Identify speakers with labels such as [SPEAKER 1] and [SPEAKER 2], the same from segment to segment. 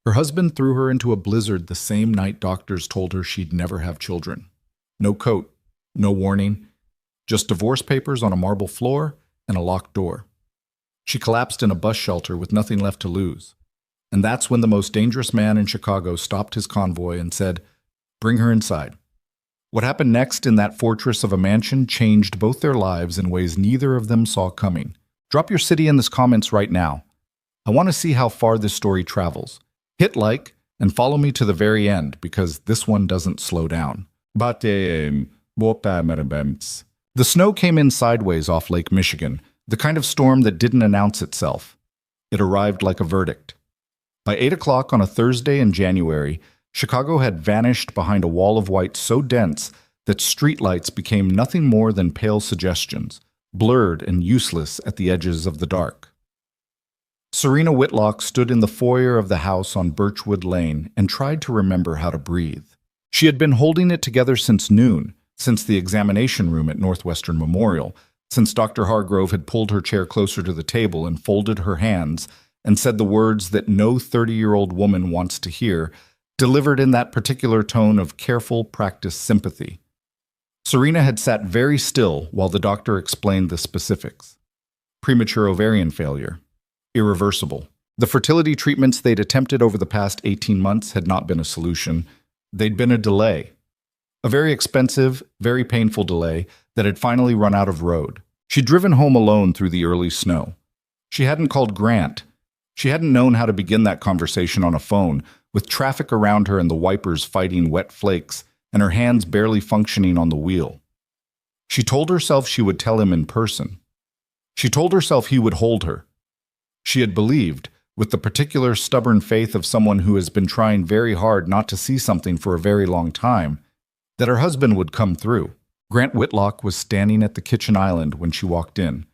[SPEAKER 1] Her husband threw her into a blizzard the same night doctors told her she'd never have children. No coat, no warning, just divorce papers on a marble floor and a locked door. She collapsed in a bus shelter with nothing left to lose. And that's when the most dangerous man in Chicago stopped his convoy and said, "Bring her inside." What happened next in that fortress of a mansion changed both their lives in ways neither of them saw coming. Drop your city in the comments right now. I want to see how far this story travels. Hit like and follow me to the very end because this one doesn't slow down. The snow came in sideways off Lake Michigan, the kind of storm that didn't announce itself. It arrived like a verdict. By 8 o'clock on a Thursday in January, Chicago had vanished behind a wall of white so dense that streetlights became nothing more than pale suggestions, blurred and useless at the edges of the dark. Serena Whitlock stood in the foyer of the house on Birchwood Lane and tried to remember how to breathe. She had been holding it together since noon, since the examination room at Northwestern Memorial, since Dr. Hargrove had pulled her chair closer to the table and folded her hands and said the words that no 30-year-old woman wants to hear, delivered in that particular tone of careful, practiced sympathy. Serena had sat very still while the doctor explained the specifics. Premature ovarian failure. Irreversible. The fertility treatments they'd attempted over the past 18 months had not been a solution. They'd been a delay. A very expensive, very painful delay that had finally run out of road. She'd driven home alone through the early snow. She hadn't called Grant. She hadn't known how to begin that conversation on a phone, with traffic around her and the wipers fighting wet flakes, and her hands barely functioning on the wheel. She told herself she would tell him in person. She told herself he would hold her. She had believed, with the particular stubborn faith of someone who has been trying very hard not to see something for a very long time, that her husband would come through. Grant Whitlock was standing at the kitchen island when she walked in,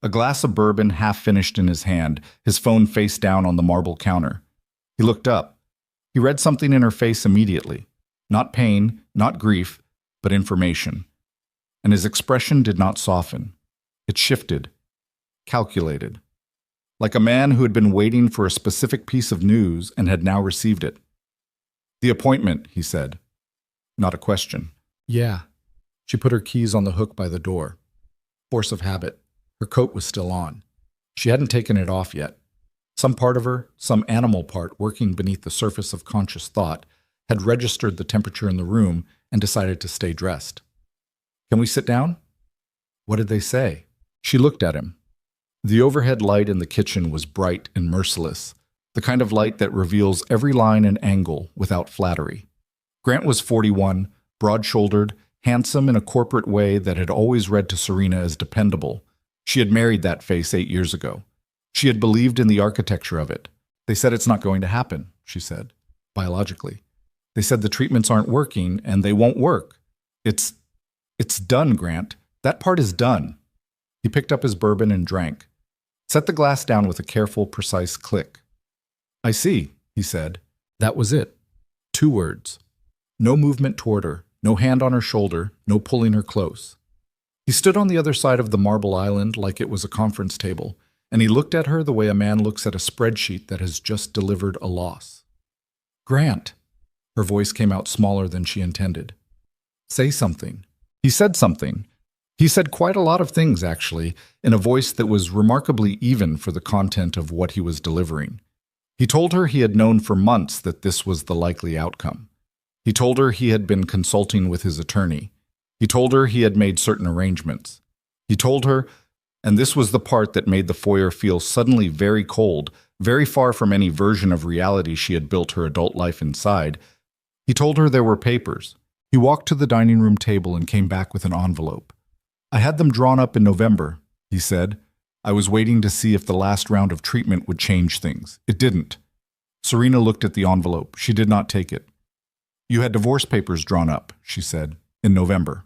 [SPEAKER 1] a glass of bourbon half-finished in his hand, his phone face down on the marble counter. He looked up. He read something in her face immediately. Not pain, not grief, but information. And his expression did not soften. It shifted, calculated. Like a man who had been waiting for a specific piece of news and had now received it. "The appointment," he said. Not a question. "Yeah." She put her keys on the hook by the door. Force of habit. Her coat was still on. She hadn't taken it off yet. Some part of her, some animal part working beneath the surface of conscious thought, had registered the temperature in the room and decided to stay dressed. "Can we sit down?" What did they say? She looked at him. The overhead light in the kitchen was bright and merciless, the kind of light that reveals every line and angle without flattery. Grant was 41, broad-shouldered, handsome in a corporate way that had always read to Serena as dependable. She had married that face 8 years ago. She had believed in the architecture of it. "They said it's not going to happen," she said, biologically. "They said the treatments aren't working, and they won't work. It's done, Grant. That part is done." He picked up his bourbon and drank. Set the glass down with a careful, precise click. "I see," he said. That was it. 2 words. No movement toward her, no hand on her shoulder, no pulling her close. He stood on the other side of the marble island like it was a conference table, and he looked at her the way a man looks at a spreadsheet that has just delivered a loss. "Grant." Her voice came out smaller than she intended. "Say something." He said something. He said quite a lot of things, actually, in a voice that was remarkably even for the content of what he was delivering. He told her he had known for months that this was the likely outcome. He told her he had been consulting with his attorney. He told her he had made certain arrangements. He told her, and this was the part that made the foyer feel suddenly very cold, very far from any version of reality she had built her adult life inside, he told her there were papers. He walked to the dining room table and came back with an envelope. "I had them drawn up in November," he said. "I was waiting to see if the last round of treatment would change things. It didn't." Serena looked at the envelope. She did not take it. "You had divorce papers drawn up," she said, "in November."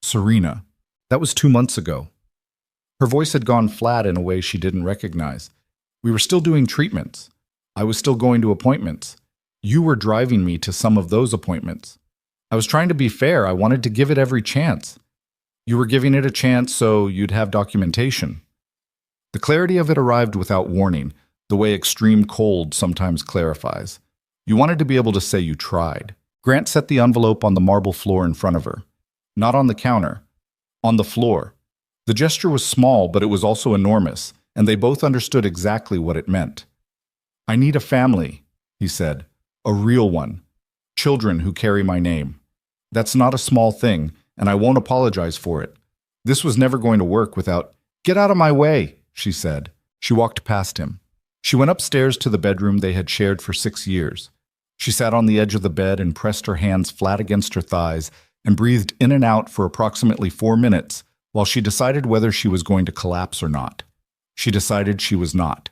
[SPEAKER 1] Serena. That was 2 months ago. Her voice had gone flat in a way she didn't recognize. "We were still doing treatments. I was still going to appointments. You were driving me to some of those appointments. I was trying to be fair. I wanted to give it every chance. You were giving it a chance so you'd have documentation." The clarity of it arrived without warning, the way extreme cold sometimes clarifies. You wanted to be able to say you tried. Grant set the envelope on the marble floor in front of her. Not on the counter. On the floor. The gesture was small, but it was also enormous, and they both understood exactly what it meant. "I need a family," he said. "A real one. Children who carry my name. That's not a small thing, and I won't apologize for it. This was never going to work without—" "Get out of my way," she said. She walked past him. She went upstairs to the bedroom they had shared for 6 years. She sat on the edge of the bed and pressed her hands flat against her thighs and breathed in and out for approximately 4 minutes while she decided whether she was going to collapse or not. She decided she was not.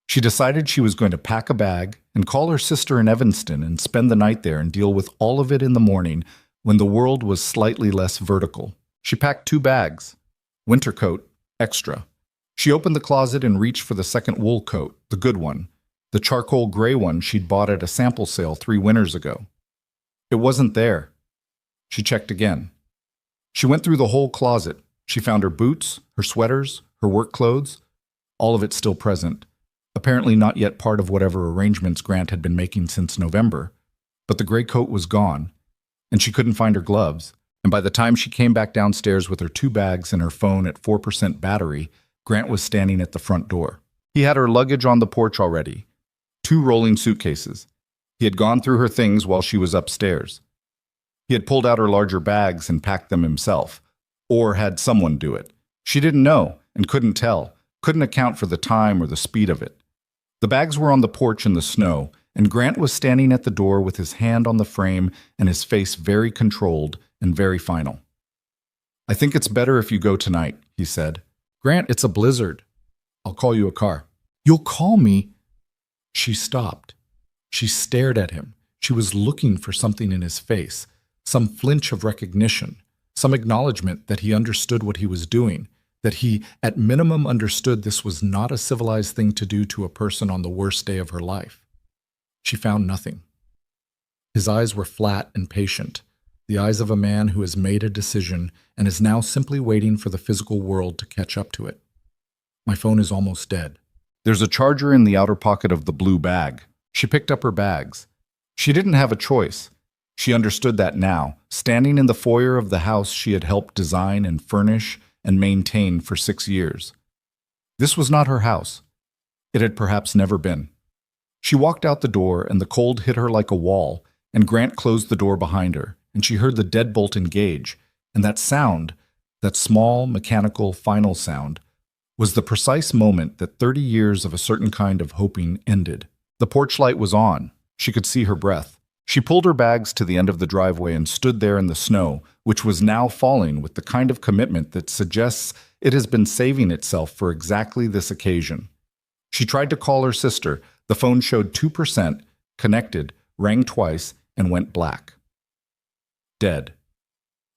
[SPEAKER 1] She decided she was going to pack a bag and call her sister in Evanston and spend the night there and deal with all of it in the morning when the world was slightly less vertical. She packed 2 bags. Winter coat, extra. She opened the closet and reached for the second wool coat, the good one, the charcoal gray one she'd bought at a sample sale 3 winters ago. It wasn't there. She checked again. She went through the whole closet. She found her boots, her sweaters, her work clothes, all of it still present, apparently not yet part of whatever arrangements Grant had been making since November. But the gray coat was gone, and she couldn't find her gloves, and by the time she came back downstairs with her 2 bags and her phone at 4% battery, Grant was standing at the front door. He had her luggage on the porch already, 2 rolling suitcases. He had gone through her things while she was upstairs. He had pulled out her larger bags and packed them himself, or had someone do it. She didn't know and couldn't tell, couldn't account for the time or the speed of it. The bags were on the porch in the snow, and Grant was standing at the door with his hand on the frame and his face very controlled and very final. "I think it's better if you go tonight," he said. "Grant, it's a blizzard. I'll call you a car." "You'll call me?" She stopped. She stared at him. She was looking for something in his face, some flinch of recognition, some acknowledgement that he understood what he was doing, that he, at minimum, understood this was not a civilized thing to do to a person on the worst day of her life. She found nothing. His eyes were flat and patient, the eyes of a man who has made a decision and is now simply waiting for the physical world to catch up to it. "My phone is almost dead." "There's a charger in the outer pocket of the blue bag." She picked up her bags. She didn't have a choice. She understood that now, standing in the foyer of the house she had helped design and furnish and maintain for 6 years. This was not her house. It had perhaps never been. She walked out the door, and the cold hit her like a wall, and Grant closed the door behind her, and she heard the deadbolt engage, and that sound, that small, mechanical, final sound, was the precise moment that 30 years of a certain kind of hoping ended. The porch light was on. She could see her breath. She pulled her bags to the end of the driveway and stood there in the snow, which was now falling with the kind of commitment that suggests it has been saving itself for exactly this occasion. She tried to call her sister. The phone showed 2%, connected, rang twice, and went black. Dead.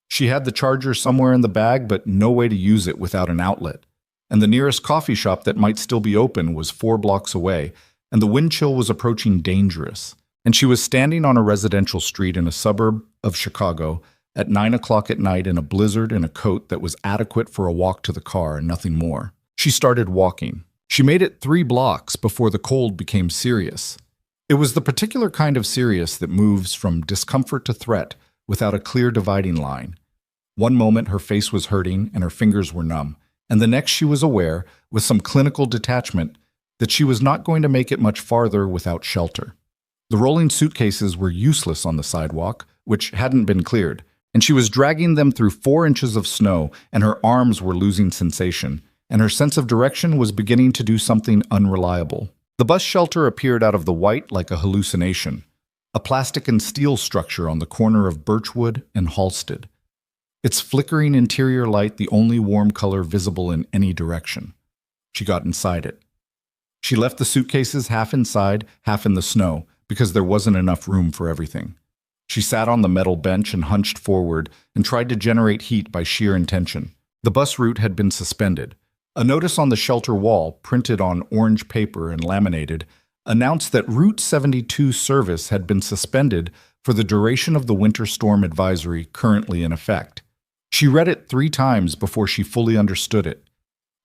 [SPEAKER 1] She had the charger somewhere in the bag, but no way to use it without an outlet. And the nearest coffee shop that might still be open was 4 blocks away, and the wind chill was approaching dangerous. And she was standing on a residential street in a suburb of Chicago at 9 o'clock at night in a blizzard in a coat that was adequate for a walk to the car and nothing more. She started walking. She made it 3 blocks before the cold became serious. It was the particular kind of serious that moves from discomfort to threat without a clear dividing line. One moment her face was hurting and her fingers were numb, and the next she was aware, with some clinical detachment, that she was not going to make it much farther without shelter. The rolling suitcases were useless on the sidewalk, which hadn't been cleared, and she was dragging them through 4 inches of snow, and her arms were losing sensation, and her sense of direction was beginning to do something unreliable. The bus shelter appeared out of the white like a hallucination, a plastic and steel structure on the corner of Birchwood and Halsted. Its flickering interior light the only warm color visible in any direction. She got inside it. She left the suitcases half inside, half in the snow, because there wasn't enough room for everything. She sat on the metal bench and hunched forward and tried to generate heat by sheer intention. The bus route had been suspended. A notice on the shelter wall, printed on orange paper and laminated, announced that Route 72 service had been suspended for the duration of the winter storm advisory currently in effect. She read it 3 times before she fully understood it.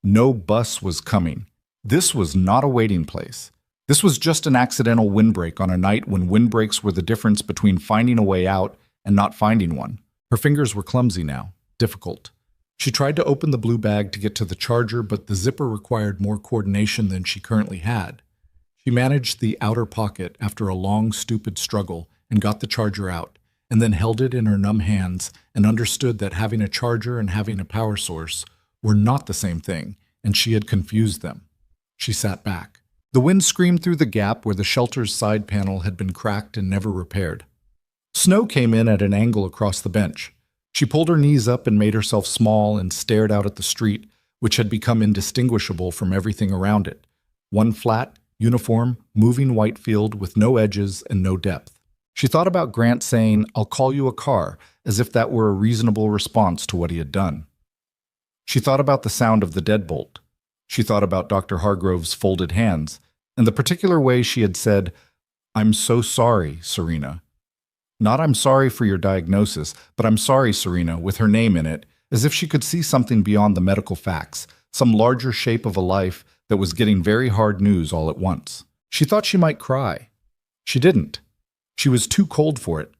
[SPEAKER 1] No bus was coming. This was not a waiting place. This was just an accidental windbreak on a night when windbreaks were the difference between finding a way out and not finding one. Her fingers were clumsy now, difficult. She tried to open the blue bag to get to the charger, but the zipper required more coordination than she currently had. She managed the outer pocket after a long, stupid struggle and got the charger out, and then held it in her numb hands and understood that having a charger and having a power source were not the same thing, and she had confused them. She sat back. The wind screamed through the gap where the shelter's side panel had been cracked and never repaired. Snow came in at an angle across the bench. She pulled her knees up and made herself small and stared out at the street, which had become indistinguishable from everything around it. One flat, uniform, moving white field with no edges and no depth. She thought about Grant saying, "I'll call you a car," as if that were a reasonable response to what he had done. She thought about the sound of the deadbolt. She thought about Dr. Hargrove's folded hands, and the particular way she had said, "I'm so sorry, Serena." Not "I'm sorry for your diagnosis," but "I'm sorry, Serena," with her name in it, as if she could see something beyond the medical facts, some larger shape of a life that was getting very hard news all at once. She thought she might cry. She didn't. She was too cold for it.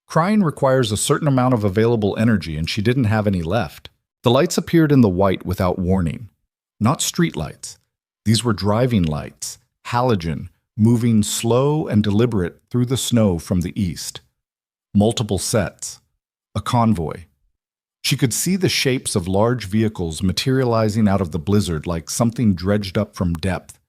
[SPEAKER 1] Crying requires a certain amount of available energy, and she didn't have any left. The lights appeared in the white without warning. Not street lights. These were driving lights, halogen, moving slow and deliberate through the snow from the east. Multiple sets. A convoy. She could see the shapes of large vehicles materializing out of the blizzard like something dredged up from depth.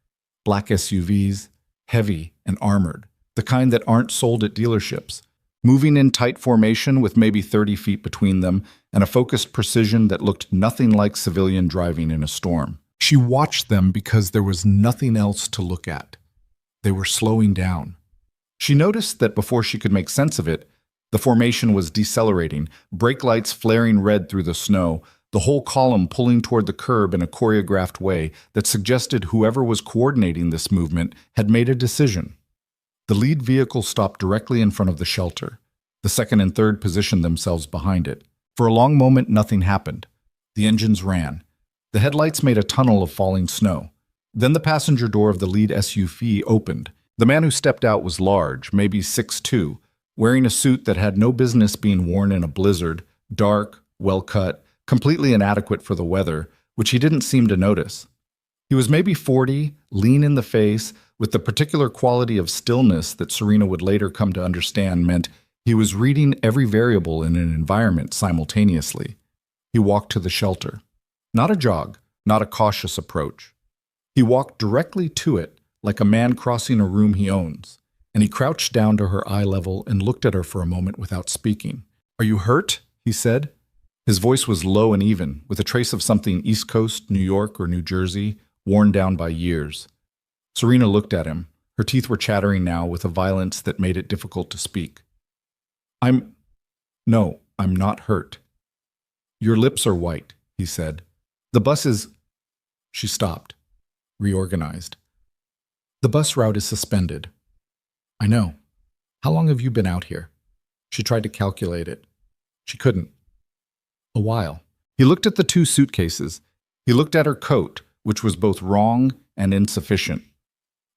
[SPEAKER 1] Black SUVs, heavy and armored, the kind that aren't sold at dealerships, moving in tight formation with maybe 30 feet between them and a focused precision that looked nothing like civilian driving in a storm. She watched them because there was nothing else to look at. They were slowing down. She noticed that before she could make sense of it, the formation was decelerating, brake lights flaring red through the snow, the whole column pulling toward the curb in a choreographed way that suggested whoever was coordinating this movement had made a decision. The lead vehicle stopped directly in front of the shelter. The second and third positioned themselves behind it. For a long moment, nothing happened. The engines ran. The headlights made a tunnel of falling snow. Then the passenger door of the lead SUV opened. The man who stepped out was large, maybe 6'2", wearing a suit that had no business being worn in a blizzard, dark, well-cut, completely inadequate for the weather, which he didn't seem to notice. He was maybe 40, lean in the face, with the particular quality of stillness that Serena would later come to understand meant he was reading every variable in an environment simultaneously. He walked to the shelter. Not a jog, not a cautious approach. He walked directly to it, like a man crossing a room he owns, and he crouched down to her eye level and looked at her for a moment without speaking. "Are you hurt?" he said. His voice was low and even, with a trace of something East Coast, New York, or New Jersey, worn down by years. Serena looked at him. Her teeth were chattering now with a violence that made it difficult to speak. No, I'm not hurt." "Your lips are white," he said. "The bus is—" She stopped, reorganized. "The bus route is suspended." "I know. How long have you been out here?" She tried to calculate it. She couldn't. "A while." He looked at the two suitcases. He looked at her coat, which was both wrong and insufficient.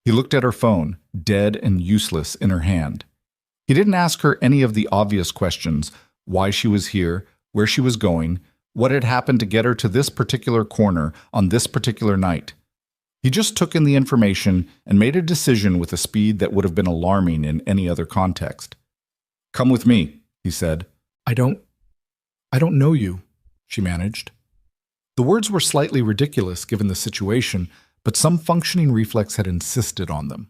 [SPEAKER 1] He looked at her phone, dead and useless in her hand. He didn't ask her any of the obvious questions: why she was here, where she was going, what had happened to get her to this particular corner on this particular night. He just took in the information and made a decision with a speed that would have been alarming in any other context. "Come with me," he said. I don't know you," she managed. The words were slightly ridiculous given the situation, but some functioning reflex had insisted on them.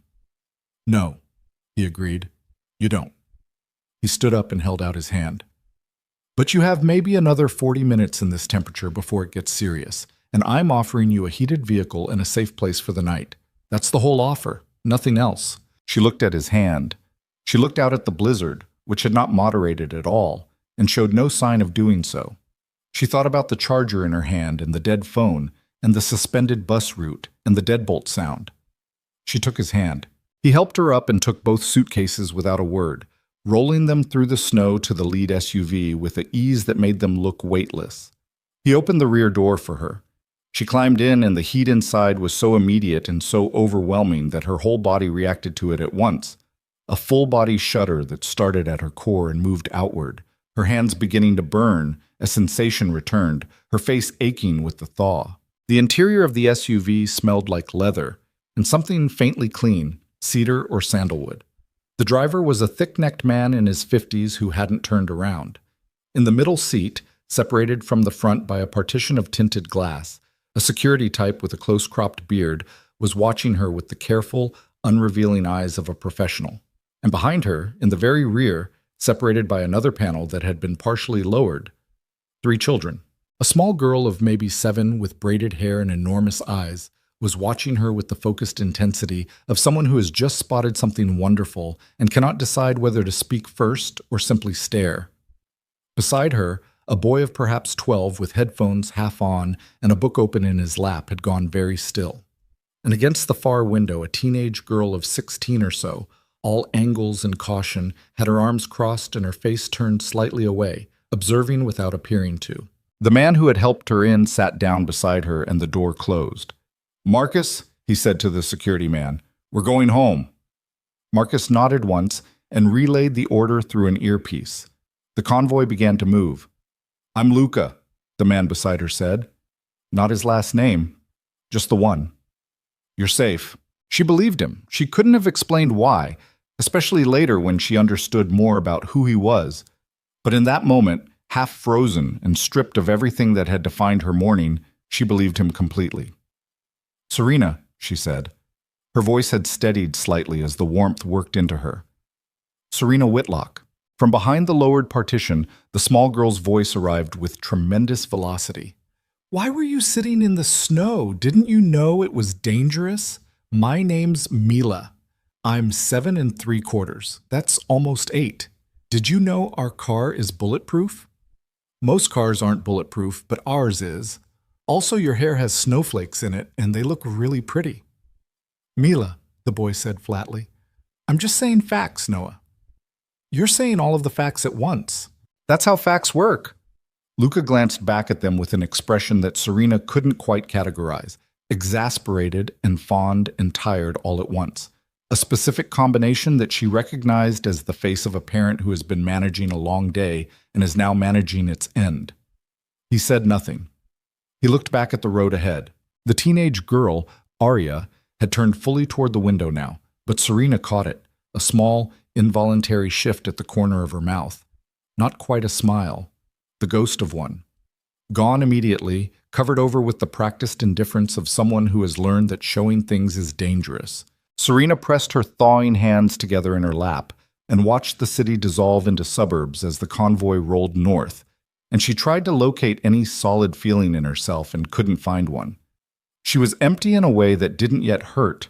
[SPEAKER 1] "No," he agreed. "You don't." He stood up and held out his hand. "But you have maybe another 40 minutes in this temperature before it gets serious, and I'm offering you a heated vehicle and a safe place for the night. That's the whole offer, nothing else." She looked at his hand. She looked out at the blizzard, which had not moderated at all, and showed no sign of doing so. She thought about the charger in her hand and the dead phone and the suspended bus route and the deadbolt sound. She took his hand. He helped her up and took both suitcases without a word, rolling them through the snow to the lead SUV with an ease that made them look weightless. He opened the rear door for her. She climbed in, and the heat inside was so immediate and so overwhelming that her whole body reacted to it at once. A full-body shudder that started at her core and moved outward, her hands beginning to burn, a sensation returned, her face aching with the thaw. The interior of the SUV smelled like leather and something faintly clean, cedar or sandalwood. The driver was a thick-necked man in his 50s who hadn't turned around. In the middle seat, separated from the front by a partition of tinted glass, a security type with a close-cropped beard was watching her with the careful, unrevealing eyes of a professional. And behind her, in the very rear, separated by another panel that had been partially lowered, 3 children. A small girl of maybe 7 with braided hair and enormous eyes was watching her with the focused intensity of someone who has just spotted something wonderful and cannot decide whether to speak first or simply stare. Beside her, a boy of perhaps 12 with headphones half on and a book open in his lap had gone very still. And against the far window, a teenage girl of 16 or so, all angles and caution, had her arms crossed and her face turned slightly away, observing without appearing to. The man who had helped her in sat down beside her and the door closed. "Marcus," he said to the security man, "we're going home." Marcus nodded once and relayed the order through an earpiece. The convoy began to move. "I'm Luca," the man beside her said. Not his last name, just the one. "You're safe." She believed him. She couldn't have explained why, especially later when she understood more about who he was. But in that moment, half frozen and stripped of everything that had defined her morning, she believed him completely. "Serena," she said. Her voice had steadied slightly as the warmth worked into her. "Serena Whitlock." From behind the lowered partition, the small girl's voice arrived with tremendous velocity. "Why were you sitting in the snow? Didn't you know it was dangerous? My name's Mila. I'm 7 3/4. That's almost 8. Did you know our car is bulletproof? Most cars aren't bulletproof, but ours is. Also, your hair has snowflakes in it, and they look really pretty." "Mila," the boy said flatly, "I'm just saying facts, Noah." "You're saying all of the facts at once." "That's how facts work." Luca glanced back at them with an expression that Serena couldn't quite categorize, exasperated and fond and tired all at once. A specific combination that she recognized as the face of a parent who has been managing a long day and is now managing its end. He said nothing. He looked back at the road ahead. The teenage girl, Arya, had turned fully toward the window now, but Serena caught it, a small, involuntary shift at the corner of her mouth. Not quite a smile, the ghost of one. Gone immediately, covered over with the practiced indifference of someone who has learned that showing things is dangerous. Serena pressed her thawing hands together in her lap and watched the city dissolve into suburbs as the convoy rolled north, and she tried to locate any solid feeling in herself and couldn't find one. She was empty in a way that didn't yet hurt.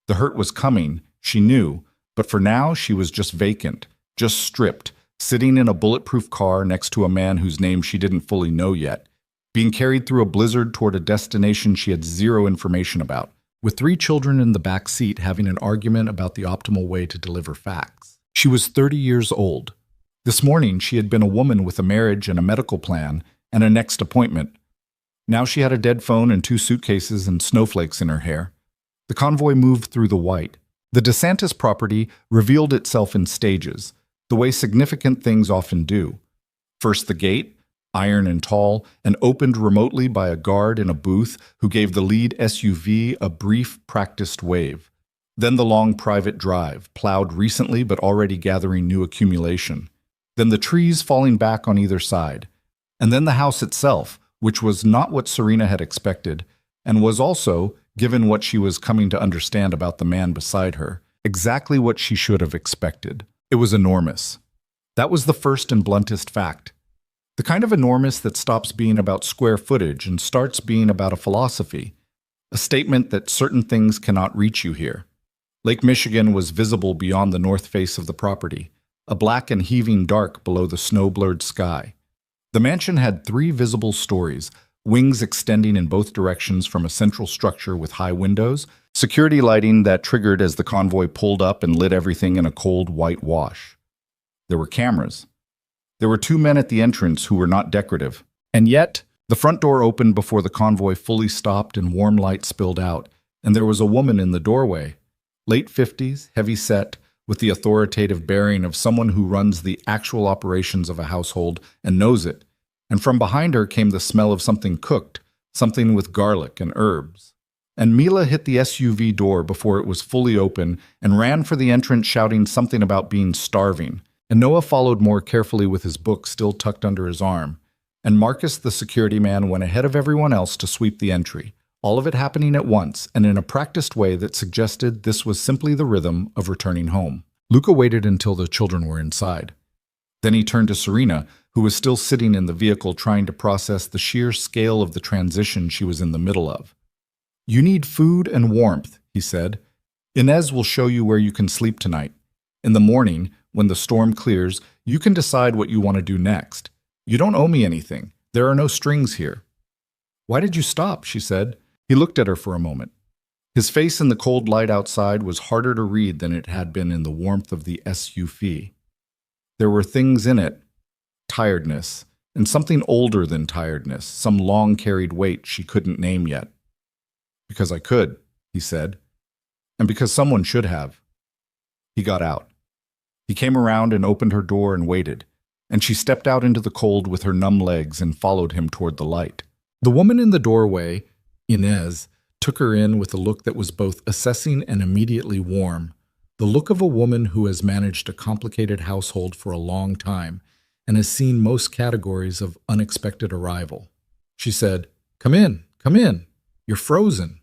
[SPEAKER 1] The hurt was coming, she knew, but for now she was just vacant, just stripped, sitting in a bulletproof car next to a man whose name she didn't fully know yet, being carried through a blizzard toward a destination she had zero information about, with 3 children in the back seat having an argument about the optimal way to deliver facts. She was 30 years old. This morning she had been a woman with a marriage and a medical plan and a next appointment. Now she had a dead phone and 2 suitcases and snowflakes in her hair. The convoy moved through the white. The DeSantis property revealed itself in stages, the way significant things often do. First the gate, iron and tall, and opened remotely by a guard in a booth who gave the lead SUV a brief, practiced wave. Then the long private drive, plowed recently but already gathering new accumulation. Then the trees falling back on either side. And then the house itself, which was not what Serena had expected, and was also, given what she was coming to understand about the man beside her, exactly what she should have expected. It was enormous. That was the first and bluntest fact. The kind of enormous that stops being about square footage and starts being about a philosophy, a statement that certain things cannot reach you here. Lake Michigan was visible beyond the north face of the property, a black and heaving dark below the snow-blurred sky. The mansion had 3 visible stories, wings extending in both directions from a central structure with high windows, security lighting that triggered as the convoy pulled up and lit everything in a cold white wash. There were cameras. There were 2 men at the entrance who were not decorative. And yet, The front door opened before the convoy fully stopped and warm light spilled out, and there was a woman in the doorway. Late 50s, heavy-set, with the authoritative bearing of someone who runs the actual operations of a household and knows it, and from behind her came the smell of something cooked, something with garlic and herbs. And Mila hit the SUV door before it was fully open and ran for the entrance shouting something about being starving, and Noah followed more carefully with his book still tucked under his arm, and Marcus, the security man, went ahead of everyone else to sweep the entry, all of it happening at once and in a practiced way that suggested this was simply the rhythm of returning home. Luca waited until the children were inside. Then he turned to Serena, who was still sitting in the vehicle trying to process the sheer scale of the transition she was in the middle of. "You need food and warmth," he said. "Inez will show you where you can sleep tonight. In the morning, when the storm clears, you can decide what you want to do next. You don't owe me anything. There are no strings here." "Why did you stop?" she said. He looked at her for a moment. His face in the cold light outside was harder to read than it had been in the warmth of the SUV. There were things in it, tiredness, and something older than tiredness, some long-carried weight she couldn't name yet. "Because I could," he said, "and because someone should have." He got out. He came around and opened her door and waited, and she stepped out into the cold with her numb legs and followed him toward the light. The woman in the doorway, Inez, took her in with a look that was both assessing and immediately warm, the look of a woman who has managed a complicated household for a long time and has seen most categories of unexpected arrival. She said, come in, you're frozen,"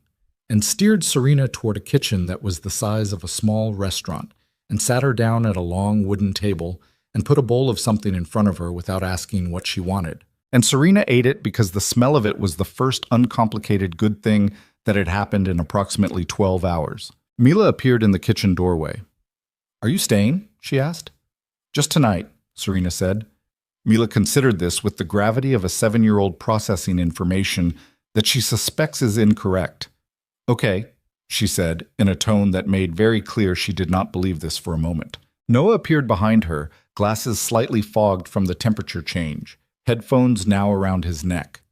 [SPEAKER 1] and steered Serena toward a kitchen that was the size of a small restaurant and sat her down at a long wooden table and put a bowl of something in front of her without asking what she wanted. And Serena ate it because the smell of it was the first uncomplicated good thing that had happened in approximately 12 hours. Mila appeared in the kitchen doorway. "Are you staying?" she asked. "Just tonight," Serena said. Mila considered this with the gravity of a 7-year-old processing information that she suspects is incorrect. "Okay," she said, in a tone that made very clear she did not believe this for a moment. Noah appeared behind her, glasses slightly fogged from the temperature change, headphones now around his neck.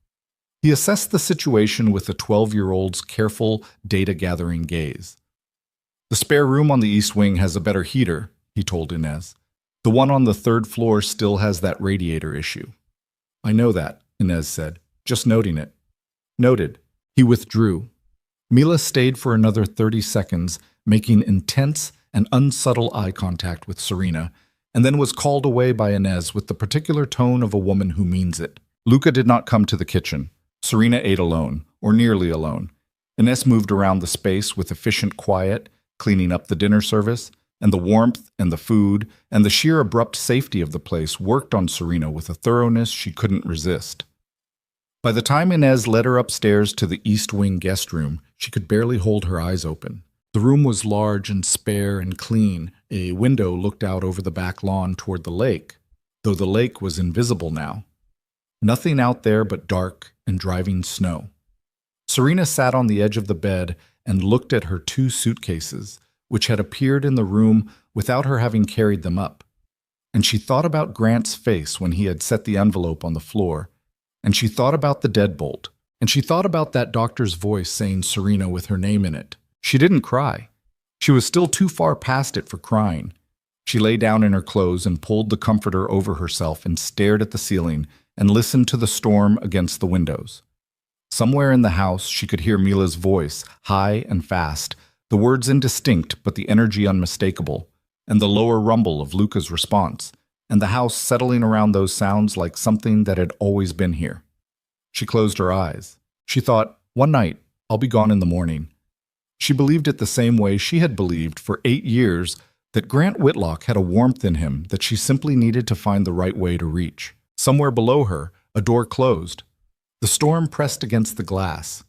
[SPEAKER 1] He assessed the situation with a 12-year-old's careful, data-gathering gaze. "The spare room on the east wing has a better heater," he told Inez. "The one on the 3rd floor still has that radiator issue." "I know that," Inez said, "just noting it." "Noted." He withdrew. Mila stayed for another 30 seconds, making intense and unsubtle eye contact with Serena, and then was called away by Inez with the particular tone of a woman who means it. Luca did not come to the kitchen. Serena ate alone, or nearly alone. Inez moved around the space with efficient quiet, cleaning up the dinner service, and the warmth and the food and the sheer abrupt safety of the place worked on Serena with a thoroughness she couldn't resist. By the time Inez led her upstairs to the East Wing guest room, she could barely hold her eyes open. The room was large and spare and clean. A window looked out over the back lawn toward the lake, though the lake was invisible now. Nothing out there but dark and driving snow. Serena sat on the edge of the bed and looked at her 2 suitcases, which had appeared in the room without her having carried them up. And she thought about Grant's face when he had set the envelope on the floor, and she thought about the deadbolt, and she thought about that doctor's voice saying Serena with her name in it. She didn't cry. She was still too far past it for crying. She lay down in her clothes and pulled the comforter over herself and stared at the ceiling and listened to the storm against the windows. Somewhere in the house, she could hear Mila's voice, high and fast, the words indistinct but the energy unmistakable, and the lower rumble of Luca's response, and the house settling around those sounds like something that had always been here. She closed her eyes. She thought, one night, I'll be gone in the morning. She believed it the same way she had believed for 8 years that Grant Whitlock had a warmth in him that she simply needed to find the right way to reach. Somewhere below her, a door closed. The storm pressed against the glass,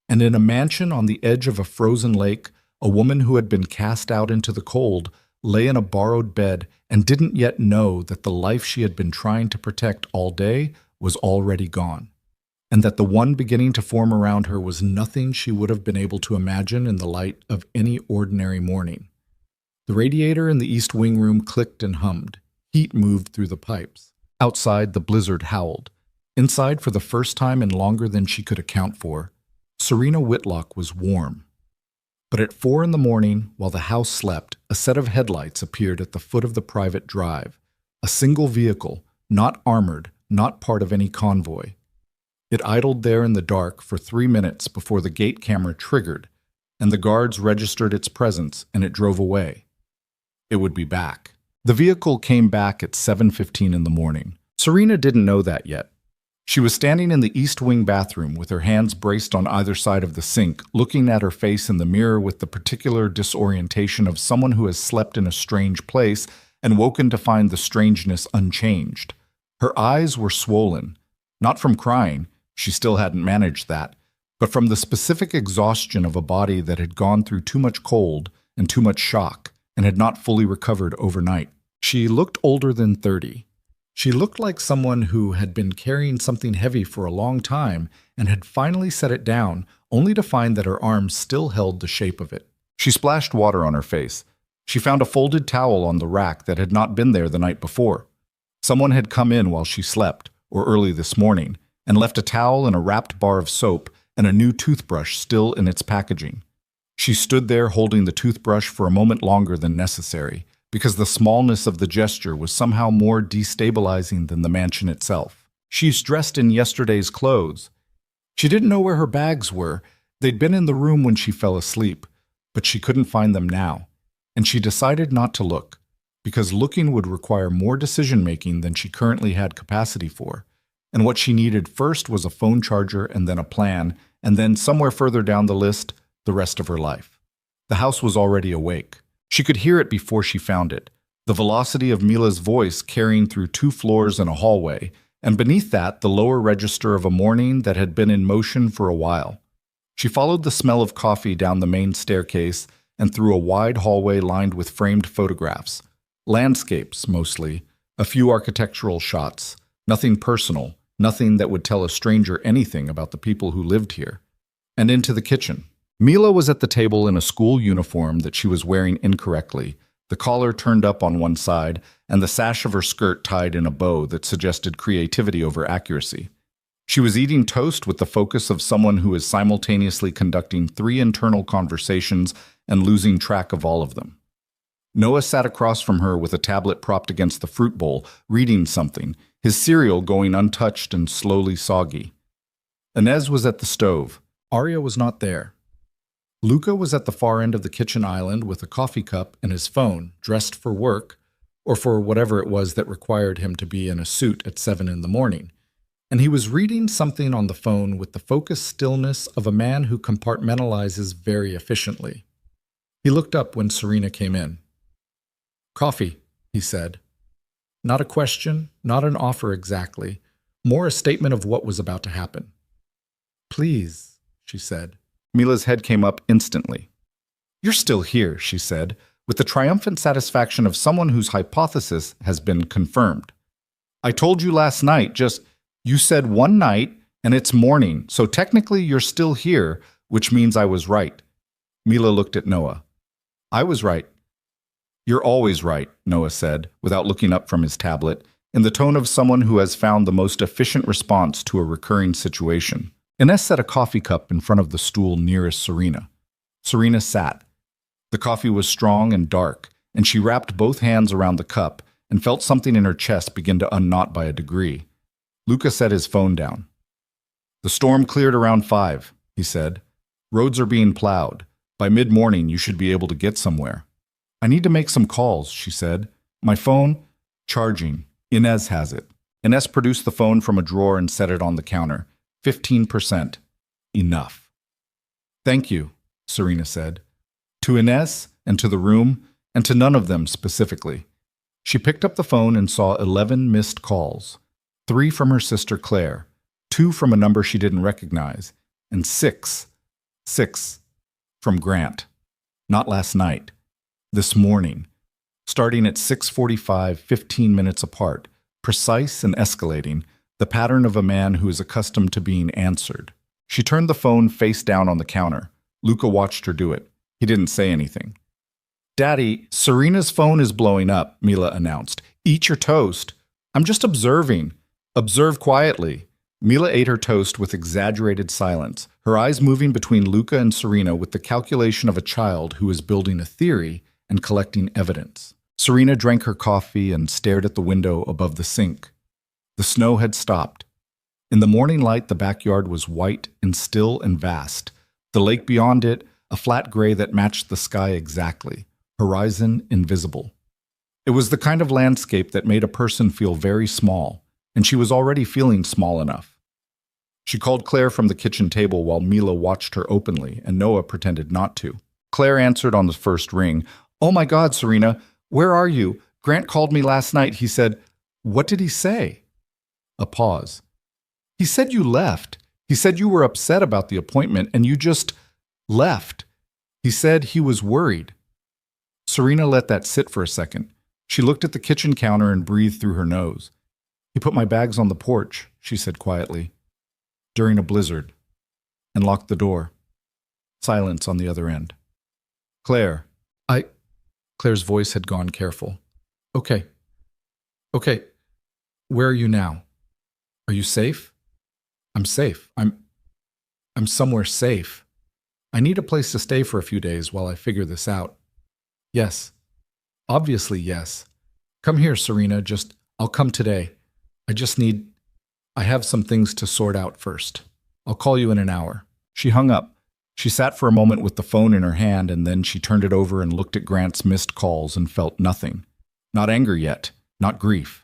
[SPEAKER 1] and in a mansion on the edge of a frozen lake, a woman who had been cast out into the cold lay in a borrowed bed and didn't yet know that the life she had been trying to protect all day was already gone, and that the one beginning to form around her was nothing she would have been able to imagine in the light of any ordinary morning. The radiator in the East Wing room clicked and hummed. Heat moved through the pipes. Outside, the blizzard howled. Inside, for the first time in longer than she could account for, Serena Whitlock was warm. But at 4 in the morning, while the house slept, a set of headlights appeared at the foot of the private drive. A single vehicle, not armored, not part of any convoy. It idled there in the dark for 3 minutes before the gate camera triggered, and the guards registered its presence, and it drove away. It would be back. The vehicle came back at 7:15 in the morning. Serena didn't know that yet. She was standing in the East Wing bathroom with her hands braced on either side of the sink, looking at her face in the mirror with the particular disorientation of someone who has slept in a strange place and woken to find the strangeness unchanged. Her eyes were swollen, not from crying, she still hadn't managed that, but from the specific exhaustion of a body that had gone through too much cold and too much shock and had not fully recovered overnight. She looked older than 30. She looked like someone who had been carrying something heavy for a long time and had finally set it down, only to find that her arms still held the shape of it. She splashed water on her face. She found a folded towel on the rack that had not been there the night before. Someone had come in while she slept, or early this morning, and left a towel and a wrapped bar of soap and a new toothbrush still in its packaging. She stood there holding the toothbrush for a moment longer than necessary, because the smallness of the gesture was somehow more destabilizing than the mansion itself. She's dressed in yesterday's clothes. She didn't know where her bags were. They'd been in the room when she fell asleep, but she couldn't find them now, and she decided not to look, because looking would require more decision-making than she currently had capacity for, and what she needed first was a phone charger and then a plan, and then somewhere further down the list, the rest of her life. The house was already awake. She could hear it before she found it, the velocity of Mila's voice carrying through 2 floors and a hallway, and beneath that the lower register of a morning that had been in motion for a while. She followed the smell of coffee down the main staircase and through a wide hallway lined with framed photographs. Landscapes, mostly, a few architectural shots, nothing personal, nothing that would tell a stranger anything about the people who lived here. And into the kitchen. Mila was at the table in a school uniform that she was wearing incorrectly, the collar turned up on one side, and the sash of her skirt tied in a bow that suggested creativity over accuracy. She was eating toast with the focus of someone who is simultaneously conducting 3 internal conversations and losing track of all of them. Noah sat across from her with a tablet propped against the fruit bowl, reading something, his cereal going untouched and slowly soggy. Inez was at the stove. Arya was not there. Luca was at the far end of the kitchen island with a coffee cup and his phone, dressed for work, or for whatever it was that required him to be in a suit at 7 in the morning, and he was reading something on the phone with the focused stillness of a man who compartmentalizes very efficiently. He looked up when Serena came in. "Coffee," he said. Not a question, not an offer exactly, more a statement of what was about to happen. "Please," she said. Mila's head came up instantly. "You're still here," she said, with the triumphant satisfaction of someone whose hypothesis has been confirmed. "I told you last night, you said one night, and it's morning, so technically you're still here, which means I was right." Mila looked at Noah. "I was right." "You're always right," Noah said, without looking up from his tablet, in the tone of someone who has found the most efficient response to a recurring situation. Inez set a coffee cup in front of the stool nearest Serena. Serena sat. The coffee was strong and dark, and she wrapped both hands around the cup and felt something in her chest begin to unknot by a degree. Luca set his phone down. "The storm cleared around 5, he said. "Roads are being plowed. By mid-morning, you should be able to get somewhere." "I need to make some calls," she said. "My phone? Charging. Inez has it." Inez produced the phone from a drawer and set it on the counter. 15%. Enough. "Thank you," Serena said. To Inez, and to the room, and to none of them specifically. She picked up the phone and saw 11 missed calls. 3 from her sister Claire, 2 from a number she didn't recognize, and 6 from Grant. Not last night. This morning. Starting at 6:45, 15 minutes apart, precise and escalating, the pattern of a man who is accustomed to being answered. She turned the phone face down on the counter. Luca watched her do it. He didn't say anything. "Daddy, Serena's phone is blowing up," Mila announced. "Eat your toast." "I'm just observing." "Observe quietly." Mila ate her toast with exaggerated silence, her eyes moving between Luca and Serena with the calculation of a child who is building a theory and collecting evidence. Serena drank her coffee and stared at the window above the sink. The snow had stopped. In the morning light, the backyard was white and still and vast. The lake beyond it, a flat gray that matched the sky exactly, horizon invisible. It was the kind of landscape that made a person feel very small, and she was already feeling small enough. She called Claire from the kitchen table while Mila watched her openly, and Noah pretended not to. Claire answered on the first ring. "Oh my God, Serena, where are you? Grant called me last night. He said..." "What did he say?" A pause. "He said you left. He said you were upset about the appointment and you just left. He said he was worried." Serena let that sit for a second. She looked at the kitchen counter and breathed through her nose. "He put my bags on the porch," she said quietly, "during a blizzard, and locked the door." Silence on the other end. "Claire, Claire's voice had gone careful. Okay. Where are you now? Are you safe?" "I'm safe. I'm somewhere safe. I need a place to stay for a few days while I figure this out." "Yes. Obviously, yes. Come here, Serena. I'll come today. I have some things to sort out first. I'll call you in an hour." She hung up. She sat for a moment with the phone in her hand, and then she turned it over and looked at Grant's missed calls and felt nothing. Not anger yet, not grief.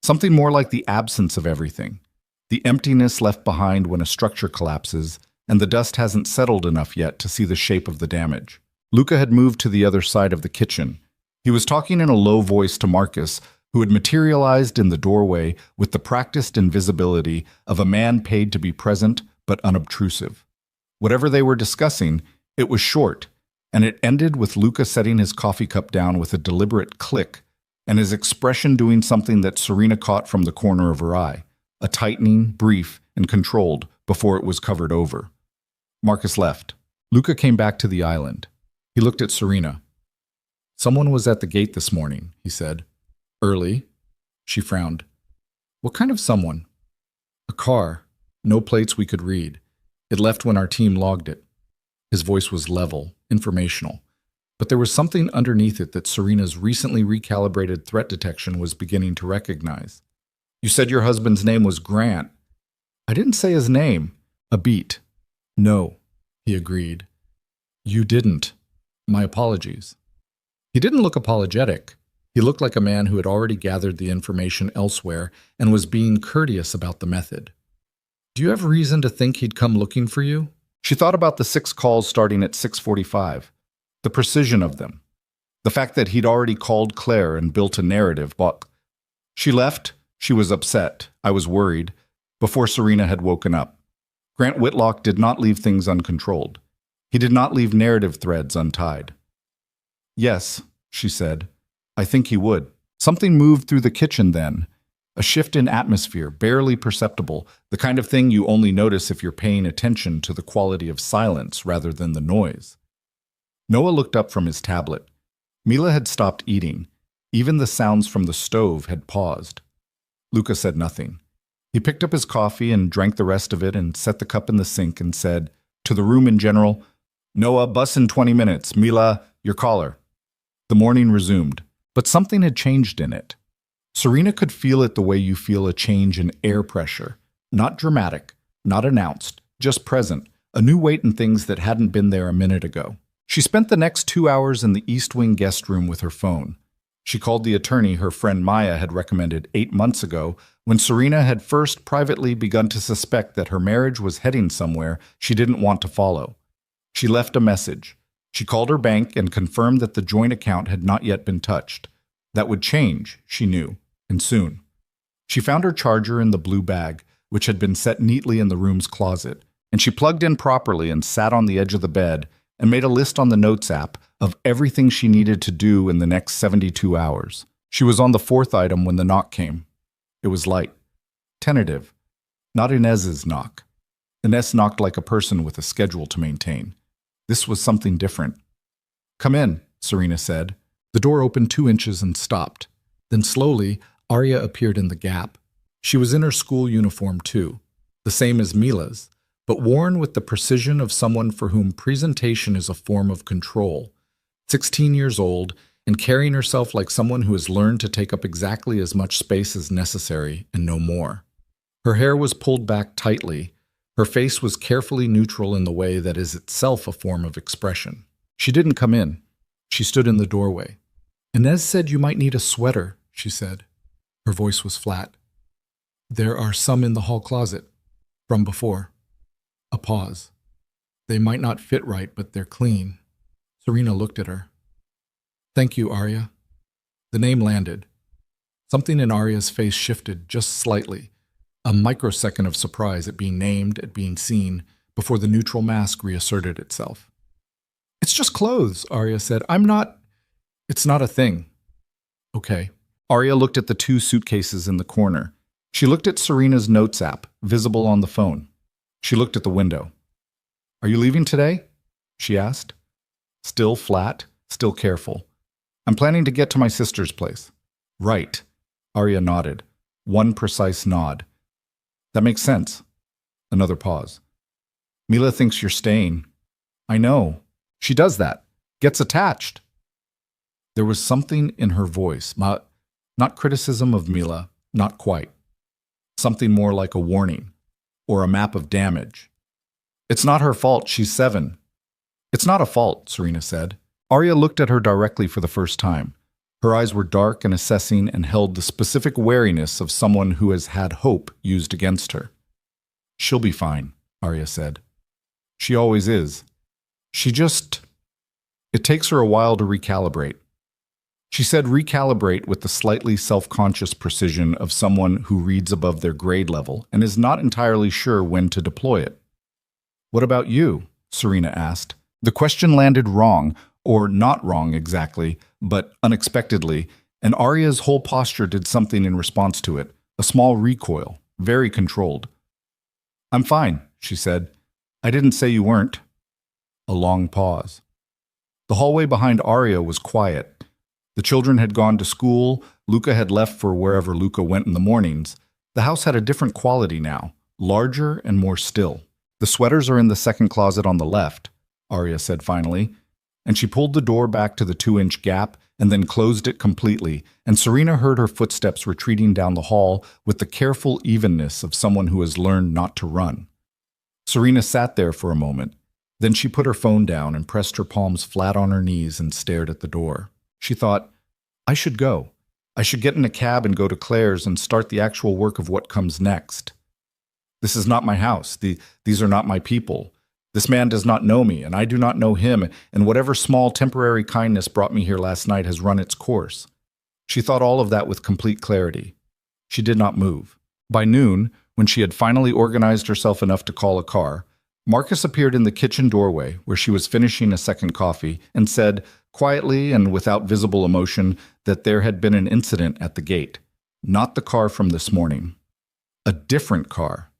[SPEAKER 1] Something more like the absence of everything. The emptiness left behind when a structure collapses, and the dust hasn't settled enough yet to see the shape of the damage. Luca had moved to the other side of the kitchen. He was talking in a low voice to Marcus, who had materialized in the doorway with the practiced invisibility of a man paid to be present but unobtrusive. Whatever they were discussing, it was short, and it ended with Luca setting his coffee cup down with a deliberate click, and his expression doing something that Serena caught from the corner of her eye, a tightening, brief, and controlled before it was covered over. Marcus left. Luca came back to the island. He looked at Serena. "Someone was at the gate this morning," he said. "Early?" She frowned. "What kind of someone?" "A car. No plates we could read. It left when our team logged it." His voice was level, informational. But there was something underneath it that Serena's recently recalibrated threat detection was beginning to recognize. "You said your husband's name was Grant." "I didn't say his name." A beat. "No," he agreed. "You didn't. My apologies." He didn't look apologetic. He looked like a man who had already gathered the information elsewhere and was being courteous about the method. "Do you have reason to think he'd come looking for you?" She thought about the 6 calls starting at 6:45, the precision of them, the fact that he'd already called Claire and built a narrative, but she left, she was upset, I was worried, before Serena had woken up. Grant Whitlock did not leave things uncontrolled. He did not leave narrative threads untied. "Yes," she said, "I think he would." Something moved through the kitchen then. A shift in atmosphere, barely perceptible, the kind of thing you only notice if you're paying attention to the quality of silence rather than the noise. Noah looked up from his tablet. Mila had stopped eating. Even the sounds from the stove had paused. Luca said nothing. He picked up his coffee and drank the rest of it and set the cup in the sink and said, to the room in general, "Noah, bus in 20 minutes. Mila, your caller." The morning resumed, but something had changed in it. Serena could feel it the way you feel a change in air pressure. Not dramatic, not announced, just present, a new weight in things that hadn't been there a minute ago. She spent the next 2 hours in the East Wing guest room with her phone. She called the attorney her friend Maya had recommended 8 months ago when Serena had first privately begun to suspect that her marriage was heading somewhere she didn't want to follow. She left a message. She called her bank and confirmed that the joint account had not yet been touched. That would change, she knew, and soon. She found her charger in the blue bag, which had been set neatly in the room's closet, and she plugged in properly and sat on the edge of the bed and made a list on the Notes app of everything she needed to do in the next 72 hours. She was on the 4th item when the knock came. It was light, tentative, not Inez's knock. Inez knocked like a person with a schedule to maintain. This was something different. "Come in," Serena said. The door opened 2 inches and stopped. Then slowly, Arya appeared in the gap. She was in her school uniform too. the same as Mila's, but worn with the precision of someone for whom presentation is a form of control. 16 years old and carrying herself like someone who has learned to take up exactly as much space as necessary and no more. Her hair was pulled back tightly. Her face was carefully neutral in the way that is itself a form of expression. She didn't come in. She stood in the doorway. "Inez said you might need a sweater," she said. Her voice was flat. "There are some in the hall closet. From before." A pause. "They might not fit right, but they're clean." Serena looked at her. "Thank you, Arya." The name landed. Something in Arya's face shifted just slightly. A microsecond of surprise at being named, at being seen, before the neutral mask reasserted itself. "It's just clothes," Arya said. It's not a thing." "Okay." Arya looked at the 2 suitcases in the corner. She looked at Serena's notes app, visible on the phone. She looked at the window. "Are you leaving today?" she asked. Still flat, still careful. "I'm planning to get to my sister's place." "Right." Arya nodded. One precise nod. "That makes sense." Another pause. "Mila thinks you're staying." "I know. She does that. Gets attached." There was something in her voice, not criticism of Mila, not quite. Something more like a warning, or a map of damage. "It's not her fault, she's 7. "It's not a fault," Serena said. Arya looked at her directly for the first time. Her eyes were dark and assessing and held the specific wariness of someone who has had hope used against her. "She'll be fine," Arya said. "She always is. It takes her a while to recalibrate." She said recalibrate with the slightly self-conscious precision of someone who reads above their grade level and is not entirely sure when to deploy it. "What about you?" Serena asked. The question landed wrong, or not wrong exactly, but unexpectedly, and Arya's whole posture did something in response to it, a small recoil, very controlled. "I'm fine," she said. "I didn't say you weren't." A long pause. The hallway behind Arya was quiet. The children had gone to school, Luca had left for wherever Luca went in the mornings. The house had a different quality now, larger and more still. "The sweaters are in the second closet on the left," Arya said finally, and she pulled the door back to the 2-inch gap and then closed it completely, and Serena heard her footsteps retreating down the hall with the careful evenness of someone who has learned not to run. Serena sat there for a moment. Then she put her phone down and pressed her palms flat on her knees and stared at the door. She thought, "I should go. I should get in a cab and go to Claire's and start the actual work of what comes next. This is not my house. These are not my people. This man does not know me, and I do not know him, and whatever small temporary kindness brought me here last night has run its course." She thought all of that with complete clarity. She did not move. By noon, when she had finally organized herself enough to call a car, Marcus appeared in the kitchen doorway where she was finishing a second coffee and said, quietly and without visible emotion, that there had been an incident at the gate. Not the car from this morning. A different car.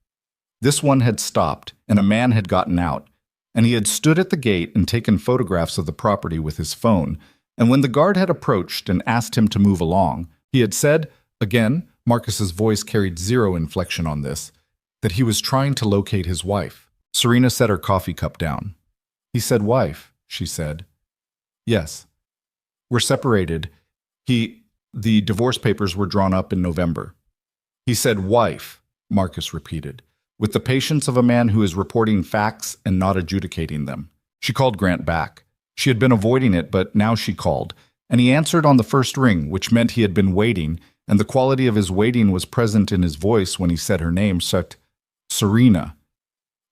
[SPEAKER 1] This one had stopped, and a man had gotten out, and he had stood at the gate and taken photographs of the property with his phone, and when the guard had approached and asked him to move along, he had said, again, Marcus's voice carried zero inflection on this, that he was trying to locate his wife. Serena set her coffee cup down. "He said wife," she said. "Yes. We're separated. The divorce papers were drawn up in November." "He said wife," Marcus repeated, with the patience of a man who is reporting facts and not adjudicating them. She called Grant back. She had been avoiding it, but now she called, and he answered on the first ring, which meant he had been waiting, and the quality of his waiting was present in his voice when he said her name, Serena.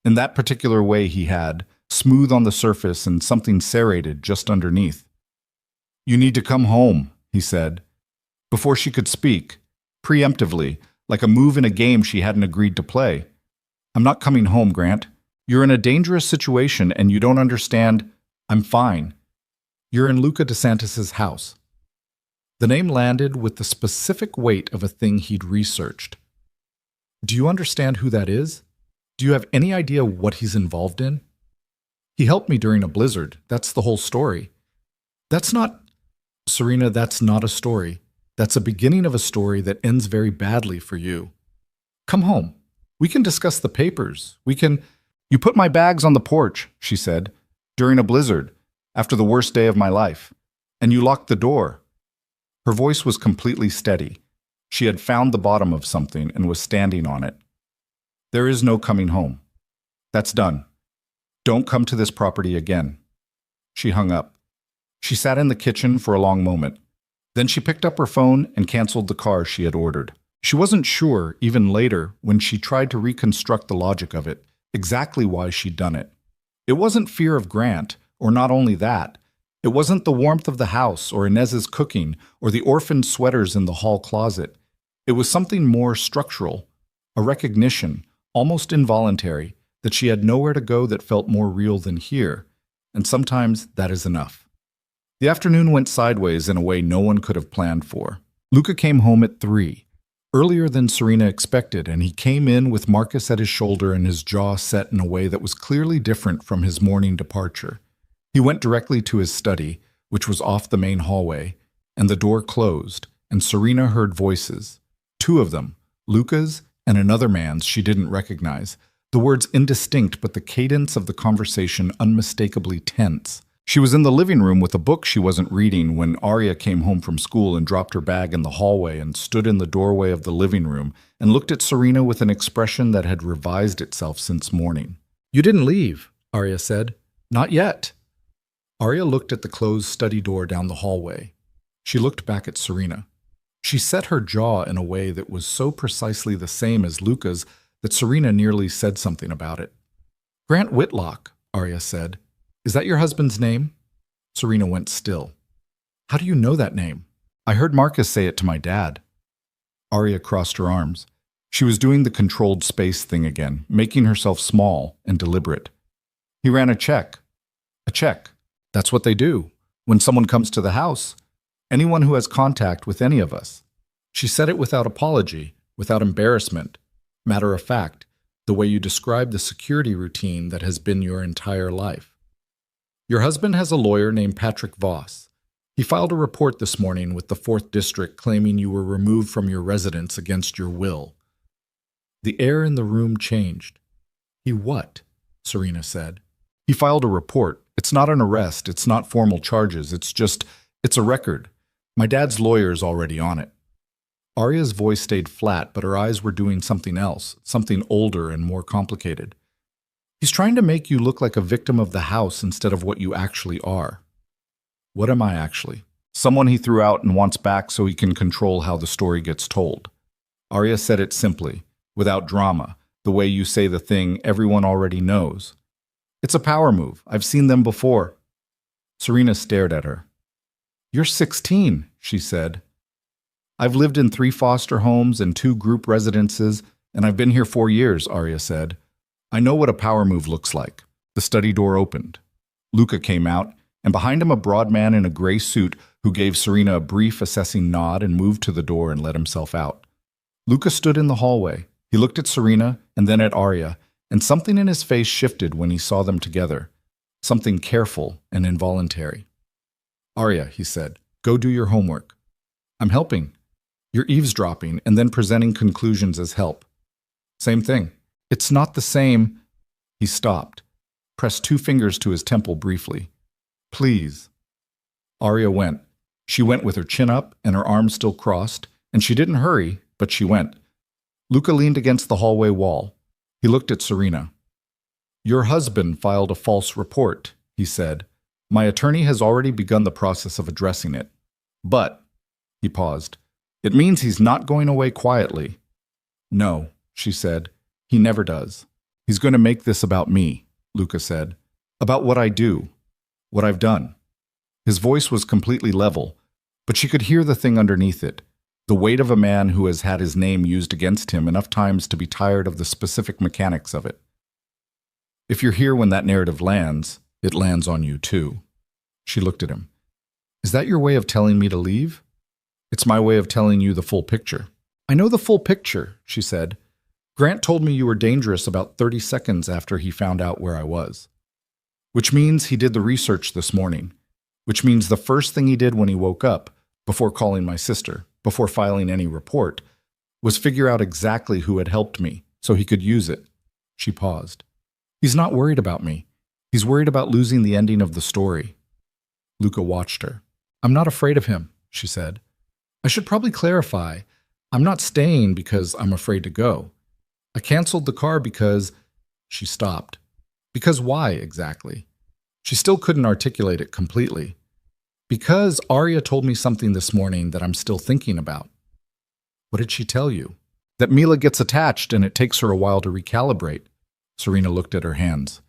[SPEAKER 1] In that particular way he had, smooth on the surface and something serrated just underneath. "You need to come home," he said. Before she could speak, preemptively, like a move in a game she hadn't agreed to play. "I'm not coming home, Grant. You're in a dangerous situation and you don't understand. I'm fine. You're in Luca DeSantis's house." The name landed with the specific weight of a thing he'd researched. "Do you understand who that is? Do you have any idea what he's involved in? He helped me during a blizzard. That's the whole story." Serena, that's not a story. That's a beginning of a story that ends very badly for you. Come home. We can discuss the papers. You put my bags on the porch, she said, during a blizzard, after the worst day of my life. And you locked the door. Her voice was completely steady. She had found the bottom of something and was standing on it. There is no coming home. That's done. Don't come to this property again. She hung up. She sat in the kitchen for a long moment. Then she picked up her phone and canceled the car she had ordered. She wasn't sure, even later, when she tried to reconstruct the logic of it, exactly why she'd done it. It wasn't fear of Grant, or not only that. It wasn't the warmth of the house, or Inez's cooking, or the orphaned sweaters in the hall closet. It was something more structural, a recognition, almost involuntary, that she had nowhere to go that felt more real than here, and sometimes that is enough. The afternoon went sideways in a way no one could have planned for. Luca came home at 3, earlier than Serena expected, and he came in with Marcus at his shoulder and his jaw set in a way that was clearly different from his morning departure. He went directly to his study, which was off the main hallway, and the door closed, and Serena heard voices. 2 of them, Luca's and another man's she didn't recognize, the words indistinct but the cadence of the conversation unmistakably tense. She was in the living room with a book she wasn't reading when Arya came home from school and dropped her bag in the hallway and stood in the doorway of the living room and looked at Serena with an expression that had revised itself since morning. "You didn't leave," Arya said. "Not yet." Arya looked at the closed study door down the hallway. She looked back at Serena. She set her jaw in a way that was so precisely the same as Luca's that Serena nearly said something about it. "Grant Whitlock," Arya said. "Is that your husband's name?" Serena went still. "How do you know that name?" "I heard Marcus say it to my dad." Arya crossed her arms. She was doing the controlled space thing again, making herself small and deliberate. "He ran a check." "A check. That's what they do. When someone comes to the house, anyone who has contact with any of us." She said it without apology, without embarrassment. Matter of fact, the way you describe the security routine that has been your entire life. "Your husband has a lawyer named Patrick Voss. He filed a report this morning with the 4th District claiming you were removed from your residence against your will." The air in the room changed. "He what?" Serena said. "He filed a report. It's not an arrest. It's not formal charges. It's a record. My dad's lawyer's already on it." Arya's voice stayed flat, but her eyes were doing something else, something older and more complicated. "He's trying to make you look like a victim of the house instead of what you actually are." "What am I actually?" "Someone he threw out and wants back so he can control how the story gets told." Arya said it simply, without drama, the way you say the thing everyone already knows. "It's a power move. I've seen them before." Serena stared at her. "You're 16, she said. "I've lived in 3 foster homes and 2 group residences, and I've been here 4 years, Arya said. "I know what a power move looks like." The study door opened. Luca came out, and behind him a broad man in a gray suit who gave Serena a brief, assessing nod and moved to the door and let himself out. Luca stood in the hallway. He looked at Serena and then at Arya, and something in his face shifted when he saw them together, something careful and involuntary. "Arya," he said, "go do your homework." "I'm helping." "You're eavesdropping and then presenting conclusions as help." "Same thing." "It's not the same." He stopped, pressed 2 fingers to his temple briefly. "Please." Arya went. She went with her chin up and her arms still crossed, and she didn't hurry, but she went. Luca leaned against the hallway wall. He looked at Serena. "Your husband filed a false report," he said. "My attorney has already begun the process of addressing it. But," he paused, "it means he's not going away quietly." "No," she said. "He never does. He's going to make this about me," Luca said. "About what I do, what I've done." His voice was completely level, but she could hear the thing underneath it, the weight of a man who has had his name used against him enough times to be tired of the specific mechanics of it. "If you're here when that narrative lands, it lands on you too." She looked at him. "Is that your way of telling me to leave?" "It's my way of telling you the full picture." "I know the full picture," she said. "Grant told me you were dangerous about 30 seconds after he found out where I was. Which means he did the research this morning. Which means the first thing he did when he woke up, before calling my sister, before filing any report, was figure out exactly who had helped me, so he could use it. She paused. He's not worried about me. He's worried about losing the ending of the story. Luca watched her. I'm not afraid of him, she said. I should probably clarify. I'm not staying because I'm afraid to go. I canceled the car because... She stopped. Because why, exactly? She still couldn't articulate it completely. Because Arya told me something this morning that I'm still thinking about. What did she tell you? That Mila gets attached and it takes her a while to recalibrate. Serena looked at her hands.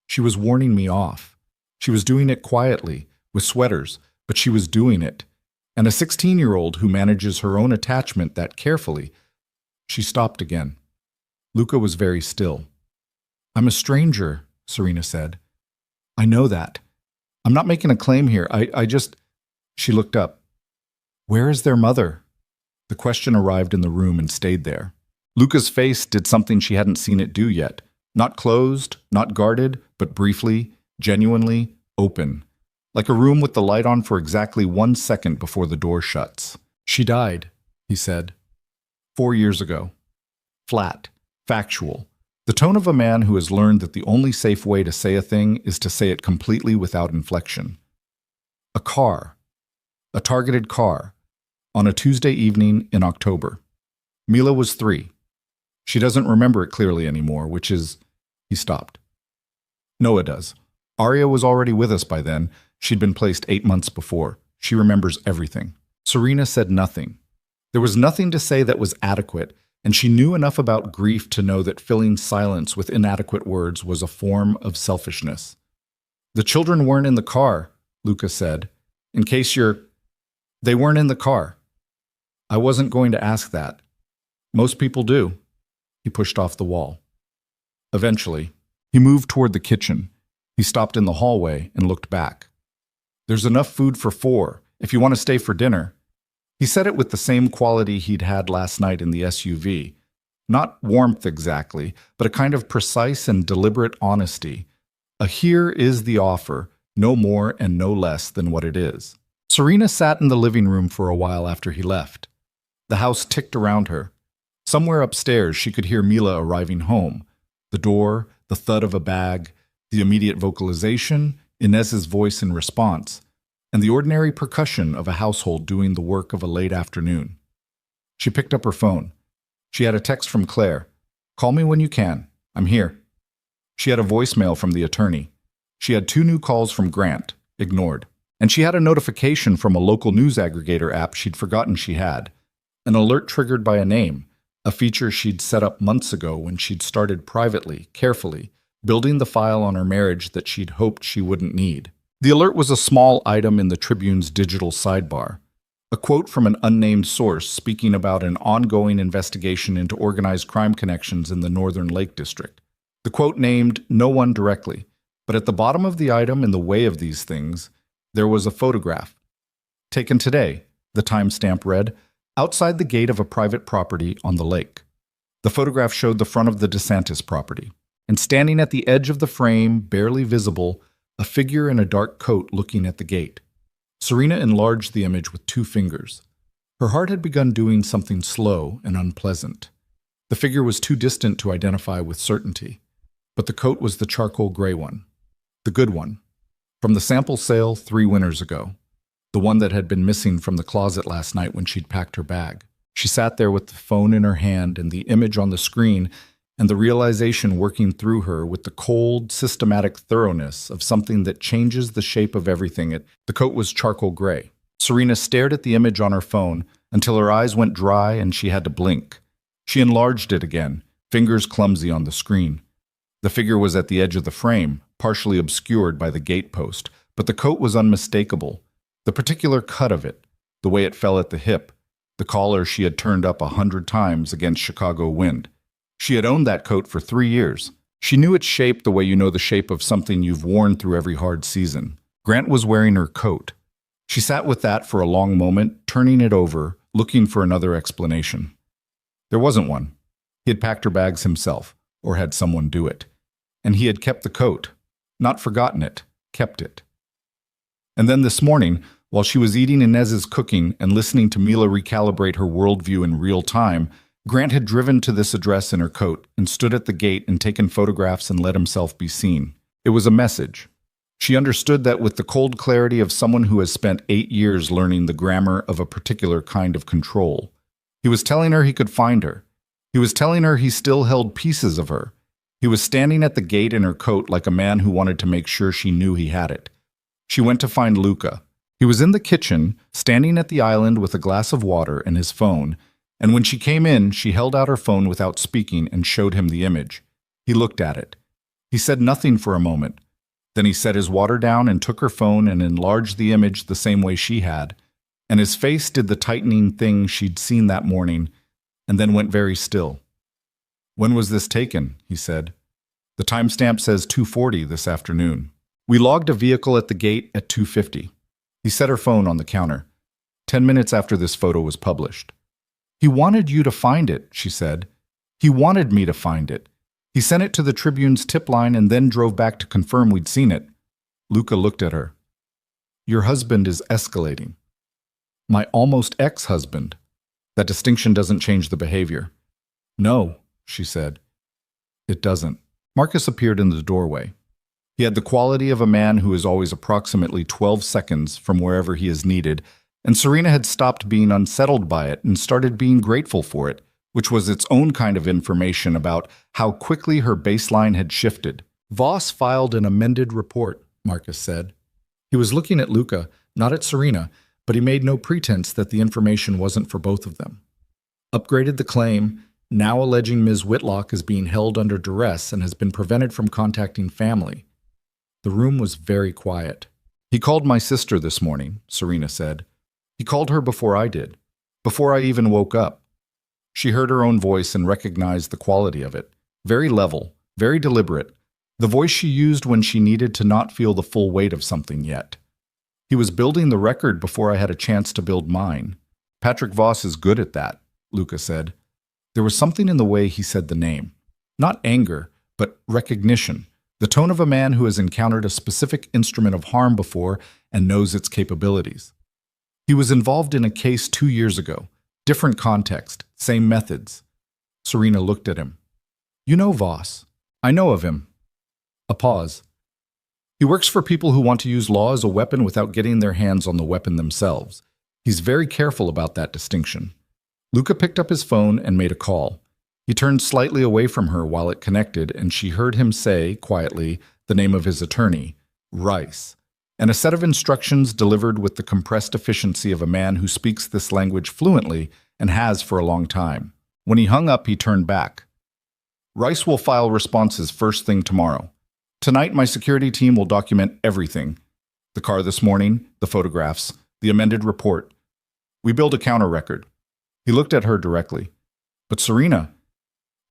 [SPEAKER 1] She was warning me off. She was doing it quietly, with sweaters, but she was doing it. And a 16-year-old who manages her own attachment that carefully. She stopped again. Luca was very still. I'm a stranger, Serena said. I know that. I'm not making a claim here. I just... She looked up. Where is their mother? The question arrived in the room and stayed there. Luca's face did something she hadn't seen it do yet. Not closed, not guarded, but briefly, genuinely, open. Like a room with the light on for exactly 1 second before the door shuts. She died, he said. 4 years ago. Flat, factual. The tone of a man who has learned that the only safe way to say a thing is to say it completely without inflection. A car. A targeted car. On a Tuesday evening in October. Mila was 3. She doesn't remember it clearly anymore, which is... He stopped. Noah does. Arya was already with us by then. She'd been placed 8 months before. She remembers everything. Serena said nothing. There was nothing to say that was adequate, and she knew enough about grief to know that filling silence with inadequate words was a form of selfishness. The children weren't in the car, Luca said. In case you're... They weren't in the car. I wasn't going to ask that. Most people do. He pushed off the wall. Eventually, he moved toward the kitchen. He stopped in the hallway and looked back. There's enough food for 4, if you want to stay for dinner. He said it with the same quality he'd had last night in the SUV. Not warmth exactly, but a kind of precise and deliberate honesty. A here is the offer, no more and no less than what it is. Serena sat in the living room for a while after he left. The house ticked around her. Somewhere upstairs she could hear Mila arriving home. The door, the thud of a bag, the immediate vocalization, Inez's voice in response, and the ordinary percussion of a household doing the work of a late afternoon. She picked up her phone. She had a text from Claire. Call me when you can. I'm here. She had a voicemail from the attorney. She had 2 new calls from Grant, ignored. And she had a notification from a local news aggregator app she'd forgotten she had. An alert triggered by a name, a feature she'd set up months ago when she'd started privately, carefully, building the file on her marriage that she'd hoped she wouldn't need. The alert was a small item in the Tribune's digital sidebar. A quote from an unnamed source speaking about an ongoing investigation into organized crime connections in the Northern Lake District. The quote named no one directly, but at the bottom of the item, in the way of these things, there was a photograph. Taken today, the timestamp read, outside the gate of a private property on the lake. The photograph showed the front of the DeSantis property, and standing at the edge of the frame, barely visible, a figure in a dark coat looking at the gate. Serena enlarged the image with 2 fingers. Her heart had begun doing something slow and unpleasant. The figure was too distant to identify with certainty, but the coat was the charcoal gray one, the good one, from the sample sale 3 winters ago, the one that had been missing from the closet last night when she'd packed her bag. She sat there with the phone in her hand and the image on the screen, and the realization working through her with the cold, systematic thoroughness of something that changes the shape of everything. The coat was charcoal gray. Serena stared at the image on her phone until her eyes went dry and she had to blink. She enlarged it again, fingers clumsy on the screen. The figure was at the edge of the frame, partially obscured by the gatepost, but the coat was unmistakable. The particular cut of it, the way it fell at the hip, the collar she had turned up 100 times against Chicago wind. She had owned that coat for 3 years. She knew its shape the way you know the shape of something you've worn through every hard season. Grant was wearing her coat. She sat with that for a long moment, turning it over, looking for another explanation. There wasn't one. He had packed her bags himself, or had someone do it. And he had kept the coat. Not forgotten it, kept it. And then this morning, while she was eating Inez's cooking and listening to Mila recalibrate her worldview in real time, Grant had driven to this address in her coat and stood at the gate and taken photographs and let himself be seen. It was a message. She understood that with the cold clarity of someone who has spent 8 years learning the grammar of a particular kind of control. He was telling her he could find her. He was telling her he still held pieces of her. He was standing at the gate in her coat like a man who wanted to make sure she knew he had it. She went to find Luca. He was in the kitchen, standing at the island with a glass of water and his phone, and when she came in, she held out her phone without speaking and showed him the image. He looked at it. He said nothing for a moment. Then he set his water down and took her phone and enlarged the image the same way she had, and his face did the tightening thing she'd seen that morning, and then went very still. "When was this taken?" he said. "The timestamp says 2:40 this afternoon. We logged a vehicle at the gate at 2:50. He set her phone on the counter. 10 minutes after this photo was published. "He wanted you to find it," she said. "He wanted me to find it. He sent it to the Tribune's tip line and then drove back to confirm we'd seen it." Luca looked at her. "Your husband is escalating." "My almost ex-husband. That distinction doesn't change the behavior." "No," she said. "It doesn't." Marcus appeared in the doorway. He had the quality of a man who is always approximately 12 seconds from wherever he is needed, and Serena had stopped being unsettled by it and started being grateful for it, which was its own kind of information about how quickly her baseline had shifted. "Voss filed an amended report," Marcus said. He was looking at Luca, not at Serena, but he made no pretense that the information wasn't for both of them. "Upgraded the claim, now alleging Ms. Whitlock is being held under duress and has been prevented from contacting family." The room was very quiet. "He called my sister this morning," Serena said. "He called her before I did, before I even woke up." She heard her own voice and recognized the quality of it. Very level, very deliberate. The voice she used when she needed to not feel the full weight of something yet. "He was building the record before I had a chance to build mine. Patrick Voss is good at that," Luca said. There was something in the way he said the name. Not anger, but recognition. The tone of a man who has encountered a specific instrument of harm before and knows its capabilities. He was involved in a case 2 years ago. Different context, same methods. Serena looked at him. "You know Voss." "I know of him." A pause. "He works for people who want to use law as a weapon without getting their hands on the weapon themselves. He's very careful about that distinction." Luca picked up his phone and made a call. He turned slightly away from her while it connected, and she heard him say, quietly, the name of his attorney, Rice, and a set of instructions delivered with the compressed efficiency of a man who speaks this language fluently and has for a long time. When he hung up, he turned back. "Rice will file responses first thing tomorrow. Tonight, my security team will document everything. The car this morning, the photographs, the amended report. We build a counter record." He looked at her directly. "But Serena,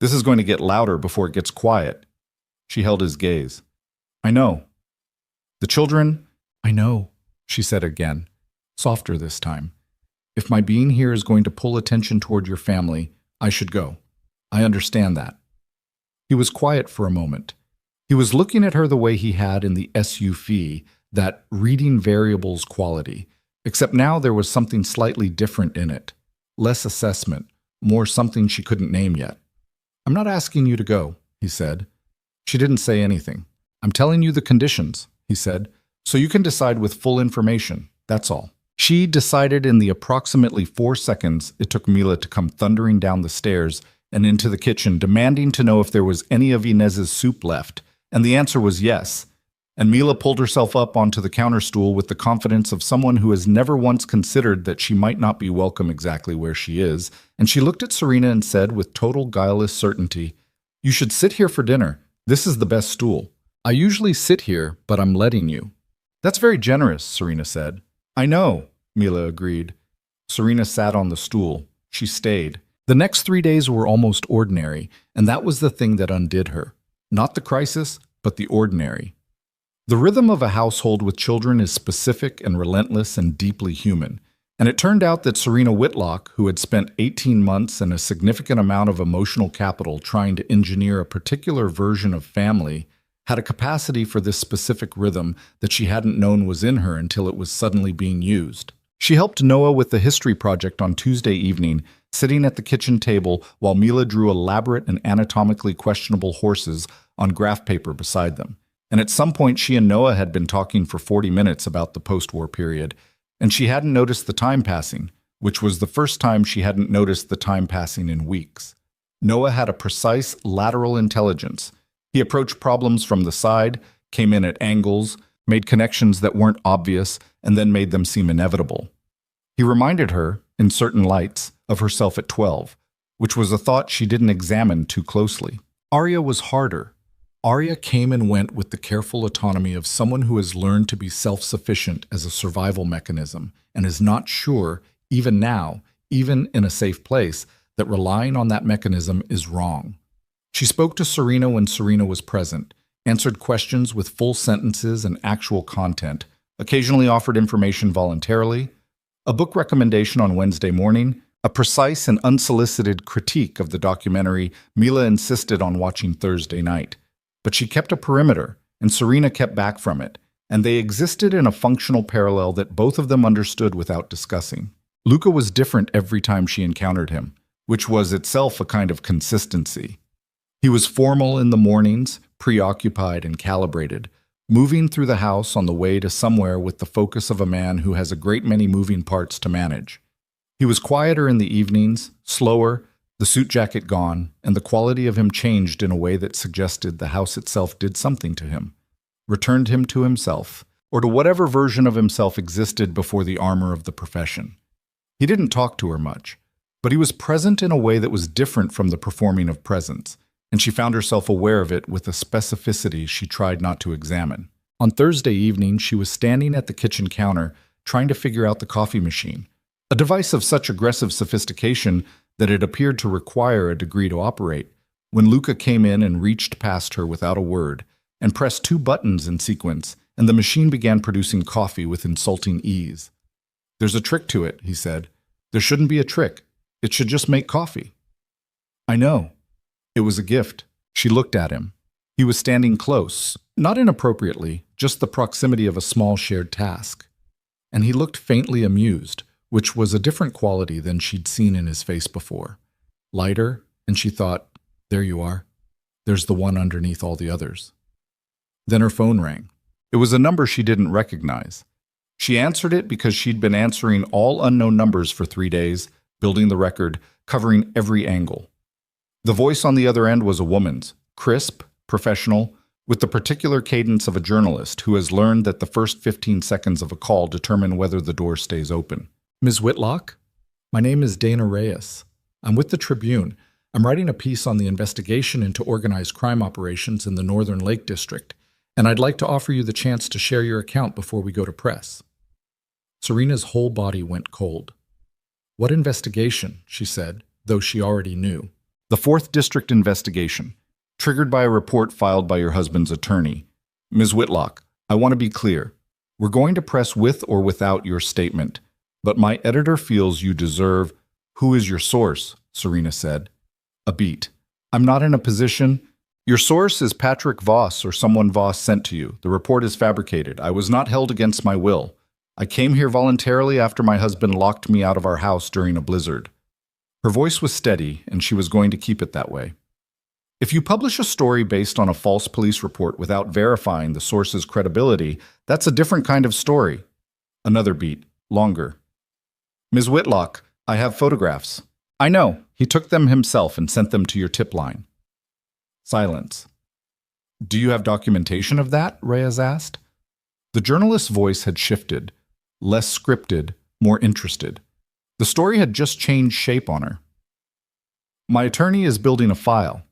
[SPEAKER 1] this is going to get louder before it gets quiet." She held his gaze. "I know." "The children—" "I know," she said again, softer this time. "If my being here is going to pull attention toward your family, I should go. I understand that." He was quiet for a moment. He was looking at her the way he had in the SUV, that reading variables quality, except now there was something slightly different in it. Less assessment, more something she couldn't name yet. "I'm not asking you to go," he said. She didn't say anything. "I'm telling you the conditions," he said, "so you can decide with full information, that's all." She decided in the approximately 4 seconds it took Mila to come thundering down the stairs and into the kitchen, demanding to know if there was any of Inez's soup left, and the answer was yes. And Mila pulled herself up onto the counter stool with the confidence of someone who has never once considered that she might not be welcome exactly where she is, and she looked at Serena and said with total guileless certainty, "You should sit here for dinner. This is the best stool. I usually sit here, but I'm letting you." "That's very generous," Serena said. "I know," Mila agreed. Serena sat on the stool. She stayed. The next 3 days were almost ordinary, and that was the thing that undid her. Not the crisis, but the ordinary. The rhythm of a household with children is specific and relentless and deeply human, and it turned out that Serena Whitlock, who had spent 18 months and a significant amount of emotional capital trying to engineer a particular version of family, had a capacity for this specific rhythm that she hadn't known was in her until it was suddenly being used. She helped Noah with the history project on Tuesday evening, sitting at the kitchen table while Mila drew elaborate and anatomically questionable horses on graph paper beside them. And at some point, she and Noah had been talking for 40 minutes about the post-war period, and she hadn't noticed the time passing, which was the first time she hadn't noticed the time passing in weeks. Noah had a precise lateral intelligence. He approached problems from the side, came in at angles, made connections that weren't obvious, and then made them seem inevitable. He reminded her, in certain lights, of herself at 12, which was a thought she didn't examine too closely. Arya was harder. Arya came and went with the careful autonomy of someone who has learned to be self-sufficient as a survival mechanism and is not sure, even now, even in a safe place, that relying on that mechanism is wrong. She spoke to Serena when Serena was present, answered questions with full sentences and actual content, occasionally offered information voluntarily, a book recommendation on Wednesday morning, a precise and unsolicited critique of the documentary Mila insisted on watching Thursday night. But she kept a perimeter, and Serena kept back from it, and they existed in a functional parallel that both of them understood without discussing. Luca was different every time she encountered him, which was itself a kind of consistency. He was formal in the mornings, preoccupied and calibrated, moving through the house on the way to somewhere with the focus of a man who has a great many moving parts to manage. He was quieter in the evenings, slower, the suit jacket gone, and the quality of him changed in a way that suggested the house itself did something to him, returned him to himself, or to whatever version of himself existed before the armor of the profession. He didn't talk to her much, but he was present in a way that was different from the performing of presence, and she found herself aware of it with a specificity she tried not to examine. On Thursday evening, she was standing at the kitchen counter trying to figure out the coffee machine, a device of such aggressive sophistication that it appeared to require a degree to operate, when Luca came in and reached past her without a word, and pressed 2 buttons in sequence, and the machine began producing coffee with insulting ease. "There's a trick to it," he said. "There shouldn't be a trick. It should just make coffee." "I know." It was a gift. She looked at him. He was standing close, not inappropriately, just the proximity of a small shared task. And he looked faintly amused, which was a different quality than she'd seen in his face before. Lighter, and she thought, there you are. There's the one underneath all the others. Then her phone rang. It was a number she didn't recognize. She answered it because she'd been answering all unknown numbers for 3 days, building the record, covering every angle. The voice on the other end was a woman's, crisp, professional, with the particular cadence of a journalist who has learned that the first 15 seconds of a call determine whether the door stays open. "Ms. Whitlock? My name is Dana Reyes. I'm with the Tribune. I'm writing a piece on the investigation into organized crime operations in the Northern Lake District, and I'd like to offer you the chance to share your account before we go to press." Serena's whole body went cold. "What investigation?" she said, though she already knew. "The 4th District investigation, triggered by a report filed by your husband's attorney. Ms. Whitlock, I want to be clear. We're going to press with or without your statement, but my editor feels you deserve—" "Who is your source?" Serena said. A beat. "I'm not in a position—" "Your source is Patrick Voss or someone Voss sent to you. The report is fabricated. I was not held against my will. I came here voluntarily after my husband locked me out of our house during a blizzard." Her voice was steady, and she was going to keep it that way. "If you publish a story based on a false police report without verifying the source's credibility, that's a different kind of story." Another beat, longer. "Ms. Whitlock, I have photographs." "I know. He took them himself and sent them to your tip line." Silence. "Do you have documentation of that?" Reyes asked. The journalist's voice had shifted, less scripted, more interested. The story had just changed shape on her. "My attorney is building a file.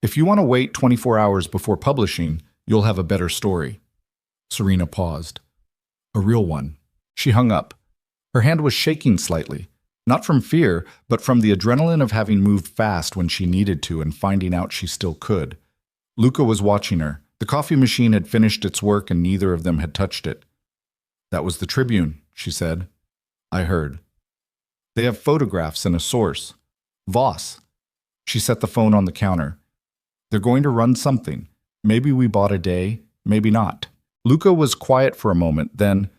[SPEAKER 1] If you want to wait 24 hours before publishing, you'll have a better story." Serena paused. "A real one." She hung up. Her hand was shaking slightly, not from fear, but from the adrenaline of having moved fast when she needed to and finding out she still could. Luca was watching her. The coffee machine had finished its work and neither of them had touched it. "That was the Tribune," she said. "I heard. They have photographs and a source. Voss." She set the phone on the counter. "They're going to run something. Maybe we bought a day, maybe not." Luca was quiet for a moment, then,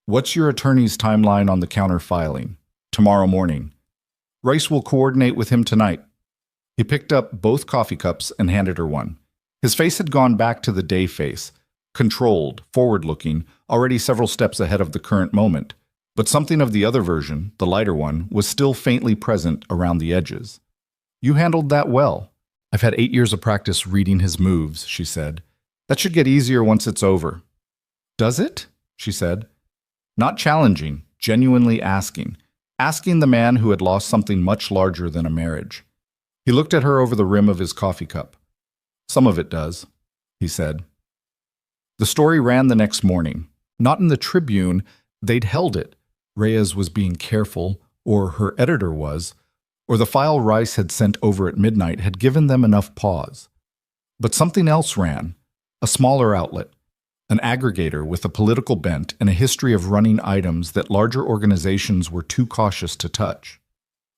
[SPEAKER 1] "What's your attorney's timeline on the counter filing?" "Tomorrow morning." Rice will coordinate with him tonight. He picked up both coffee cups and handed her one. His face had gone back to the day face, controlled, forward-looking, already several steps ahead of the current moment. But something of the other version, the lighter one, was still faintly present around the edges. You handled that well. I've had 8 years of practice reading his moves, she said. That should get easier once it's over. Does it? She said. Not challenging, genuinely asking. Asking the man who had lost something much larger than a marriage. He looked at her over the rim of his coffee cup. Some of it does, he said. The story ran the next morning. Not in the Tribune, they'd held it. Reyes was being careful, or her editor was, or the file Rice had sent over at midnight had given them enough pause. But something else ran, a smaller outlet, an aggregator with a political bent and a history of running items that larger organizations were too cautious to touch.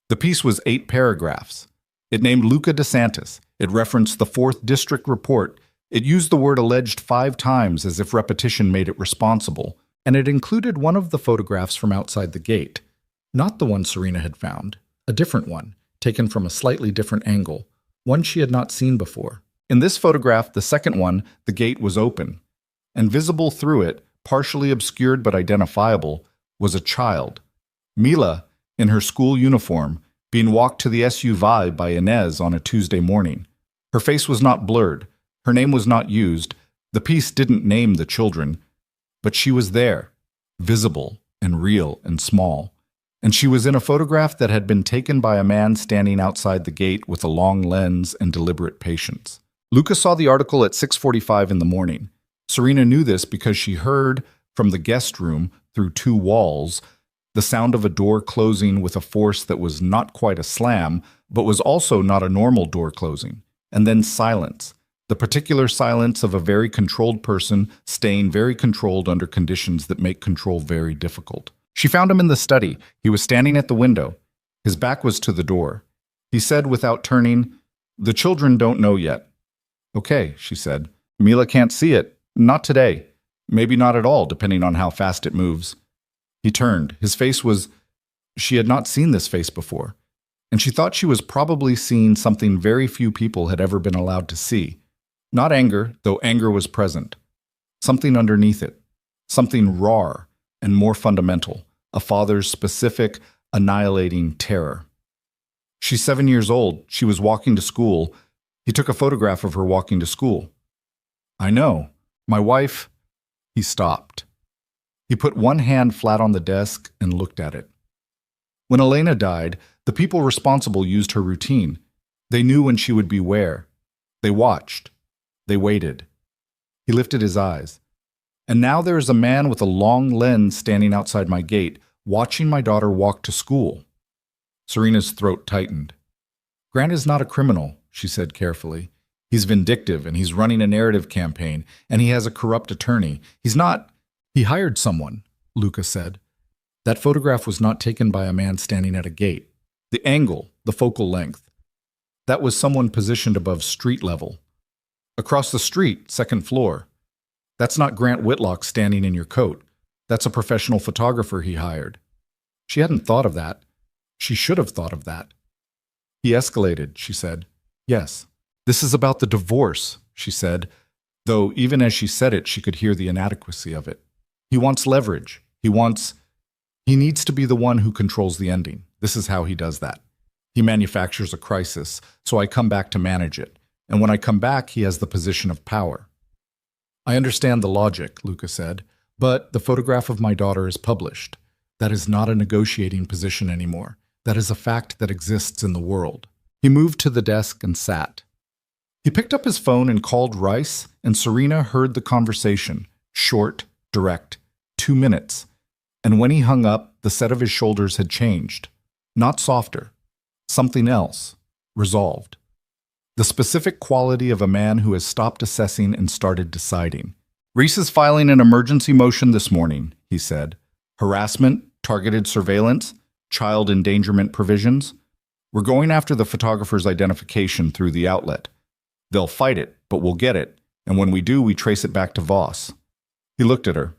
[SPEAKER 1] The piece was 8 paragraphs. It named Luca DeSantis. It referenced the 4th District report. It used the word alleged 5 times as if repetition made it responsible, and it included one of the photographs from outside the gate. Not the one Serena had found, a different one, taken from a slightly different angle, one she had not seen before. In this photograph, the second one, the gate was open, and visible through it, partially obscured but identifiable, was a child. Mila, in her school uniform, being walked to the SUV by Inez on a Tuesday morning. Her face was not blurred. Her name was not used. The piece didn't name the children. But she was there, visible and real and small. And she was in a photograph that had been taken by a man standing outside the gate with a long lens and deliberate patience. Luca saw the article at 6:45 in the morning. Serena knew this because she heard, from the guest room, through 2 walls, the sound of a door closing with a force that was not quite a slam, but was also not a normal door closing. And then silence. The particular silence of a very controlled person staying very controlled under conditions that make control very difficult. She found him in the study. He was standing at the window. His back was to the door. He said without turning, "The children don't know yet." "Okay," she said. "Mila can't see it. Not today. Maybe not at all, depending on how fast it moves." He turned. His face was... She had not seen this face before, and she thought she was probably seeing something very few people had ever been allowed to see. Not anger, though anger was present. Something underneath it. Something raw and more fundamental. A father's specific, annihilating terror. She's 7 years old. She was walking to school. He took a photograph of her walking to school. "I know. My wife..." He stopped. He put one hand flat on the desk and looked at it. When Elena died, the people responsible used her routine. They knew when she would be where. They watched. They waited. He lifted his eyes. "And now there is a man with a long lens standing outside my gate, watching my daughter walk to school." Serena's throat tightened. "Grant is not a criminal," she said carefully. "He's vindictive, and he's running a narrative campaign, and he has a corrupt attorney. He's not..." "He hired someone," Luca said. "That photograph was not taken by a man standing at a gate. The angle, the focal length. That was someone positioned above street level. Across the street, 2nd floor. That's not Grant Whitlock standing in your coat. That's a professional photographer he hired." She hadn't thought of that. She should have thought of that. "He escalated," she said. "Yes. This is about the divorce," she said, though even as she said it, she could hear the inadequacy of it. "He wants leverage. He needs to be the one who controls the ending. This is how he does that. He manufactures a crisis, so I come back to manage it. And when I come back, he has the position of power." "I understand the logic," Luca said, "but the photograph of my daughter is published. That is not a negotiating position anymore. That is a fact that exists in the world." He moved to the desk and sat. He picked up his phone and called Rice, and Serena heard the conversation, short, direct, 2 minutes. And when he hung up, the set of his shoulders had changed. Not softer. Something else. Resolved. The specific quality of a man who has stopped assessing and started deciding. "Reese is filing an emergency motion this morning," he said. "Harassment, targeted surveillance, child endangerment provisions. We're going after the photographer's identification through the outlet. They'll fight it, but we'll get it, and when we do, we trace it back to Voss." He looked at her.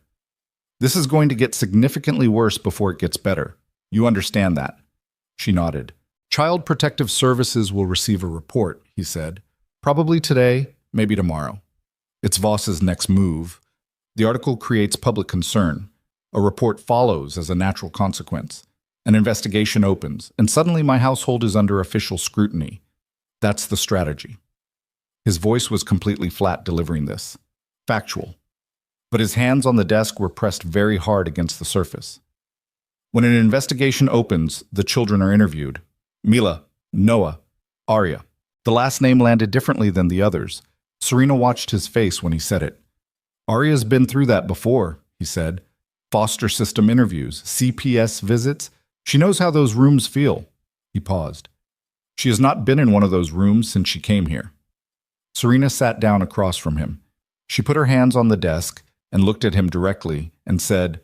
[SPEAKER 1] "This is going to get significantly worse before it gets better. You understand that?" She nodded. Child Protective Services will receive a report, he said. Probably today, maybe tomorrow. It's Voss's next move. The article creates public concern. A report follows as a natural consequence. An investigation opens, and suddenly my household is under official scrutiny. That's the strategy. His voice was completely flat delivering this. Factual. But his hands on the desk were pressed very hard against the surface. When an investigation opens, the children are interviewed. Mila, Noah, Arya. The last name landed differently than the others. Serena watched his face when he said it. Arya's been through that before, he said. Foster system interviews, CPS visits. She knows how those rooms feel. He paused. She has not been in one of those rooms since she came here. Serena sat down across from him. She put her hands on the desk and looked at him directly and said,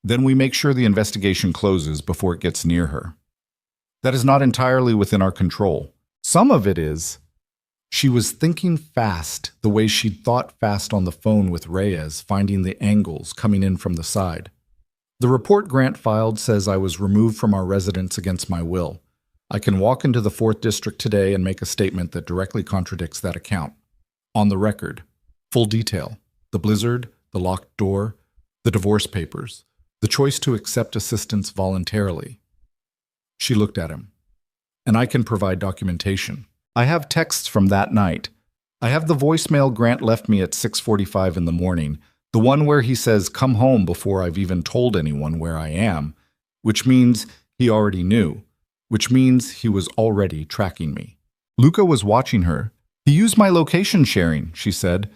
[SPEAKER 1] "Then we make sure the investigation closes before it gets near her. That is not entirely within our control. Some of it is." She was thinking fast, the way she'd thought fast on the phone with Reyes, finding the angles coming in from the side. The report Grant filed says I was removed from our residence against my will. I can walk into the 4th District today and make a statement that directly contradicts that account. On the record. Full detail. The blizzard, the locked door, the divorce papers, the choice to accept assistance voluntarily. She looked at him. And I can provide documentation. I have texts from that night. I have the voicemail Grant left me at 6:45 in the morning, the one where he says, "Come home," before I've even told anyone where I am, which means he already knew, which means he was already tracking me. Luca was watching her. He used my location sharing, she said.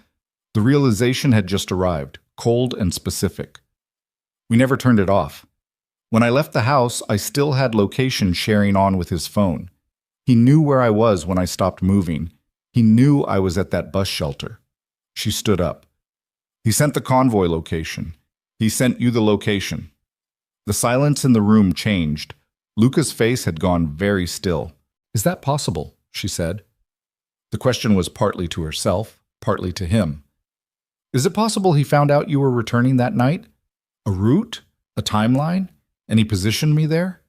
[SPEAKER 1] The realization had just arrived, cold and specific. We never turned it off. When I left the house, I still had location sharing on with his phone. He knew where I was when I stopped moving. He knew I was at that bus shelter. She stood up. He sent the convoy location. He sent you the location. The silence in the room changed. Luca's face had gone very still. Is that possible? She said. The question was partly to herself, partly to him. Is it possible he found out you were returning that night? A route? A timeline? And he positioned me there?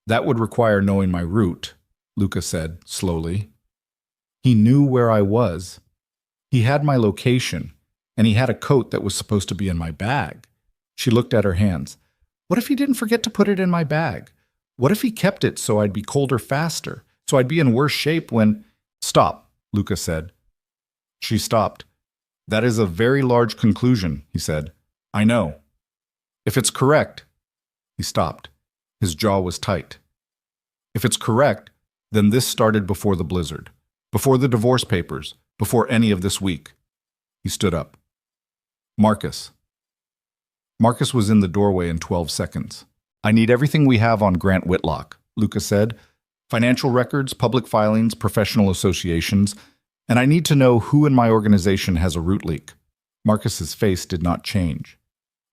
[SPEAKER 1] That would require knowing my route, Luca said, slowly. He knew where I was. He had my location, and he had a coat that was supposed to be in my bag. She looked at her hands. What if he didn't forget to put it in my bag? What if he kept it so I'd be colder faster, so I'd be in worse shape when— Stop, Luca said. She stopped. That is a very large conclusion, he said. I know. If it's correct— He stopped. His jaw was tight. If it's correct, then this started before the blizzard, before the divorce papers, before any of this week. He stood up. Marcus. Marcus was in the doorway in 12 seconds. I need everything we have on Grant Whitlock, Luca said. Financial records, public filings, professional associations, and I need to know who in my organization has a root leak. Marcus's face did not change.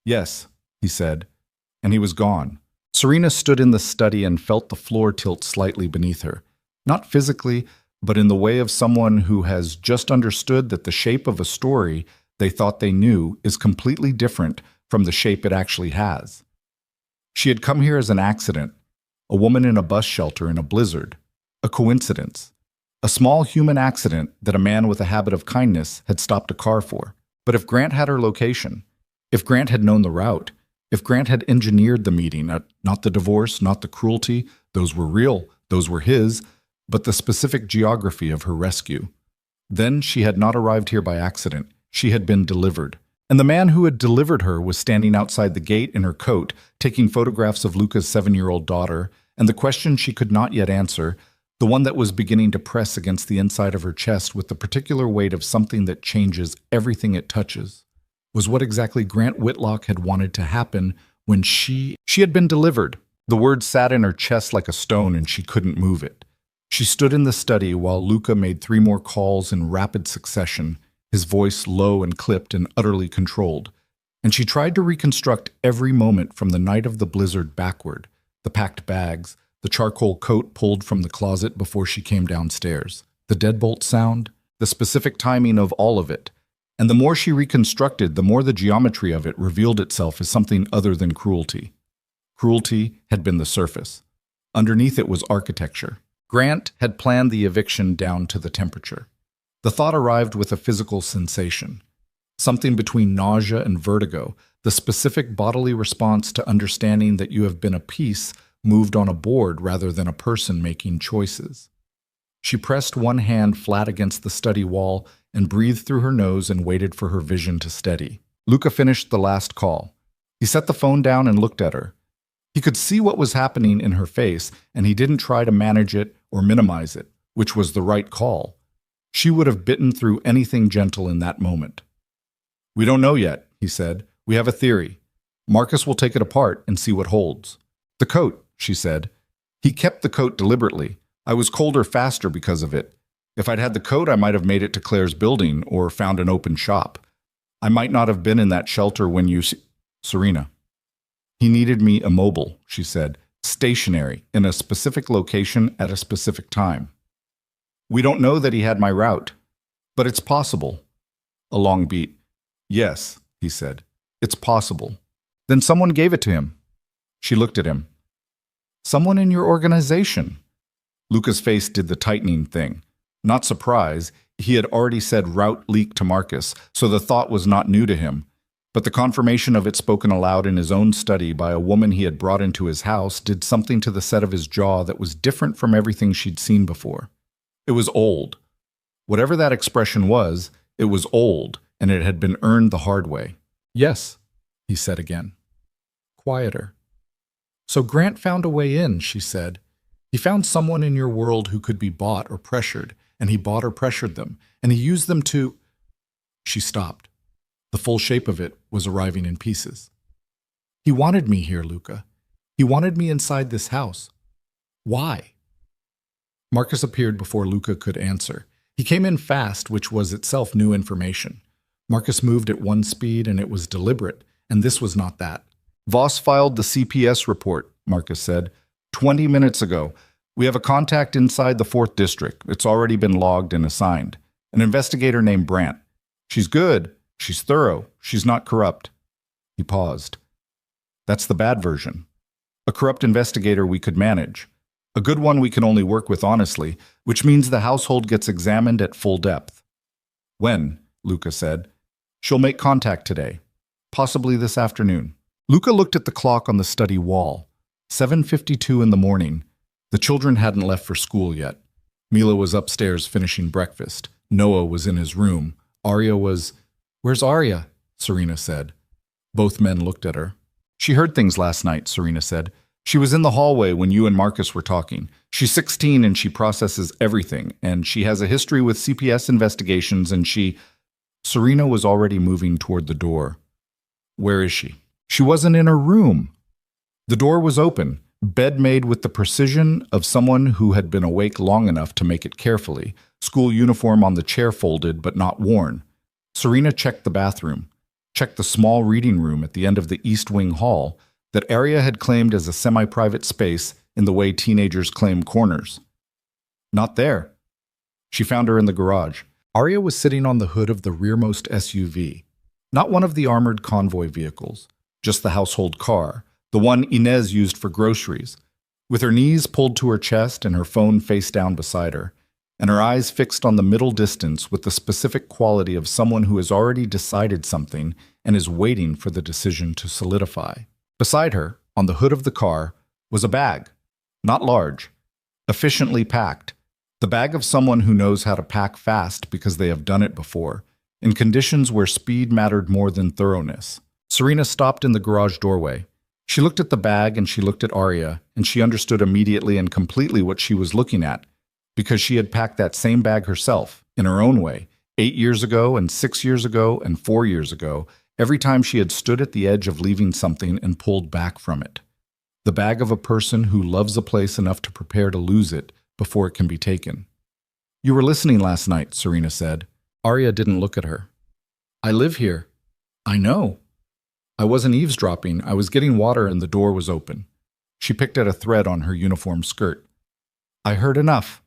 [SPEAKER 1] Yes, he said, and he was gone. Serena stood in the study and felt the floor tilt slightly beneath her. Not physically, but in the way of someone who has just understood that the shape of a story they thought they knew is completely different from the shape it actually has. She had come here as an accident, a woman in a bus shelter in a blizzard, a coincidence, a small human accident that a man with a habit of kindness had stopped a car for. But if Grant had her location, if Grant had known the route, if Grant had engineered the meeting, not the divorce, not the cruelty, those were real, those were his, but the specific geography of her rescue, then she had not arrived here by accident. She had been delivered. And the man who had delivered her was standing outside the gate in her coat, taking photographs of Luca's 7-year-old daughter, and the question she could not yet answer, the one that was beginning to press against the inside of her chest with the particular weight of something that changes everything it touches, was what exactly Grant Whitlock had wanted to happen when she had been delivered. The word sat in her chest like a stone and she couldn't move it. She stood in the study while Luca made 3 more calls in rapid succession, his voice low and clipped and utterly controlled, and she tried to reconstruct every moment from the night of the blizzard backward, the packed bags, the charcoal coat pulled from the closet before she came downstairs, the deadbolt sound, the specific timing of all of it. And the more she reconstructed, the more the geometry of it revealed itself as something other than cruelty. Cruelty had been the surface. Underneath it was architecture. Grant had planned the eviction down to the temperature. The thought arrived with a physical sensation. Something between nausea and vertigo, the specific bodily response to understanding that you have been a piece moved on a board rather than a person making choices. She pressed one hand flat against the study wall and breathed through her nose and waited for her vision to steady. Luca finished the last call. He set the phone down and looked at her. He could see what was happening in her face, and he didn't try to manage it or minimize it, which was the right call. She would have bitten through anything gentle in that moment. "We don't know yet," he said. "We have a theory. Marcus will take it apart and see what holds." "The coat," she said. "He kept the coat deliberately. I was colder faster because of it. If I'd had the coat, I might have made it to Claire's building or found an open shop. I might not have been in that shelter when you... Serena." "He needed me immobile," she said, "stationary, in a specific location at a specific time. We don't know that he had my route, but it's possible." A long beat. "Yes," he said, "it's possible." "Then someone gave it to him." She looked at him. "Someone in your organization." Luca's face did the tightening thing. Not surprise, he had already said route leak to Marcus, so the thought was not new to him. But the confirmation of it spoken aloud in his own study by a woman he had brought into his house did something to the set of his jaw that was different from everything she'd seen before. It was old. Whatever that expression was, it was old, and it had been earned the hard way. "Yes," he said again. Quieter. "So Grant found a way in," she said. "He found someone in your world who could be bought or pressured, and he bought or pressured them, and he used them to..." She stopped. The full shape of it was arriving in pieces. "He wanted me here, Luca. He wanted me inside this house. Why?" Marcus appeared before Luca could answer. He came in fast, which was itself new information. Marcus moved at one speed, and it was deliberate, and this was not that. "Voss filed the CPS report," Marcus said, 20 minutes ago. "We have a contact inside the 4th District. It's already been logged and assigned. An investigator named Brandt. She's good. She's thorough. She's not corrupt." He paused. "That's the bad version. A corrupt investigator we could manage. A good one we can only work with honestly, which means the household gets examined at full depth." "When?" Luca said. "She'll make contact today. Possibly this afternoon." Luca looked at the clock on the study wall. 7:52 in the morning. The children hadn't left for school yet. Mila was upstairs finishing breakfast. Noah was in his room. Arya was... "Where's Arya?" Serena said. Both men looked at her. "She heard things last night," Serena said. "She was in the hallway when you and Marcus were talking. She's 16 and she processes everything, and she has a history with CPS investigations, and she..." Serena was already moving toward the door. "Where is she?" "She wasn't in her room." The door was open, bed made with the precision of someone who had been awake long enough to make it carefully, school uniform on the chair folded but not worn. Serena checked the bathroom, checked the small reading room at the end of the East Wing hall that Arya had claimed as a semi-private space in the way teenagers claim corners. Not there. She found her in the garage. Arya was sitting on the hood of the rearmost SUV, not one of the armored convoy vehicles, just the household car, the one Inez used for groceries, with her knees pulled to her chest and her phone face down beside her, and her eyes fixed on the middle distance with the specific quality of someone who has already decided something and is waiting for the decision to solidify. Beside her, on the hood of the car, was a bag, not large, efficiently packed, the bag of someone who knows how to pack fast because they have done it before, in conditions where speed mattered more than thoroughness. Serena stopped in the garage doorway. She looked at the bag and she looked at Arya, and she understood immediately and completely what she was looking at, because she had packed that same bag herself, in her own way, 8 years ago and 6 years ago and 4 years ago, every time she had stood at the edge of leaving something and pulled back from it. The bag of a person who loves a place enough to prepare to lose it before it can be taken. "You were listening last night," Serena said. Arya didn't look at her. "I live here." "I know." "I wasn't eavesdropping. I was getting water and the door was open." She picked at a thread on her uniform skirt. "I heard enough."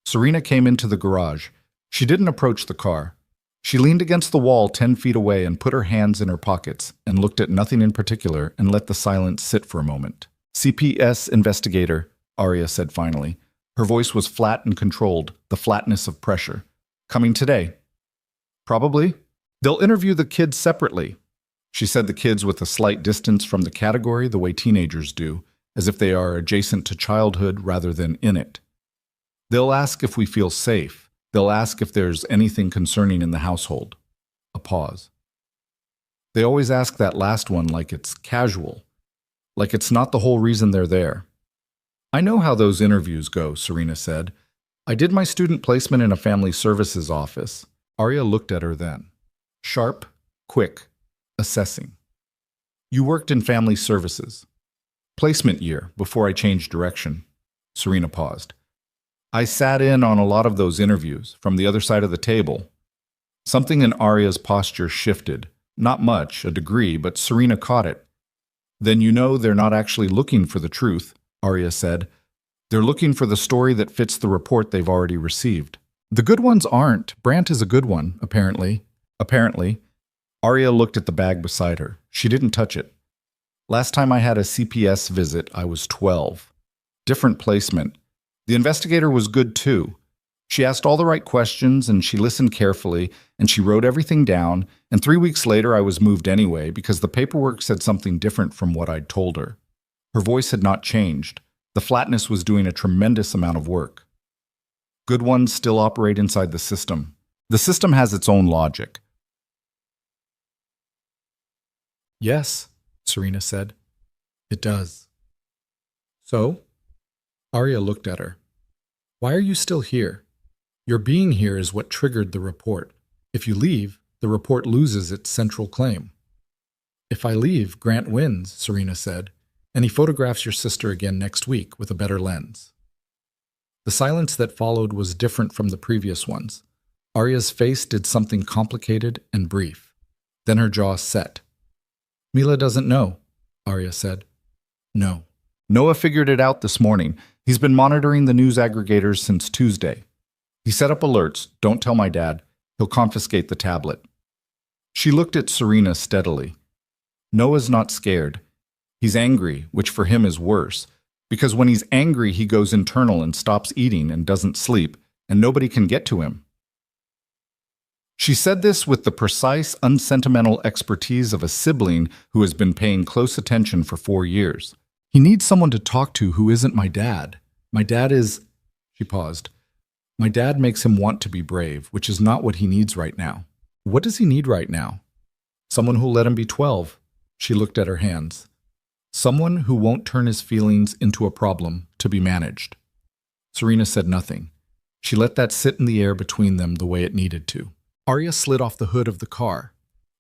[SPEAKER 1] Serena came into the garage. She didn't approach the car. She leaned against the wall 10 feet away and put her hands in her pockets and looked at nothing in particular and let the silence sit for a moment. "CPS investigator," Arya said finally. Her voice was flat and controlled, the flatness of pressure. Coming today. Probably. They'll interview the kids separately. She said the kids with a slight distance from the category the way teenagers do, as if they are adjacent to childhood rather than in it. They'll ask if we feel safe. They'll ask if there's anything concerning in the household. A pause. They always ask that last one like it's casual, like it's not the whole reason they're there. I know how those interviews go, Serena said. I did my student placement in a family services office. Arya looked at her then. Sharp, quick, assessing. You worked in family services. Placement year, before I changed direction. Serena paused. I sat in on a lot of those interviews, from the other side of the table. Something in Arya's posture shifted. Not much, a degree, but Serena caught it. Then you know they're not actually looking for the truth, Arya said. They're looking for the story that fits the report they've already received. The good ones aren't. Brant is a good one, apparently. Apparently. Arya looked at the bag beside her. She didn't touch it. Last time I had a CPS visit, I was 12. Different placement. The investigator was good too. She asked all the right questions and she listened carefully and she wrote everything down, and 3 weeks later I was moved anyway because the paperwork said something different from what I'd told her. Her voice had not changed. The flatness was doing a tremendous amount of work. Good ones still operate inside the system. The system has its own logic. Yes, Serena said. It does. So? Arya looked at her. Why are you still here? Your being here is what triggered the report. If you leave, the report loses its central claim. If I leave, Grant wins, Serena said, and he photographs your sister again next week with a better lens. The silence that followed was different from the previous ones. Arya's face did something complicated and brief. Then her jaw set. Mila doesn't know, Arya said. No. Noah figured it out this morning. He's been monitoring the news aggregators since Tuesday. He set up alerts. Don't tell my dad. He'll confiscate the tablet. She looked at Serena steadily. Noah's not scared. He's angry, which for him is worse, because when he's angry, he goes internal and stops eating and doesn't sleep, and nobody can get to him. She said this with the precise, unsentimental expertise of a sibling who has been paying close attention for 4 years. He needs someone to talk to who isn't my dad. My dad is... She paused. My dad makes him want to be brave, which is not what he needs right now. What does he need right now? Someone who'll let him be 12. She looked at her hands. Someone who won't turn his feelings into a problem to be managed. Serena said nothing. She let that sit in the air between them the way it needed to. Arya slid off the hood of the car.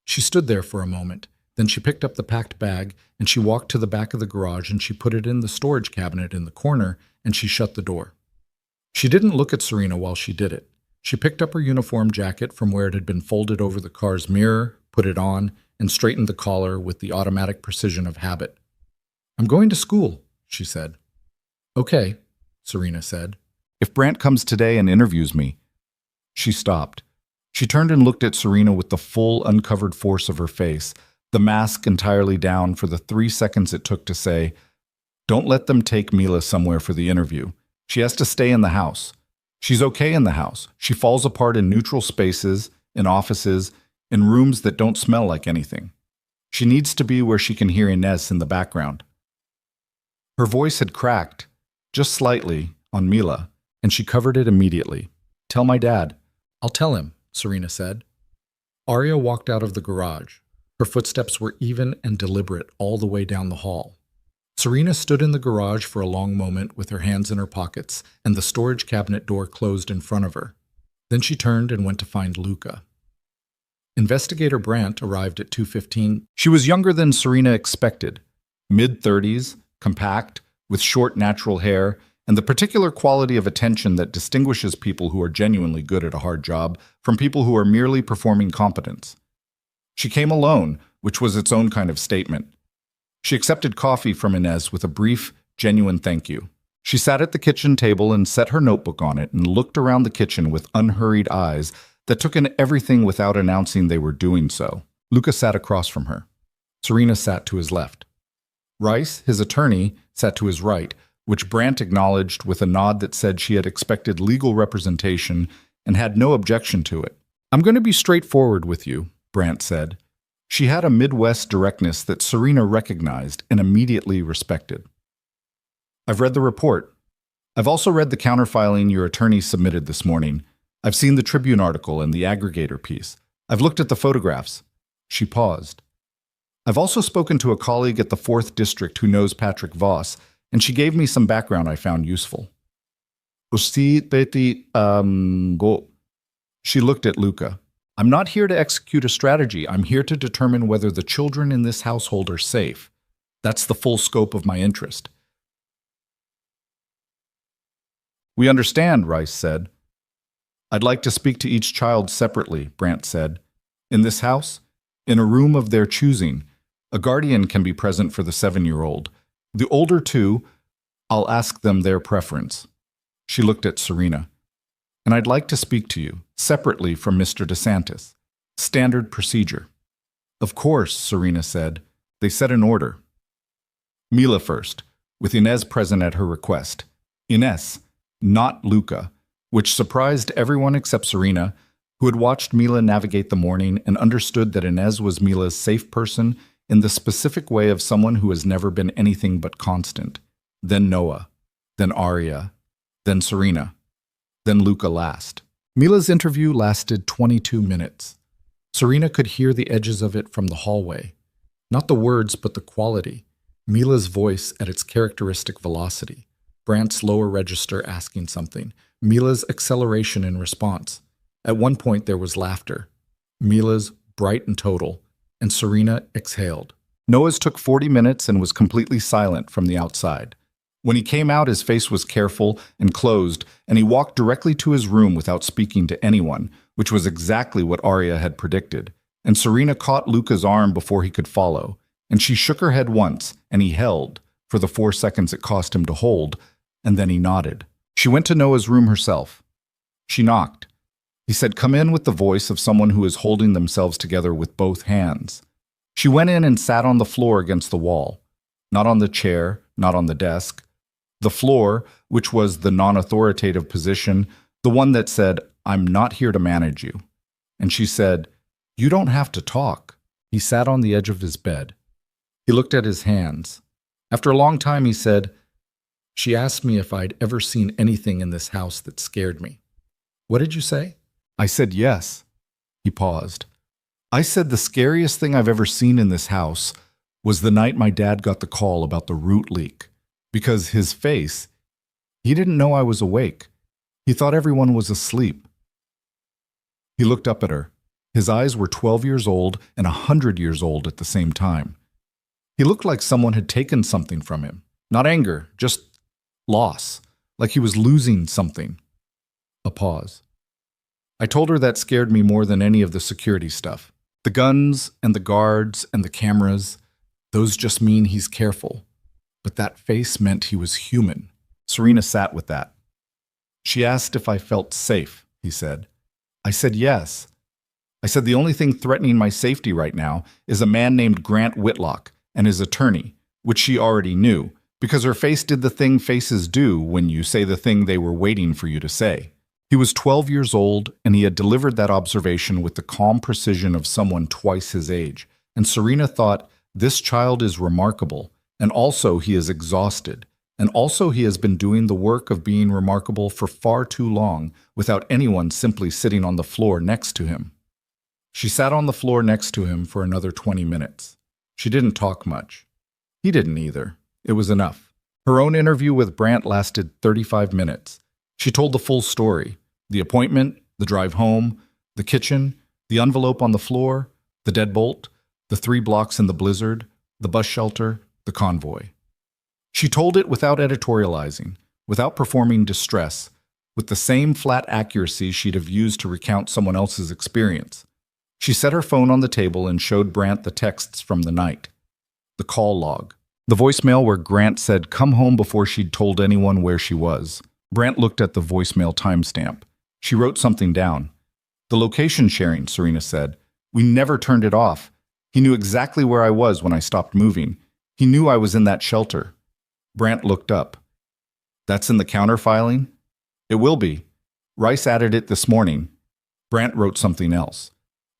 [SPEAKER 1] She stood there for a moment. Then she picked up the packed bag and she walked to the back of the garage and she put it in the storage cabinet in the corner and she shut the door. She didn't look at Serena while she did it. She picked up her uniform jacket from where it had been folded over the car's mirror, put it on, and straightened the collar with the automatic precision of habit. I'm going to school, she said. Okay, Serena said. If Brant comes today and interviews me. She stopped. She turned and looked at Serena with the full uncovered force of her face, the mask entirely down for the 3 seconds it took to say, don't let them take Mila somewhere for the interview. She has to stay in the house. She's okay in the house. She falls apart in neutral spaces, in offices, in rooms that don't smell like anything. She needs to be where she can hear Inez in the background. Her voice had cracked, just slightly, on Mila, and she covered it immediately. Tell my dad. I'll tell him, Serena said. Arya walked out of the garage. Her footsteps were even and deliberate all the way down the hall. Serena stood in the garage for a long moment with her hands in her pockets, and the storage cabinet door closed in front of her. Then she turned and went to find Luca. Investigator Brant arrived at 2:15. She was younger than Serena expected, mid-30s, compact, with short natural hair, and the particular quality of attention that distinguishes people who are genuinely good at a hard job from people who are merely performing competence. She came alone, which was its own kind of statement. She accepted coffee from Inez with a brief, genuine thank you. She sat at the kitchen table and set her notebook on it and looked around the kitchen with unhurried eyes that took in everything without announcing they were doing so. Luca sat across from her. Serena sat to his left. Rice, his attorney, sat to his right, which Brant acknowledged with a nod that said she had expected legal representation and had no objection to it. "I'm going to be straightforward with you," Brant said. She had a Midwest directness that Serena recognized and immediately respected. "I've read the report. I've also read the counterfiling your attorney submitted this morning. I've seen the Tribune article and the aggregator piece. I've looked at the photographs." She paused. "I've also spoken to a colleague at the 4th District who knows Patrick Voss, and she gave me some background I found useful." Go. She looked at Luca. "I'm not here to execute a strategy. I'm here to determine whether the children in this household are safe. That's the full scope of my interest." "We understand," Rice said. "I'd like to speak to each child separately," Brant said. "In this house, in a room of their choosing, a guardian can be present for the 7-year-old. The older two, I'll ask them their preference." She looked at Serena. "And I'd like to speak to you, separately from Mr. DeSantis. Standard procedure." "Of course," Serena said. They set an order. Mila first, with Inez present at her request. Inez, not Luca, which surprised everyone except Serena, who had watched Mila navigate the morning and understood that Inez was Mila's safe person in the specific way of someone who has never been anything but constant. Then Noah, then Arya, then Serena, then Luca last. Mila's interview lasted 22 minutes. Serena could hear the edges of it from the hallway. Not the words, but the quality. Mila's voice at its characteristic velocity. Brant's lower register asking something. Mila's acceleration in response. At one point there was laughter. Mila's bright and total, and Serena exhaled. Noah's took 40 minutes and was completely silent from the outside. When he came out, his face was careful and closed, and he walked directly to his room without speaking to anyone, which was exactly what Arya had predicted. And Serena caught Luca's arm before he could follow, and she shook her head once, and he held, for the 4 seconds it cost him to hold, and then he nodded. She went to Noah's room herself. She knocked. He said, "Come in," with the voice of someone who is holding themselves together with both hands. She went in and sat on the floor against the wall. Not on the chair, not on the desk. The floor, which was the non-authoritative position, the one that said, "I'm not here to manage you." And she said, "You don't have to talk." He sat on the edge of his bed. He looked at his hands. After a long time, he said, "She asked me if I'd ever seen anything in this house that scared me." "What did you say?" "I said yes." He paused. "I said the scariest thing I've ever seen in this house was the night my dad got the call about the root leak. Because his face, he didn't know I was awake. He thought everyone was asleep." He looked up at her. His eyes were 12 years old and 100 years old at the same time. He looked like someone had taken something from him. Not anger, just loss, like he was losing something. A pause. "I told her that scared me more than any of the security stuff. The guns and the guards and the cameras, those just mean he's careful. But that face meant he was human." Serena sat with that. "She asked if I felt safe," he said. "I said yes. I said the only thing threatening my safety right now is a man named Grant Whitlock and his attorney, which she already knew, because her face did the thing faces do when you say the thing they were waiting for you to say." He was 12 years old, and he had delivered that observation with the calm precision of someone twice his age. And Serena thought, this child is remarkable, and also he is exhausted, and also he has been doing the work of being remarkable for far too long without anyone simply sitting on the floor next to him. She sat on the floor next to him for another 20 minutes. She didn't talk much. He didn't either. It was enough. Her own interview with Brant lasted 35 minutes. She told the full story. The appointment, the drive home, the kitchen, the envelope on the floor, the deadbolt, the 3 blocks in the blizzard, the bus shelter, the convoy. She told it without editorializing, without performing distress, with the same flat accuracy she'd have used to recount someone else's experience. She set her phone on the table and showed Brant the texts from the night. The call log. The voicemail where Grant said come home before she'd told anyone where she was. Brant looked at the voicemail timestamp. She wrote something down. The location sharing, Serena said. We never turned it off. He knew exactly where I was when I stopped moving. He knew I was in that shelter. Brant looked up. That's in the counterfiling? It will be. Rice added it this morning. Brant wrote something else.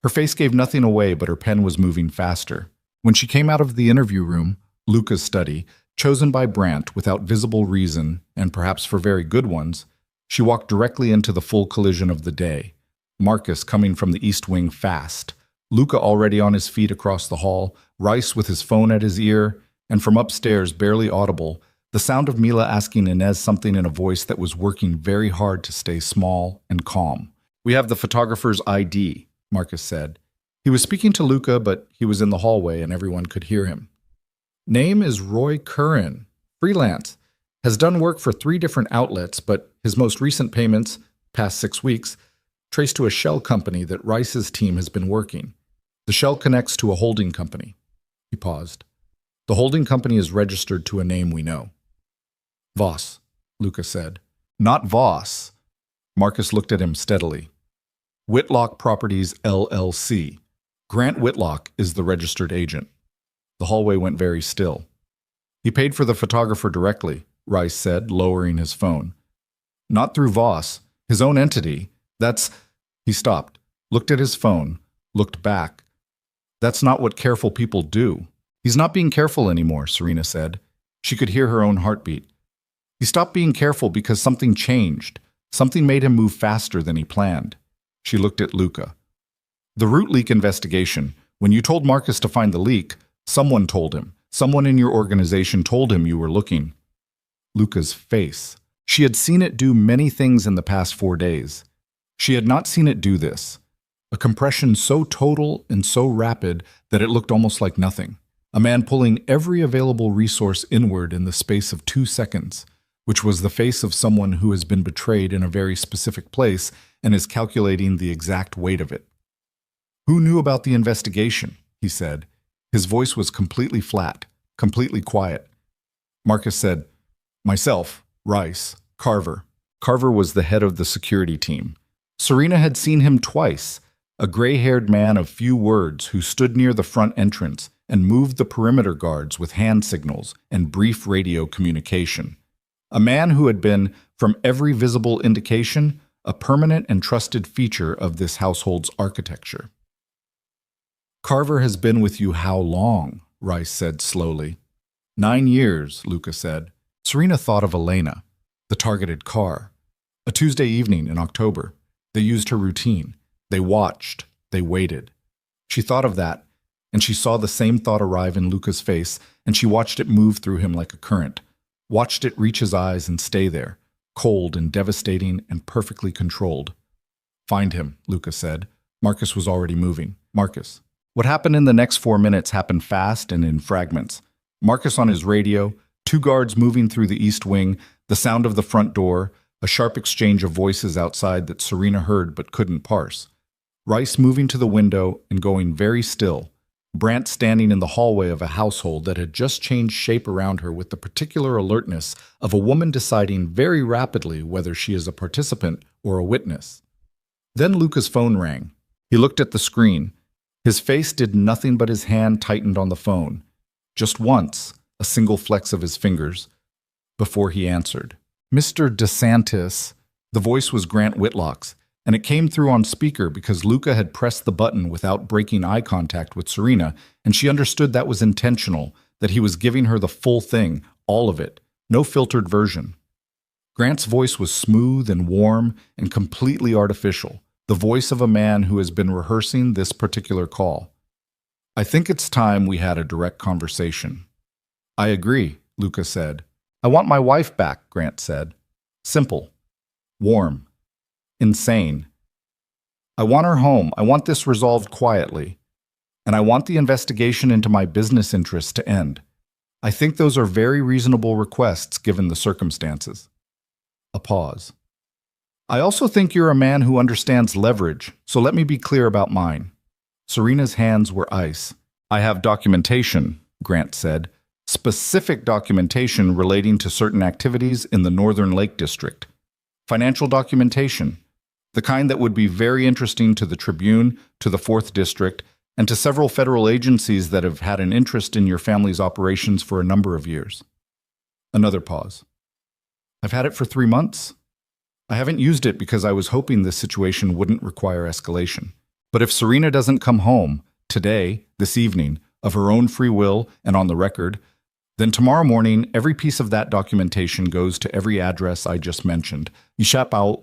[SPEAKER 1] Her face gave nothing away, but her pen was moving faster. When she came out of the interview room, Luca's study, chosen by Brant without visible reason, and perhaps for very good ones, she walked directly into the full collision of the day. Marcus coming from the east wing fast, Luca already on his feet across the hall, Rice with his phone at his ear, and from upstairs, barely audible, the sound of Mila asking Inez something in a voice that was working very hard to stay small and calm. "We have the photographer's ID," Marcus said. He was speaking to Luca, but he was in the hallway and everyone could hear him. "Name is Roy Curran. Freelance. Has done work for 3 different outlets, but his most recent payments, past 6 weeks, traced to a shell company that Rice's team has been working. The shell connects to a holding company." He paused. "The holding company is registered to a name we know." "Voss," Luca said. "Not Voss." Marcus looked at him steadily. "Whitlock Properties, LLC. Grant Whitlock is the registered agent." The hallway went very still. "He paid for the photographer directly," Rice said, lowering his phone. "Not through Voss, his own entity. That's—" He stopped, looked at his phone, looked back. "That's not what careful people do." "He's not being careful anymore," Serena said. She could hear her own heartbeat. "He stopped being careful because something changed. Something made him move faster than he planned." She looked at Luca. "The root leak investigation. When you told Marcus to find the leak, someone told him. Someone in your organization told him you were looking." Luca's face. She had seen it do many things in the past 4 days. She had not seen it do this. A compression so total and so rapid that it looked almost like nothing. A man pulling every available resource inward in the space of 2 seconds, which was the face of someone who has been betrayed in a very specific place and is calculating the exact weight of it. "Who knew about the investigation?" he said. His voice was completely flat, completely quiet. Marcus said, "Myself, Rice, Carver." Carver was the head of the security team. Serena had seen him twice, a gray-haired man of few words who stood near the front entrance and moved the perimeter guards with hand signals and brief radio communication. A man who had been, from every visible indication, a permanent and trusted feature of this household's architecture. "Carver has been with you how long?" Rice said slowly. 9 years, Luca said. Serena thought of Elena, the targeted car. A Tuesday evening in October. They used her routine. They watched. They waited. She thought of that, and she saw the same thought arrive in Luca's face, and she watched it move through him like a current, watched it reach his eyes and stay there, cold and devastating and perfectly controlled. "Find him," Luca said. Marcus was already moving. Marcus. What happened in the next 4 minutes happened fast and in fragments. Marcus on his radio, 2 guards moving through the east wing, the sound of the front door, a sharp exchange of voices outside that Serena heard but couldn't parse. Rice moving to the window and going very still. Brant standing in the hallway of a household that had just changed shape around her with the particular alertness of a woman deciding very rapidly whether she is a participant or a witness. Then Luca's phone rang. He looked at the screen. His face did nothing but his hand tightened on the phone. Just once, a single flex of his fingers, before he answered. "Mr. DeSantis," the voice was Grant Whitlock's, and it came through on speaker because Luca had pressed the button without breaking eye contact with Serena, and she understood that was intentional, that he was giving her the full thing, all of it, no filtered version. Grant's voice was smooth and warm and completely artificial, the voice of a man who has been rehearsing this particular call. "I think it's time we had a direct conversation." "I agree," Luca said. "I want my wife back," Grant said. Simple. Warm. Insane. "I want her home. I want this resolved quietly. And I want the investigation into my business interests to end. I think those are very reasonable requests given the circumstances." A pause. "I also think you're a man who understands leverage, so let me be clear about mine." Serena's hands were ice. "I have documentation," Grant said. "Specific documentation relating to certain activities in the Northern Lake District. Financial documentation. The kind that would be very interesting to the Tribune, to the 4th District, and to several federal agencies that have had an interest in your family's operations for a number of years." Another pause. I've had it for 3 months. I haven't used it because I was hoping this situation wouldn't require escalation. But if Serena doesn't come home today, this evening, of her own free will and on the record, then tomorrow morning, every piece of that documentation goes to every address I just mentioned. Ishapao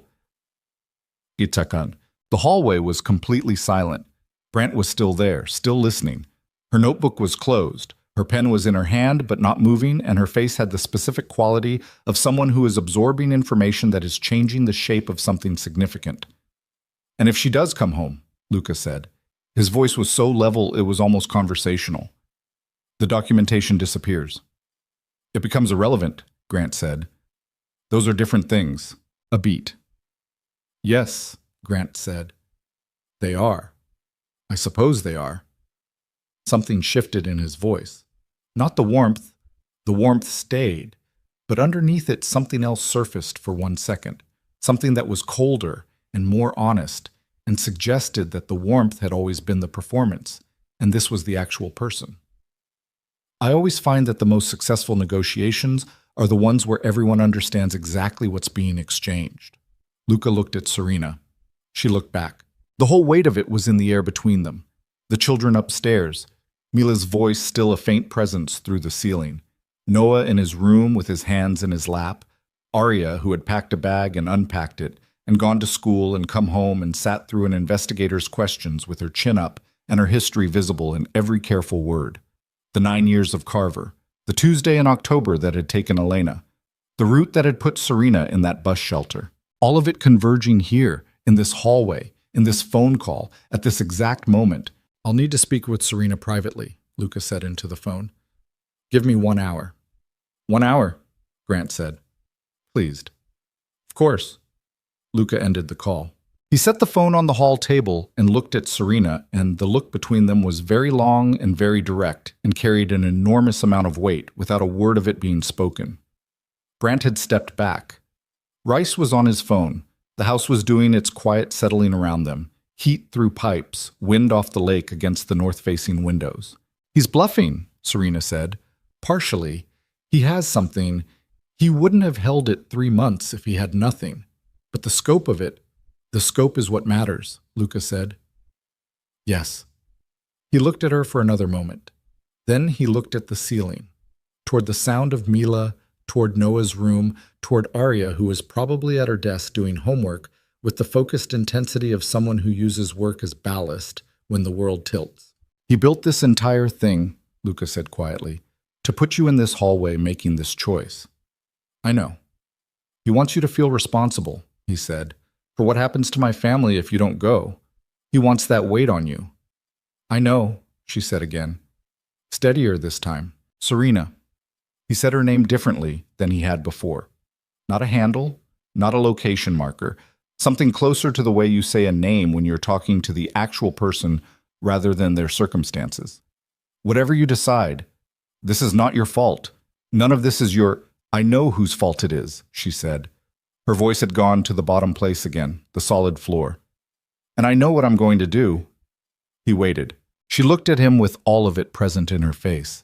[SPEAKER 1] Itakan. The hallway was completely silent. Brant was still there, still listening. Her notebook was closed. Her pen was in her hand, but not moving, and her face had the specific quality of someone who is absorbing information that is changing the shape of something significant. And if she does come home, Luca said. His voice was so level it was almost conversational. The documentation disappears. It becomes irrelevant, Grant said. Those are different things. A beat. Yes, Grant said. They are. I suppose they are. Something shifted in his voice. Not the warmth. The warmth stayed, but underneath it something else surfaced for 1 second. Something that was colder and more honest, and suggested that the warmth had always been the performance, and this was the actual person. I always find that the most successful negotiations are the ones where everyone understands exactly what's being exchanged. Luca looked at Serena. She looked back. The whole weight of it was in the air between them. The children upstairs, Mila's voice still a faint presence through the ceiling, Noah in his room with his hands in his lap, Arya, who had packed a bag and unpacked it, and gone to school and come home and sat through an investigator's questions with her chin up and her history visible in every careful word. The 9 years of Carver, the Tuesday in October that had taken Elena, the route that had put Serena in that bus shelter. All of it converging here, in this hallway, in this phone call, at this exact moment. I'll need to speak with Serena privately, Luca said into the phone. Give me 1 hour. 1 hour, Grant said. Pleased. Of course. Luca ended the call. He set the phone on the hall table and looked at Serena, and the look between them was very long and very direct and carried an enormous amount of weight without a word of it being spoken. Brant had stepped back. Rice was on his phone. The house was doing its quiet settling around them. Heat through pipes, wind off the lake against the north-facing windows. He's bluffing, Serena said. Partially. He has something. He wouldn't have held it 3 months if he had nothing. But the scope of it, the scope is what matters, Luca said. Yes. He looked at her for another moment. Then he looked at the ceiling, toward the sound of Mila, toward Noah's room, toward Arya, who was probably at her desk doing homework, with the focused intensity of someone who uses work as ballast when the world tilts. He built this entire thing, Luca said quietly, to put you in this hallway making this choice. I know. He wants you to feel responsible, he said, for what happens to my family if you don't go. He wants that weight on you. I know, she said again. Steadier this time. Serena. He said her name differently than he had before. Not a handle, not a location marker, something closer to the way you say a name when you're talking to the actual person rather than their circumstances. Whatever you decide, this is not your fault. None of this is your... I know whose fault it is, she said. Her voice had gone to the bottom place again, the solid floor. And I know what I'm going to do. He waited. She looked at him with all of it present in her face.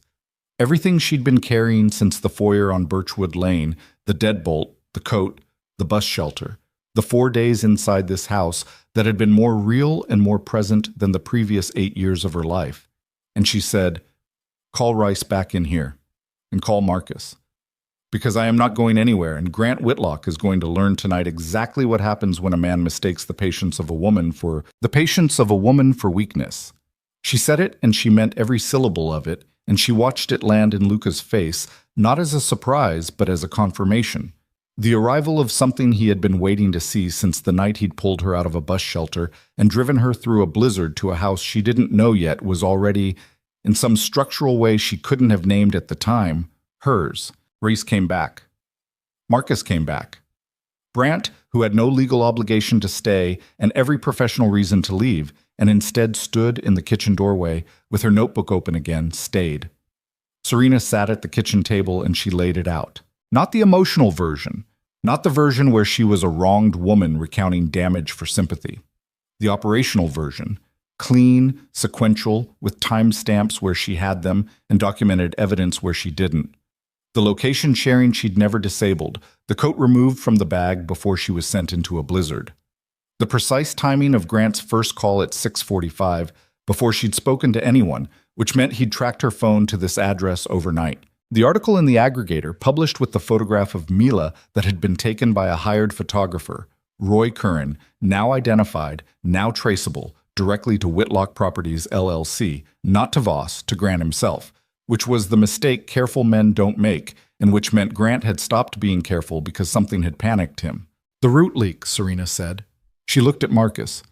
[SPEAKER 1] Everything she'd been carrying since the foyer on Birchwood Lane, the deadbolt, the coat, the bus shelter, the 4 days inside this house that had been more real and more present than the previous 8 years of her life. And she said, call Rice back in here, and call Marcus. Because I am not going anywhere, and Grant Whitlock is going to learn tonight exactly what happens when a man mistakes the patience of a woman for weakness. She said it, and she meant every syllable of it, and she watched it land in Luca's face, not as a surprise, but as a confirmation. The arrival of something he had been waiting to see since the night he'd pulled her out of a bus shelter and driven her through a blizzard to a house she didn't know yet was already, in some structural way she couldn't have named at the time, hers. Reese came back. Marcus came back. Brant, who had no legal obligation to stay and every professional reason to leave, and instead stood in the kitchen doorway with her notebook open again, stayed. Serena sat at the kitchen table and she laid it out. Not the emotional version, not the version where she was a wronged woman recounting damage for sympathy. The operational version, clean, sequential, with timestamps where she had them and documented evidence where she didn't. The location sharing she'd never disabled, the coat removed from the bag before she was sent into a blizzard. The precise timing of Grant's first call at 6:45 before she'd spoken to anyone, which meant he'd tracked her phone to this address overnight. The article in the aggregator, published with the photograph of Mila that had been taken by a hired photographer, Roy Curran, now identified, now traceable, directly to Whitlock Properties LLC, not to Voss, to Grant himself, which was the mistake careful men don't make, and which meant Grant had stopped being careful because something had panicked him. "The root leak," Serena said. She looked at Marcus.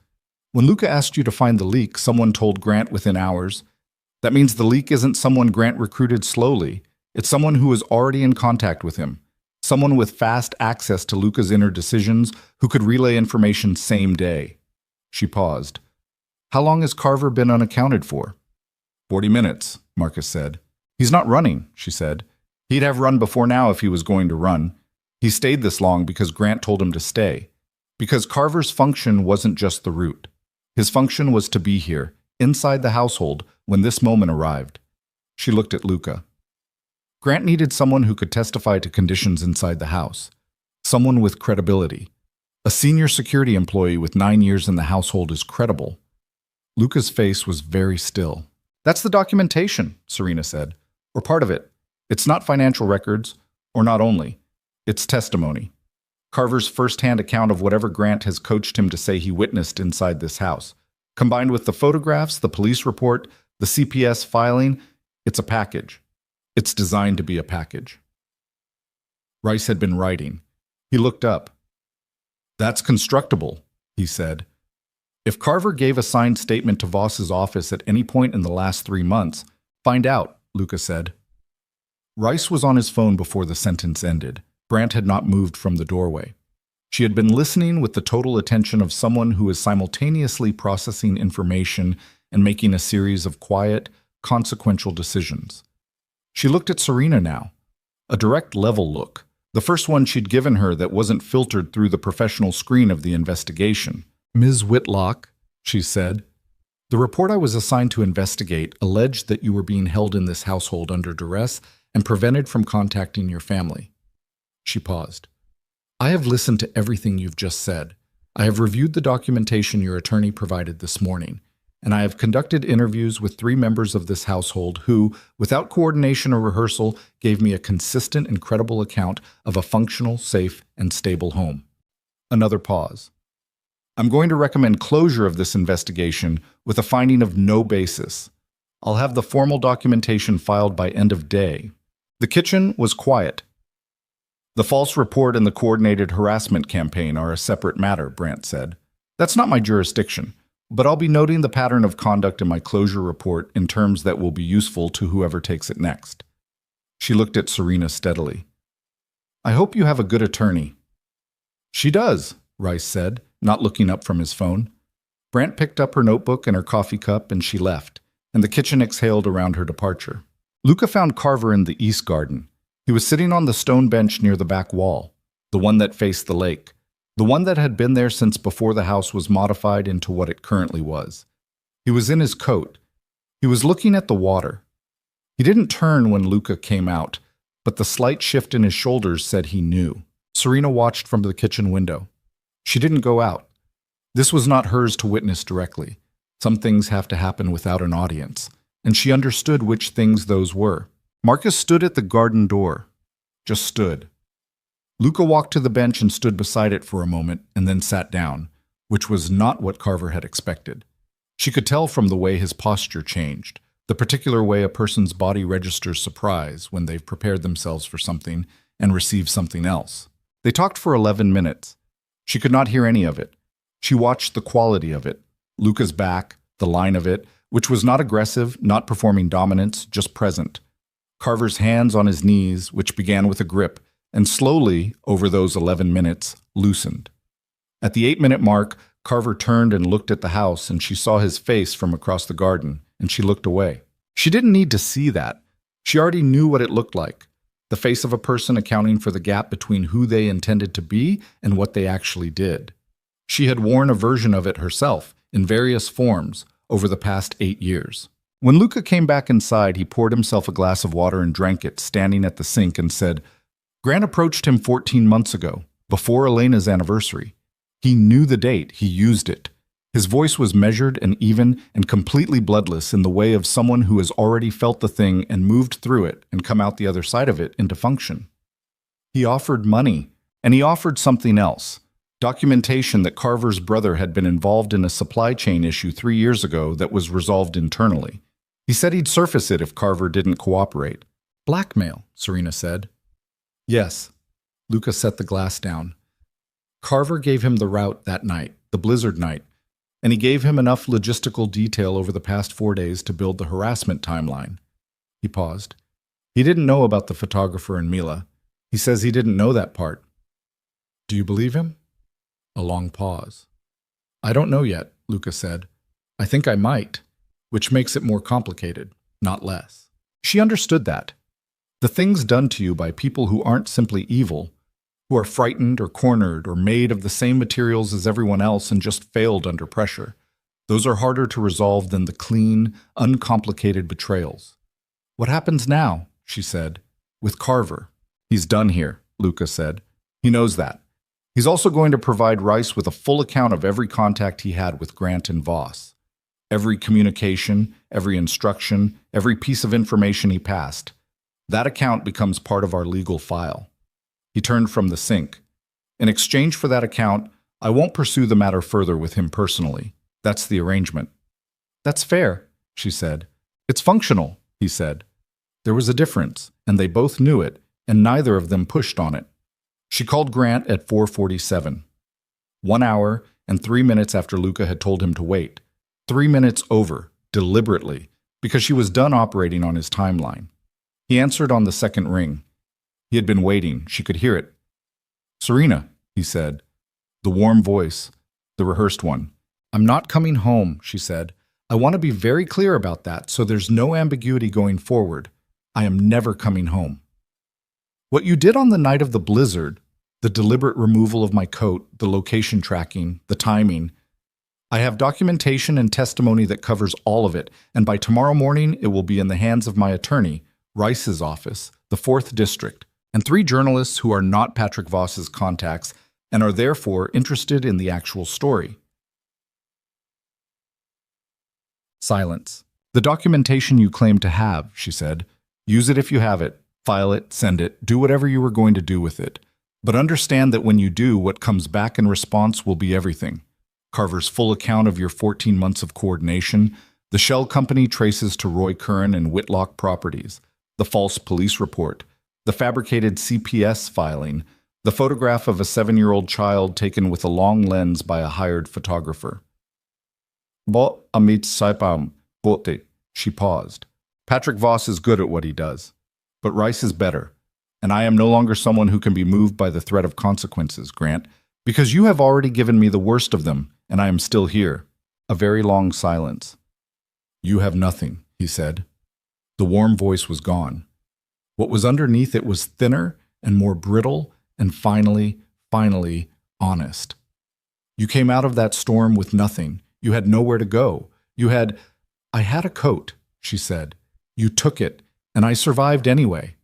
[SPEAKER 1] "When Luca asked you to find the leak, someone told Grant within hours. That means the leak isn't someone Grant recruited slowly. It's someone who was already in contact with him. Someone with fast access to Luca's inner decisions who could relay information same day." She paused. "How long has Carver been unaccounted for?" 40 minutes, Marcus said. "He's not running," she said. "He'd have run before now if he was going to run. He stayed this long because Grant told him to stay. Because Carver's function wasn't just the root. His function was to be here, inside the household, when this moment arrived." She looked at Luca. Grant needed someone who could testify to conditions inside the house. Someone with credibility. A senior security employee with 9 years in the household is credible. Luca's face was very still. "That's the documentation," Serena said. "Or part of it. It's not financial records, or not only. It's testimony. Carver's first-hand account of whatever Grant has coached him to say he witnessed inside this house. Combined with the photographs, the police report, the CPS filing, it's a package. It's designed to be a package." Rice had been writing. He looked up. "That's constructible," he said. "If Carver gave a signed statement to Voss's office at any point in the last 3 months, find out," Luca said. Rice was on his phone before the sentence ended. Grant had not moved from the doorway. She had been listening with the total attention of someone who is simultaneously processing information and making a series of quiet, consequential decisions. She looked at Serena now. A direct level look. The first one she'd given her that wasn't filtered through the professional screen of the investigation. "Ms. Whitlock," she said, "the report I was assigned to investigate alleged that you were being held in this household under duress and prevented from contacting your family." She paused. "I have listened to everything you've just said. I have reviewed the documentation your attorney provided this morning, and I have conducted interviews with 3 members of this household who, without coordination or rehearsal, gave me a consistent and credible account of a functional, safe, and stable home." Another pause. "I'm going to recommend closure of this investigation with a finding of no basis. I'll have the formal documentation filed by end of day." The kitchen was quiet. "The false report and the coordinated harassment campaign are a separate matter," Brandt said. "That's not my jurisdiction, but I'll be noting the pattern of conduct in my closure report in terms that will be useful to whoever takes it next." She looked at Serena steadily. "I hope you have a good attorney." "She does," Rice said, not looking up from his phone. Brandt picked up her notebook and her coffee cup and she left, and the kitchen exhaled around her departure. Luca found Carver in the east garden. He was sitting on the stone bench near the back wall, the one that faced the lake, the one that had been there since before the house was modified into what it currently was. He was in his coat. He was looking at the water. He didn't turn when Luca came out, but the slight shift in his shoulders said he knew. Serena watched from the kitchen window. She didn't go out. This was not hers to witness directly. Some things have to happen without an audience, and she understood which things those were. Marcus stood at the garden door. Just stood. Luca walked to the bench and stood beside it for a moment and then sat down, which was not what Carver had expected. She could tell from the way his posture changed, the particular way a person's body registers surprise when they've prepared themselves for something and receive something else. They talked for 11 minutes. She could not hear any of it. She watched the quality of it, Luca's back, the line of it, which was not aggressive, not performing dominance, just present. Carver's hands on his knees, which began with a grip, and slowly, over those 11 minutes, loosened. At the 8-minute mark, Carver turned and looked at the house, and she saw his face from across the garden, and she looked away. She didn't need to see that. She already knew what it looked like, the face of a person accounting for the gap between who they intended to be and what they actually did. She had worn a version of it herself, in various forms, over the past 8 years. When Luca came back inside, he poured himself a glass of water and drank it, standing at the sink, and said, Grant approached him 14 months ago, before Elena's anniversary. He knew the date, he used it. His voice was measured and even and completely bloodless in the way of someone who has already felt the thing and moved through it and come out the other side of it into function. He offered money, and he offered something else. Documentation that Carver's brother had been involved in a supply chain issue 3 years ago that was resolved internally. He said he'd surface it if Carver didn't cooperate. Blackmail, Serena said. Yes. Luca set the glass down. Carver gave him the route that night, the blizzard night, and he gave him enough logistical detail over the past 4 days to build the harassment timeline. He paused. He didn't know about the photographer and Mila. He says he didn't know that part. Do you believe him? A long pause. I don't know yet, Luca said. I think I might, which makes it more complicated, not less. She understood that. The things done to you by people who aren't simply evil, who are frightened or cornered or made of the same materials as everyone else and just failed under pressure. Those are harder to resolve than the clean, uncomplicated betrayals. What happens now, she said, with Carver? He's done here, Luca said. He knows that. He's also going to provide Rice with a full account of every contact he had with Grant and Voss. Every communication, every instruction, every piece of information he passed. That account becomes part of our legal file. He turned from the sink. In exchange for that account, I won't pursue the matter further with him personally. That's the arrangement. That's fair, she said. It's functional, he said. There was a difference, and they both knew it, and neither of them pushed on it. She called Grant at 4:47. 1 hour and 3 minutes after Luca had told him to wait. 3 minutes over, deliberately, because she was done operating on his timeline. He answered on the second ring. He had been waiting. She could hear it. Serena, he said. The warm voice, the rehearsed one. I'm not coming home, she said. I want to be very clear about that so there's no ambiguity going forward. I am never coming home. What you did on the night of the blizzard, the deliberate removal of my coat, the location tracking, the timing, I have documentation and testimony that covers all of it, and by tomorrow morning it will be in the hands of my attorney, Rice's office, the 4th District, and 3 journalists who are not Patrick Voss's contacts and are therefore interested in the actual story. Silence. The documentation you claim to have, she said. Use it if you have it. File it, send it, do whatever you were going to do with it. But understand that when you do, what comes back in response will be everything. Carver's full account of your 14 months of coordination, the shell company traces to Roy Curran and Whitlock Properties, the false police report, the fabricated CPS filing, the photograph of a 7-year-old child taken with a long lens by a hired photographer. Bo amit saipam bote, she paused. Patrick Voss is good at what he does. But Rice is better, and I am no longer someone who can be moved by the threat of consequences, Grant, because you have already given me the worst of them, and I am still here. A very long silence. You have nothing, he said. The warm voice was gone. What was underneath it was thinner and more brittle and finally, honest. You came out of that storm with nothing. You had nowhere to go. I had a coat, she said. You took it. And I survived anyway.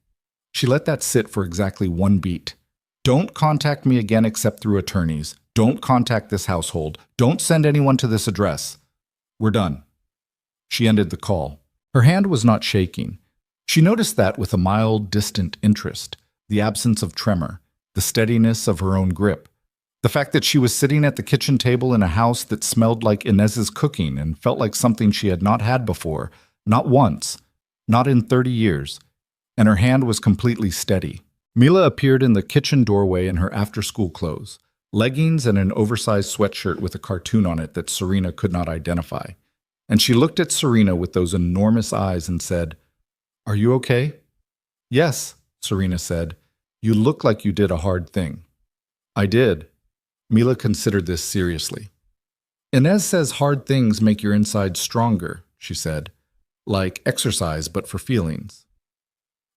[SPEAKER 1] She let that sit for exactly 1 beat. Don't contact me again except through attorneys. Don't contact this household. Don't send anyone to this address. We're done. She ended the call. Her hand was not shaking. She noticed that with a mild, distant interest, the absence of tremor, the steadiness of her own grip, the fact that she was sitting at the kitchen table in a house that smelled like Inez's cooking and felt like something she had not had before, not once, not in 30 years, and her hand was completely steady. Mila appeared in the kitchen doorway in her after-school clothes, leggings and an oversized sweatshirt with a cartoon on it that Serena could not identify. And she looked at Serena with those enormous eyes and said, Are you okay? Yes, Serena said. You look like you did a hard thing. I did. Mila considered this seriously. Inez says hard things make your insides stronger, she said. Like exercise, but for feelings.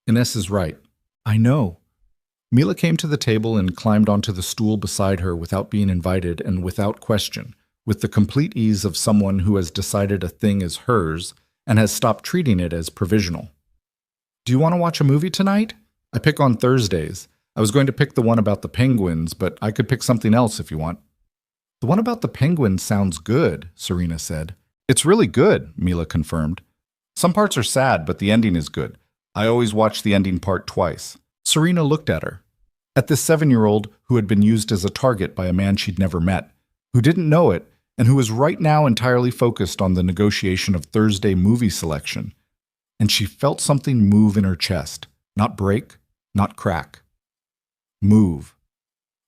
[SPEAKER 1] Inez is right. I know. Mila came to the table and climbed onto the stool beside her without being invited and without question, with the complete ease of someone who has decided a thing is hers and has stopped treating it as provisional. Do you want to watch a movie tonight? I pick on Thursdays. I was going to pick the one about the penguins, but I could pick something else if you want. The one about the penguins sounds good, Serena said. It's really good, Mila confirmed. Some parts are sad, but the ending is good. I always watch the ending part twice. Serena looked at her. At this 7-year-old who had been used as a target by a man she'd never met, who didn't know it, and who was right now entirely focused on the negotiation of Thursday movie selection. And she felt something move in her chest. Not break, not crack. Move.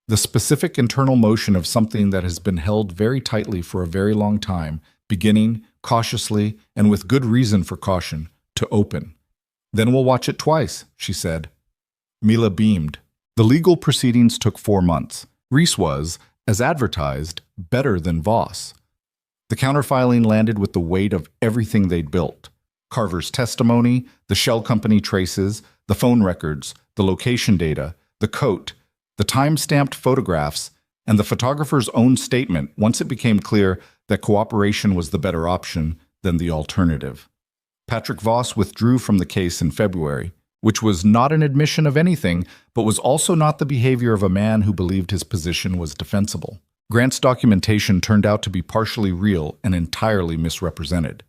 [SPEAKER 1] The specific internal motion of something that has been held very tightly for a very long time, beginning, cautiously, and with good reason for caution, to open. Then we'll watch it twice, she said. Mila beamed. The legal proceedings took 4 months. Reese was, as advertised, better than Voss. The counterfiling landed with the weight of everything they'd built. Carver's testimony, the shell company traces, the phone records, the location data, the coat, the time-stamped photographs, and the photographer's own statement once it became clear that cooperation was the better option than the alternative. Patrick Voss withdrew from the case in February, which was not an admission of anything, but was also not the behavior of a man who believed his position was defensible. Grant's documentation turned out to be partially real and entirely misrepresented.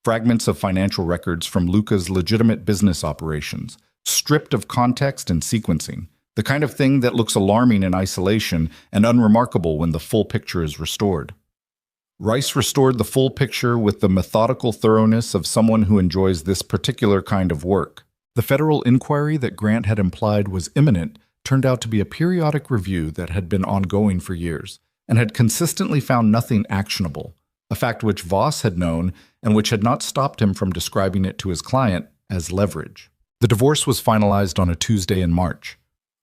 [SPEAKER 1] Fragments of financial records from Luca's legitimate business operations, stripped of context and sequencing, the kind of thing that looks alarming in isolation and unremarkable when the full picture is restored. Rice restored the full picture with the methodical thoroughness of someone who enjoys this particular kind of work. The federal inquiry that Grant had implied was imminent turned out to be a periodic review that had been ongoing for years and had consistently found nothing actionable, a fact which Voss had known and which had not stopped him from describing it to his client as leverage. The divorce was finalized on a Tuesday in March.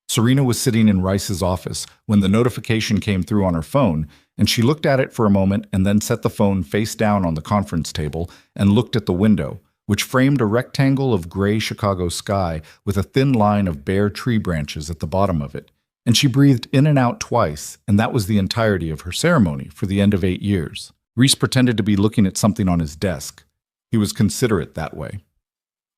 [SPEAKER 1] Serena was sitting in Rice's office when the notification came through on her phone, and she looked at it for a moment and then set the phone face down on the conference table and looked at the window, which framed a rectangle of gray Chicago sky with a thin line of bare tree branches at the bottom of it. And she breathed in and out twice, and that was the entirety of her ceremony for the end of 8 years. Reese pretended to be looking at something on his desk. He was considerate that way.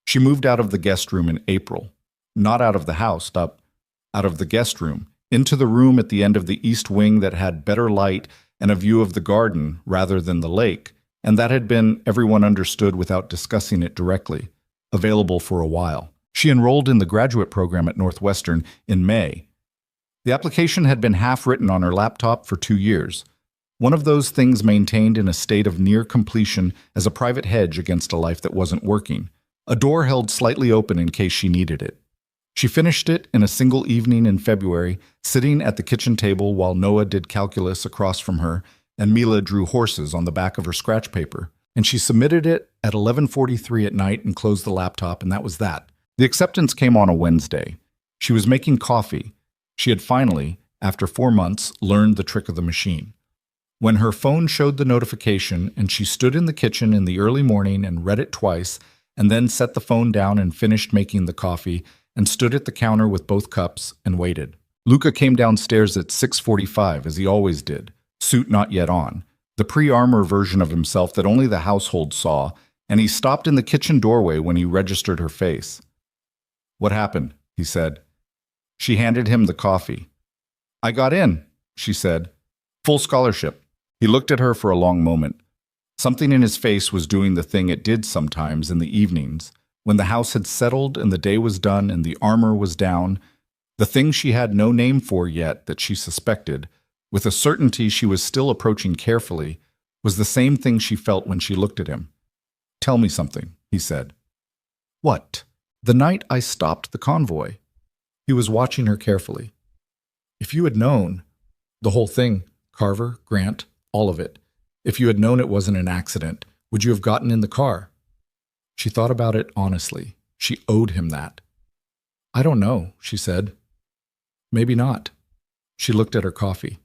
[SPEAKER 1] She moved out of the guest room in April. Not out of the house, out of the guest room, into the room at the end of the east wing that had better light and a view of the garden rather than the lake, and that had been, everyone understood without discussing it directly, available for a while. She enrolled in the graduate program at Northwestern in May. The application had been half written on her laptop for 2 years, one of those things maintained in a state of near completion as a private hedge against a life that wasn't working, a door held slightly open in case she needed it. She finished it in a single evening in February, sitting at the kitchen table while Noah did calculus across from her and Mila drew horses on the back of her scratch paper, and she submitted it at 11:43 at night and closed the laptop, and that was that. The acceptance came on a Wednesday. She was making coffee. She had finally, after 4 months, learned the trick of the machine. When her phone showed the notification and she stood in the kitchen in the early morning and read it twice, and then set the phone down and finished making the coffee, and stood at the counter with both cups and waited. Luca came downstairs at 6:45, as he always did, suit not yet on, the pre-armor version of himself that only the household saw, and he stopped in the kitchen doorway when he registered her face. "What happened?" he said. She handed him the coffee. "I got in," she said. "Full scholarship." He looked at her for a long moment. Something in his face was doing the thing it did sometimes in the evenings, when the house had settled and the day was done and the armor was down, the thing she had no name for yet that she suspected, with a certainty she was still approaching carefully, was the same thing she felt when she looked at him. "Tell me something," he said. "What?" "The night I stopped the convoy." He was watching her carefully. "If you had known, the whole thing, Carver, Grant, all of it, if you had known it wasn't an accident, would you have gotten in the car?" She thought about it honestly. She owed him that. "I don't know," she said. "Maybe not." She looked at her coffee.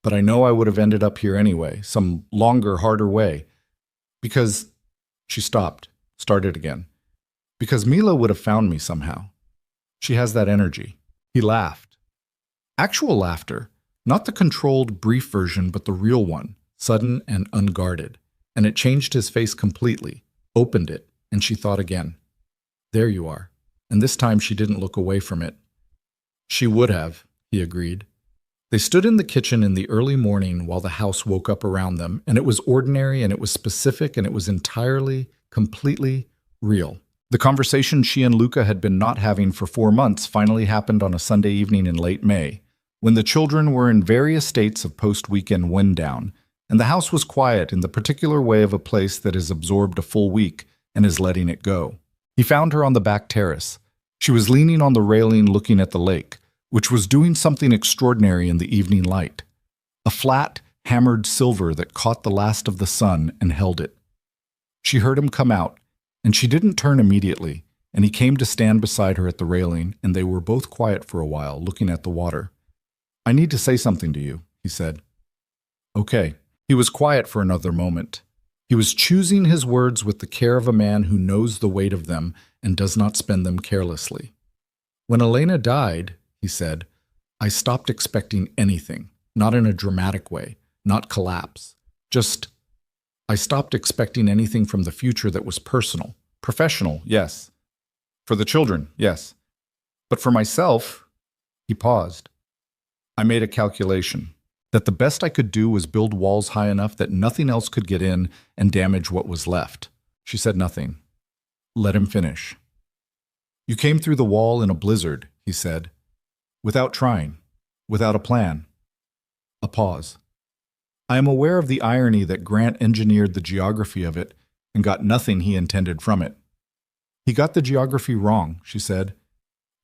[SPEAKER 1] "But I know I would have ended up here anyway, some longer, harder way. Because—" She stopped, started again. "Because Mila would have found me somehow. She has that energy." He laughed. Actual laughter, not the controlled, brief version, but the real one, sudden and unguarded. And it changed his face completely. opened it, and she thought again. There you are. And this time she didn't look away from it. She would have, he agreed. They stood in the kitchen in the early morning while the house woke up around them, and it was ordinary, and it was specific, and it was entirely, completely real. The conversation she and Luca had been not having for 4 months finally happened on a Sunday evening in late May, when the children were in various states of post-weekend wind down, and the house was quiet in the particular way of a place that has absorbed a full week and is letting it go. He found her on the back terrace. She was leaning on the railing looking at the lake, which was doing something extraordinary in the evening light. A flat, hammered silver that caught the last of the sun and held it. She heard him come out, and she didn't turn immediately, and he came to stand beside her at the railing, and they were both quiet for a while, looking at the water. "I need to say something to you," he said. "Okay." He was quiet for another moment. He was choosing his words with the care of a man who knows the weight of them and does not spend them carelessly. "When Elena died," he said, "I stopped expecting anything, not in a dramatic way, not collapse. Just, I stopped expecting anything from the future that was personal. Professional, yes. For the children, yes. But for myself," he paused. "I made a calculation that the best I could do was build walls high enough that nothing else could get in and damage what was left." She said nothing. Let him finish. "You came through the wall in a blizzard," he said, "without trying, without a plan." A pause. "I am aware of the irony that Grant engineered the geography of it and got nothing he intended from it." "He got the geography wrong," she said.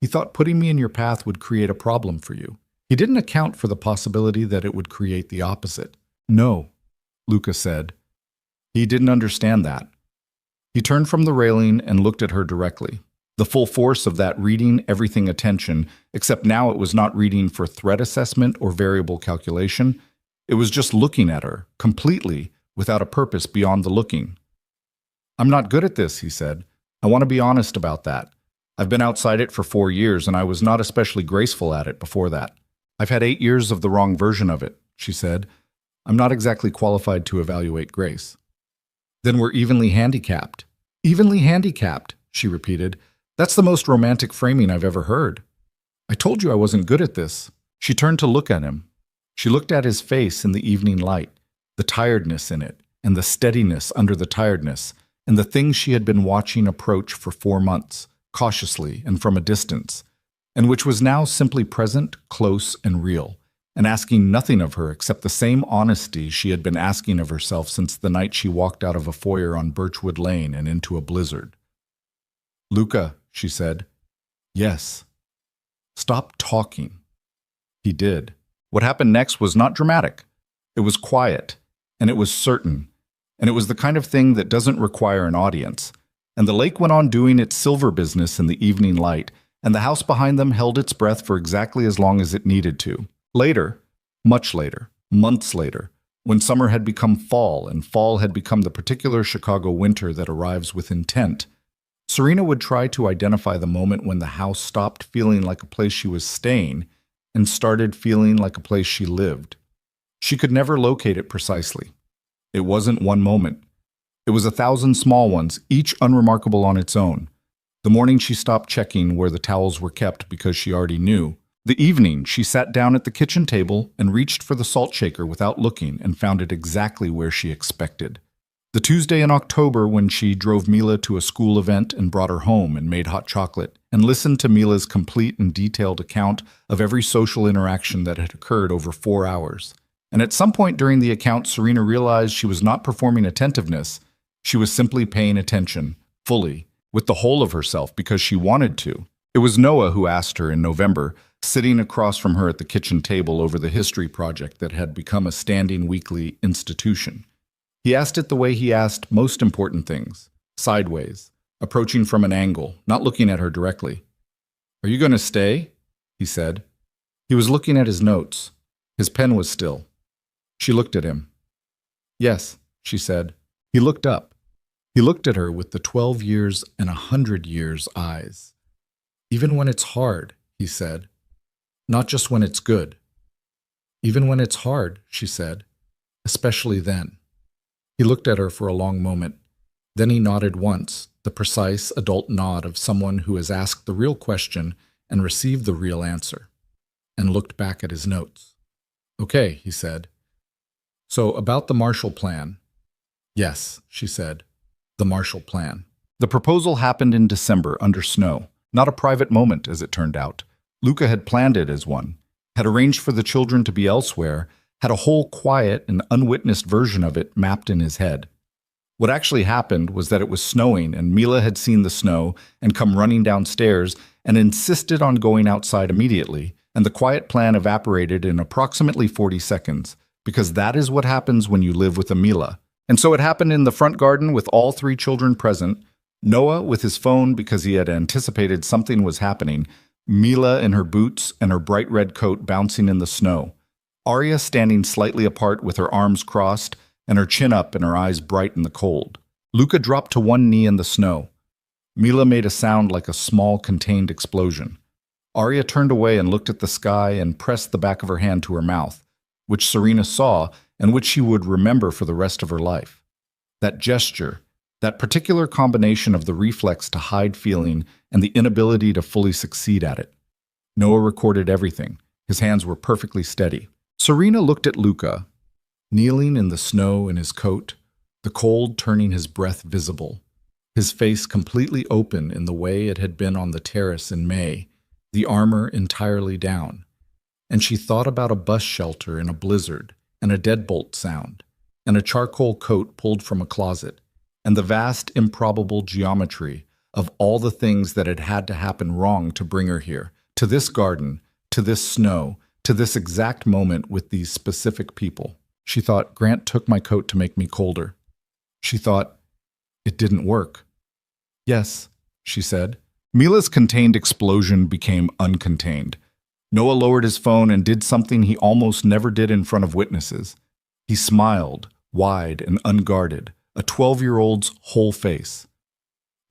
[SPEAKER 1] "He thought putting me in your path would create a problem for you. He didn't account for the possibility that it would create the opposite." "No," Luca said. He didn't understand that. He turned from the railing and looked at her directly. The full force of that reading everything attention, except now it was not reading for threat assessment or variable calculation. It was just looking at her, completely, without a purpose beyond the looking. "I'm not good at this," he said. "I want to be honest about that. I've been outside it for 4 years, and I was not especially graceful at it before that. I've had 8 years of the wrong version of it," she said. "I'm not exactly qualified to evaluate grace." "Then we're evenly handicapped." "Evenly handicapped," she repeated. "That's the most romantic framing I've ever heard. I told you I wasn't good at this." She turned to look at him. She looked at his face in the evening light, the tiredness in it, and the steadiness under the tiredness, and the things she had been watching approach for 4 months, cautiously and from a distance, and which was now simply present, close, and real, and asking nothing of her except the same honesty she had been asking of herself since the night she walked out of a foyer on Birchwood Lane and into a blizzard. "Luca," she said. "Yes." "Stop talking." He did. What happened next was not dramatic. It was quiet, and it was certain, and it was the kind of thing that doesn't require an audience. And the lake went on doing its silver business in the evening light, and the house behind them held its breath for exactly as long as it needed to. Later, much later, months later, when summer had become fall and fall had become the particular Chicago winter that arrives with intent, Serena would try to identify the moment when the house stopped feeling like a place she was staying and started feeling like a place she lived. She could never locate it precisely. It wasn't one moment. It was 1,000 small ones, each unremarkable on its own. The morning she stopped checking where the towels were kept because she already knew. The evening she sat down at the kitchen table and reached for the salt shaker without looking and found it exactly where she expected. The Tuesday in October when she drove Mila to a school event and brought her home and made hot chocolate and listened to Mila's complete and detailed account of every social interaction that had occurred over 4 hours. And at some point during the account, Serena realized she was not performing attentiveness. She was simply paying attention, fully, with the whole of herself because she wanted to. It was Noah who asked her in November, sitting across from her at the kitchen table over the history project that had become a standing weekly institution. He asked it the way he asked most important things, sideways, approaching from an angle, not looking at her directly. "Are you going to stay?" he said. He was looking at his notes. His pen was still. She looked at him. "Yes," she said. He looked up. He looked at her with the 12 years and 100 years eyes. "Even when it's hard," he said. "Not just when it's good." "Even when it's hard," she said. "Especially then." He looked at her for a long moment. Then he nodded once, the precise adult nod of someone who has asked the real question and received the real answer, and looked back at his notes. "Okay," he said. "So about the Marshall Plan." "Yes," she said, "the Marshall Plan." The proposal happened in December under snow. Not a private moment, as it turned out. Luca had planned it as one, had arranged for the children to be elsewhere, had a whole quiet and unwitnessed version of it mapped in his head. What actually happened was that it was snowing, and Mila had seen the snow and come running downstairs and insisted on going outside immediately, and the quiet plan evaporated in approximately 40 seconds, because that is what happens when you live with a Mila. And so it happened in the front garden with all three children present, Noah with his phone because he had anticipated something was happening, Mila in her boots and her bright red coat bouncing in the snow, Arya standing slightly apart with her arms crossed and her chin up and her eyes bright in the cold. Luca dropped to one knee in the snow. Mila made a sound like a small contained explosion. Arya turned away and looked at the sky and pressed the back of her hand to her mouth, which Serena saw and which she would remember for the rest of her life. That gesture, that particular combination of the reflex to hide feeling and the inability to fully succeed at it. Noah recorded everything. His hands were perfectly steady. Serena looked at Luca, kneeling in the snow in his coat, the cold turning his breath visible, his face completely open in the way it had been on the terrace in May, the armor entirely down. And she thought about a bus shelter in a blizzard, and a deadbolt sound, and a charcoal coat pulled from a closet, and the vast, improbable geometry of all the things that had had to happen wrong to bring her here, to this garden, to this snow, to this exact moment with these specific people. She thought, Grant took my coat to make me colder. She thought, it didn't work. Yes, she said. Mila's contained explosion became uncontained. Noah lowered his phone and did something he almost never did in front of witnesses. He smiled, wide and unguarded, a 12-year-old's whole face.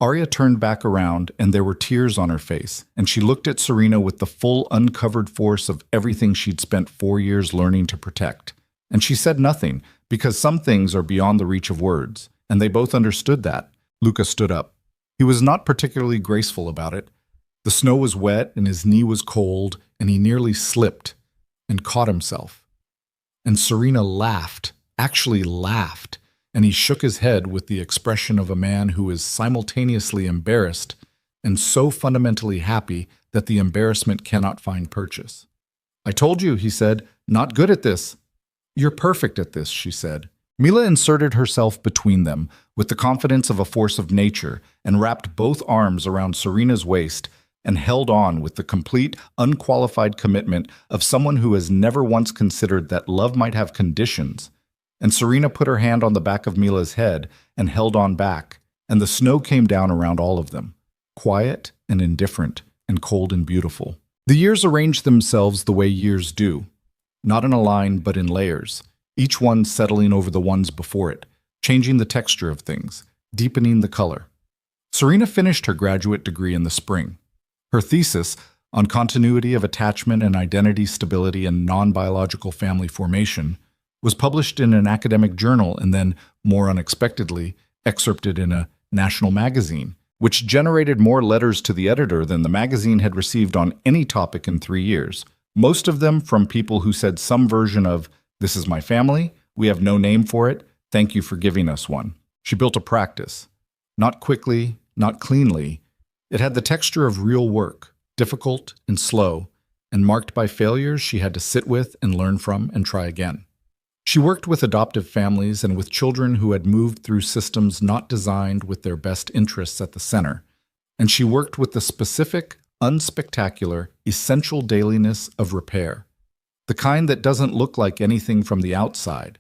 [SPEAKER 1] Arya turned back around, and there were tears on her face, and she looked at Serena with the full uncovered force of everything she'd spent 4 years learning to protect. And she said nothing, because some things are beyond the reach of words, and they both understood that. Luca stood up. He was not particularly graceful about it. The snow was wet, and his knee was cold, and he nearly slipped and caught himself. And Serena laughed, actually laughed, and he shook his head with the expression of a man who is simultaneously embarrassed and so fundamentally happy that the embarrassment cannot find purchase. I told you, he said, not good at this. You're perfect at this, she said. Mila inserted herself between them with the confidence of a force of nature and wrapped both arms around Serena's waist and held on with the complete, unqualified commitment of someone who has never once considered that love might have conditions. And Serena put her hand on the back of Mila's head and held on back, and the snow came down around all of them, quiet and indifferent and cold and beautiful. The years arranged themselves the way years do, not in a line but in layers, each one settling over the ones before it, changing the texture of things, deepening the color. Serena finished her graduate degree in the spring. Her thesis, on continuity of attachment and identity stability in non-biological family formation, was published in an academic journal and then, more unexpectedly, excerpted in a national magazine, which generated more letters to the editor than the magazine had received on any topic in 3 years, most of them from people who said some version of, "This is my family, we have no name for it, thank you for giving us one." She built a practice. Not quickly, not cleanly. It had the texture of real work, difficult and slow, and marked by failures she had to sit with and learn from and try again. She worked with adoptive families and with children who had moved through systems not designed with their best interests at the center, and she worked with the specific, unspectacular, essential dailiness of repair, the kind that doesn't look like anything from the outside,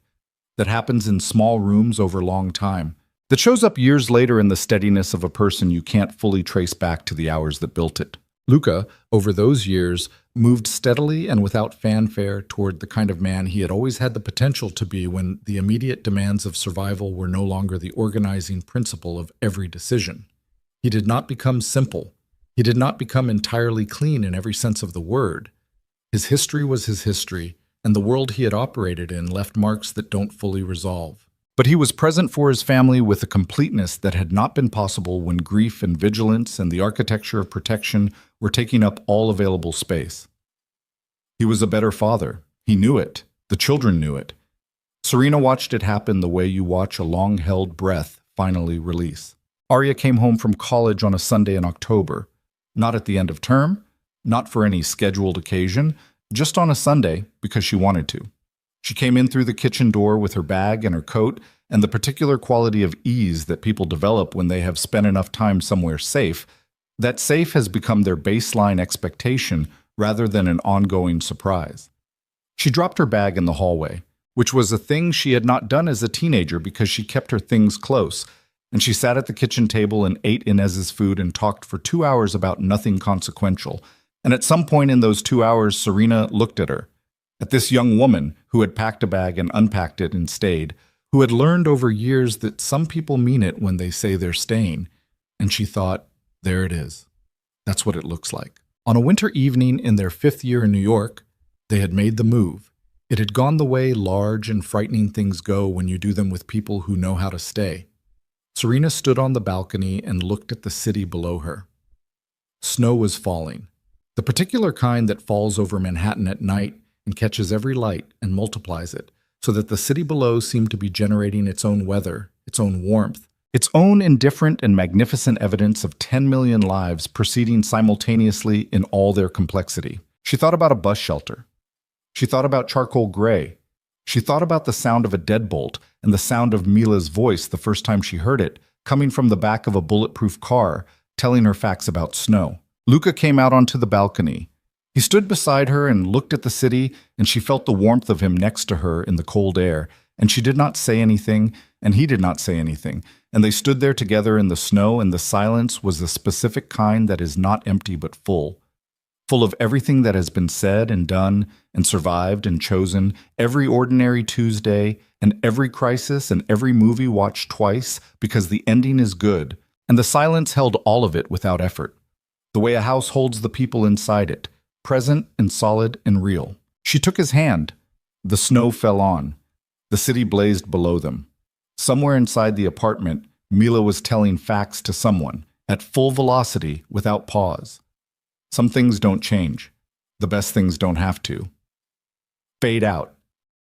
[SPEAKER 1] that happens in small rooms over long time, that shows up years later in the steadiness of a person you can't fully trace back to the hours that built it. Luca, over those years, moved steadily and without fanfare toward the kind of man he had always had the potential to be when the immediate demands of survival were no longer the organizing principle of every decision. He did not become simple. He did not become entirely clean in every sense of the word. His history was his history, and the world he had operated in left marks that don't fully resolve. But he was present for his family with a completeness that had not been possible when grief and vigilance and the architecture of protection were taking up all available space. He was a better father. He knew it. The children knew it. Serena watched it happen the way you watch a long-held breath finally release. Arya came home from college on a Sunday in October, not at the end of term, not for any scheduled occasion, just on a Sunday because she wanted to. She came in through the kitchen door with her bag and her coat and the particular quality of ease that people develop when they have spent enough time somewhere safe. That safe has become their baseline expectation rather than an ongoing surprise. She dropped her bag in the hallway, which was a thing she had not done as a teenager because she kept her things close, and she sat at the kitchen table and ate Inez's food and talked for 2 hours about nothing consequential. And at some point in those 2 hours, Serena looked at her, at this young woman who had packed a bag and unpacked it and stayed, who had learned over years that some people mean it when they say they're staying. And she thought, there it is. That's what it looks like. On a winter evening in their 5th year in New York, they had made the move. It had gone the way large and frightening things go when you do them with people who know how to stay. Serena stood on the balcony and looked at the city below her. Snow was falling, the particular kind that falls over Manhattan at night and catches every light and multiplies it, so that the city below seemed to be generating its own weather, its own warmth, its own indifferent and magnificent evidence of 10 million lives proceeding simultaneously in all their complexity. She thought about a bus shelter. She thought about charcoal gray. She thought about the sound of a deadbolt and the sound of Mila's voice the first time she heard it, coming from the back of a bulletproof car, telling her facts about snow. Luca came out onto the balcony. He stood beside her and looked at the city, and she felt the warmth of him next to her in the cold air, and she did not say anything, and he did not say anything, and they stood there together in the snow, and the silence was the specific kind that is not empty but full of everything that has been said and done and survived and chosen, every ordinary Tuesday and every crisis and every movie watched twice because the ending is good, and the silence held all of it without effort, the way a house holds the people inside it, present and solid and real. She took his hand. The snow fell on. The city blazed below them. Somewhere inside the apartment, Mila was telling facts to someone, at full velocity, without pause. Some things don't change. The best things don't have to. Fade out.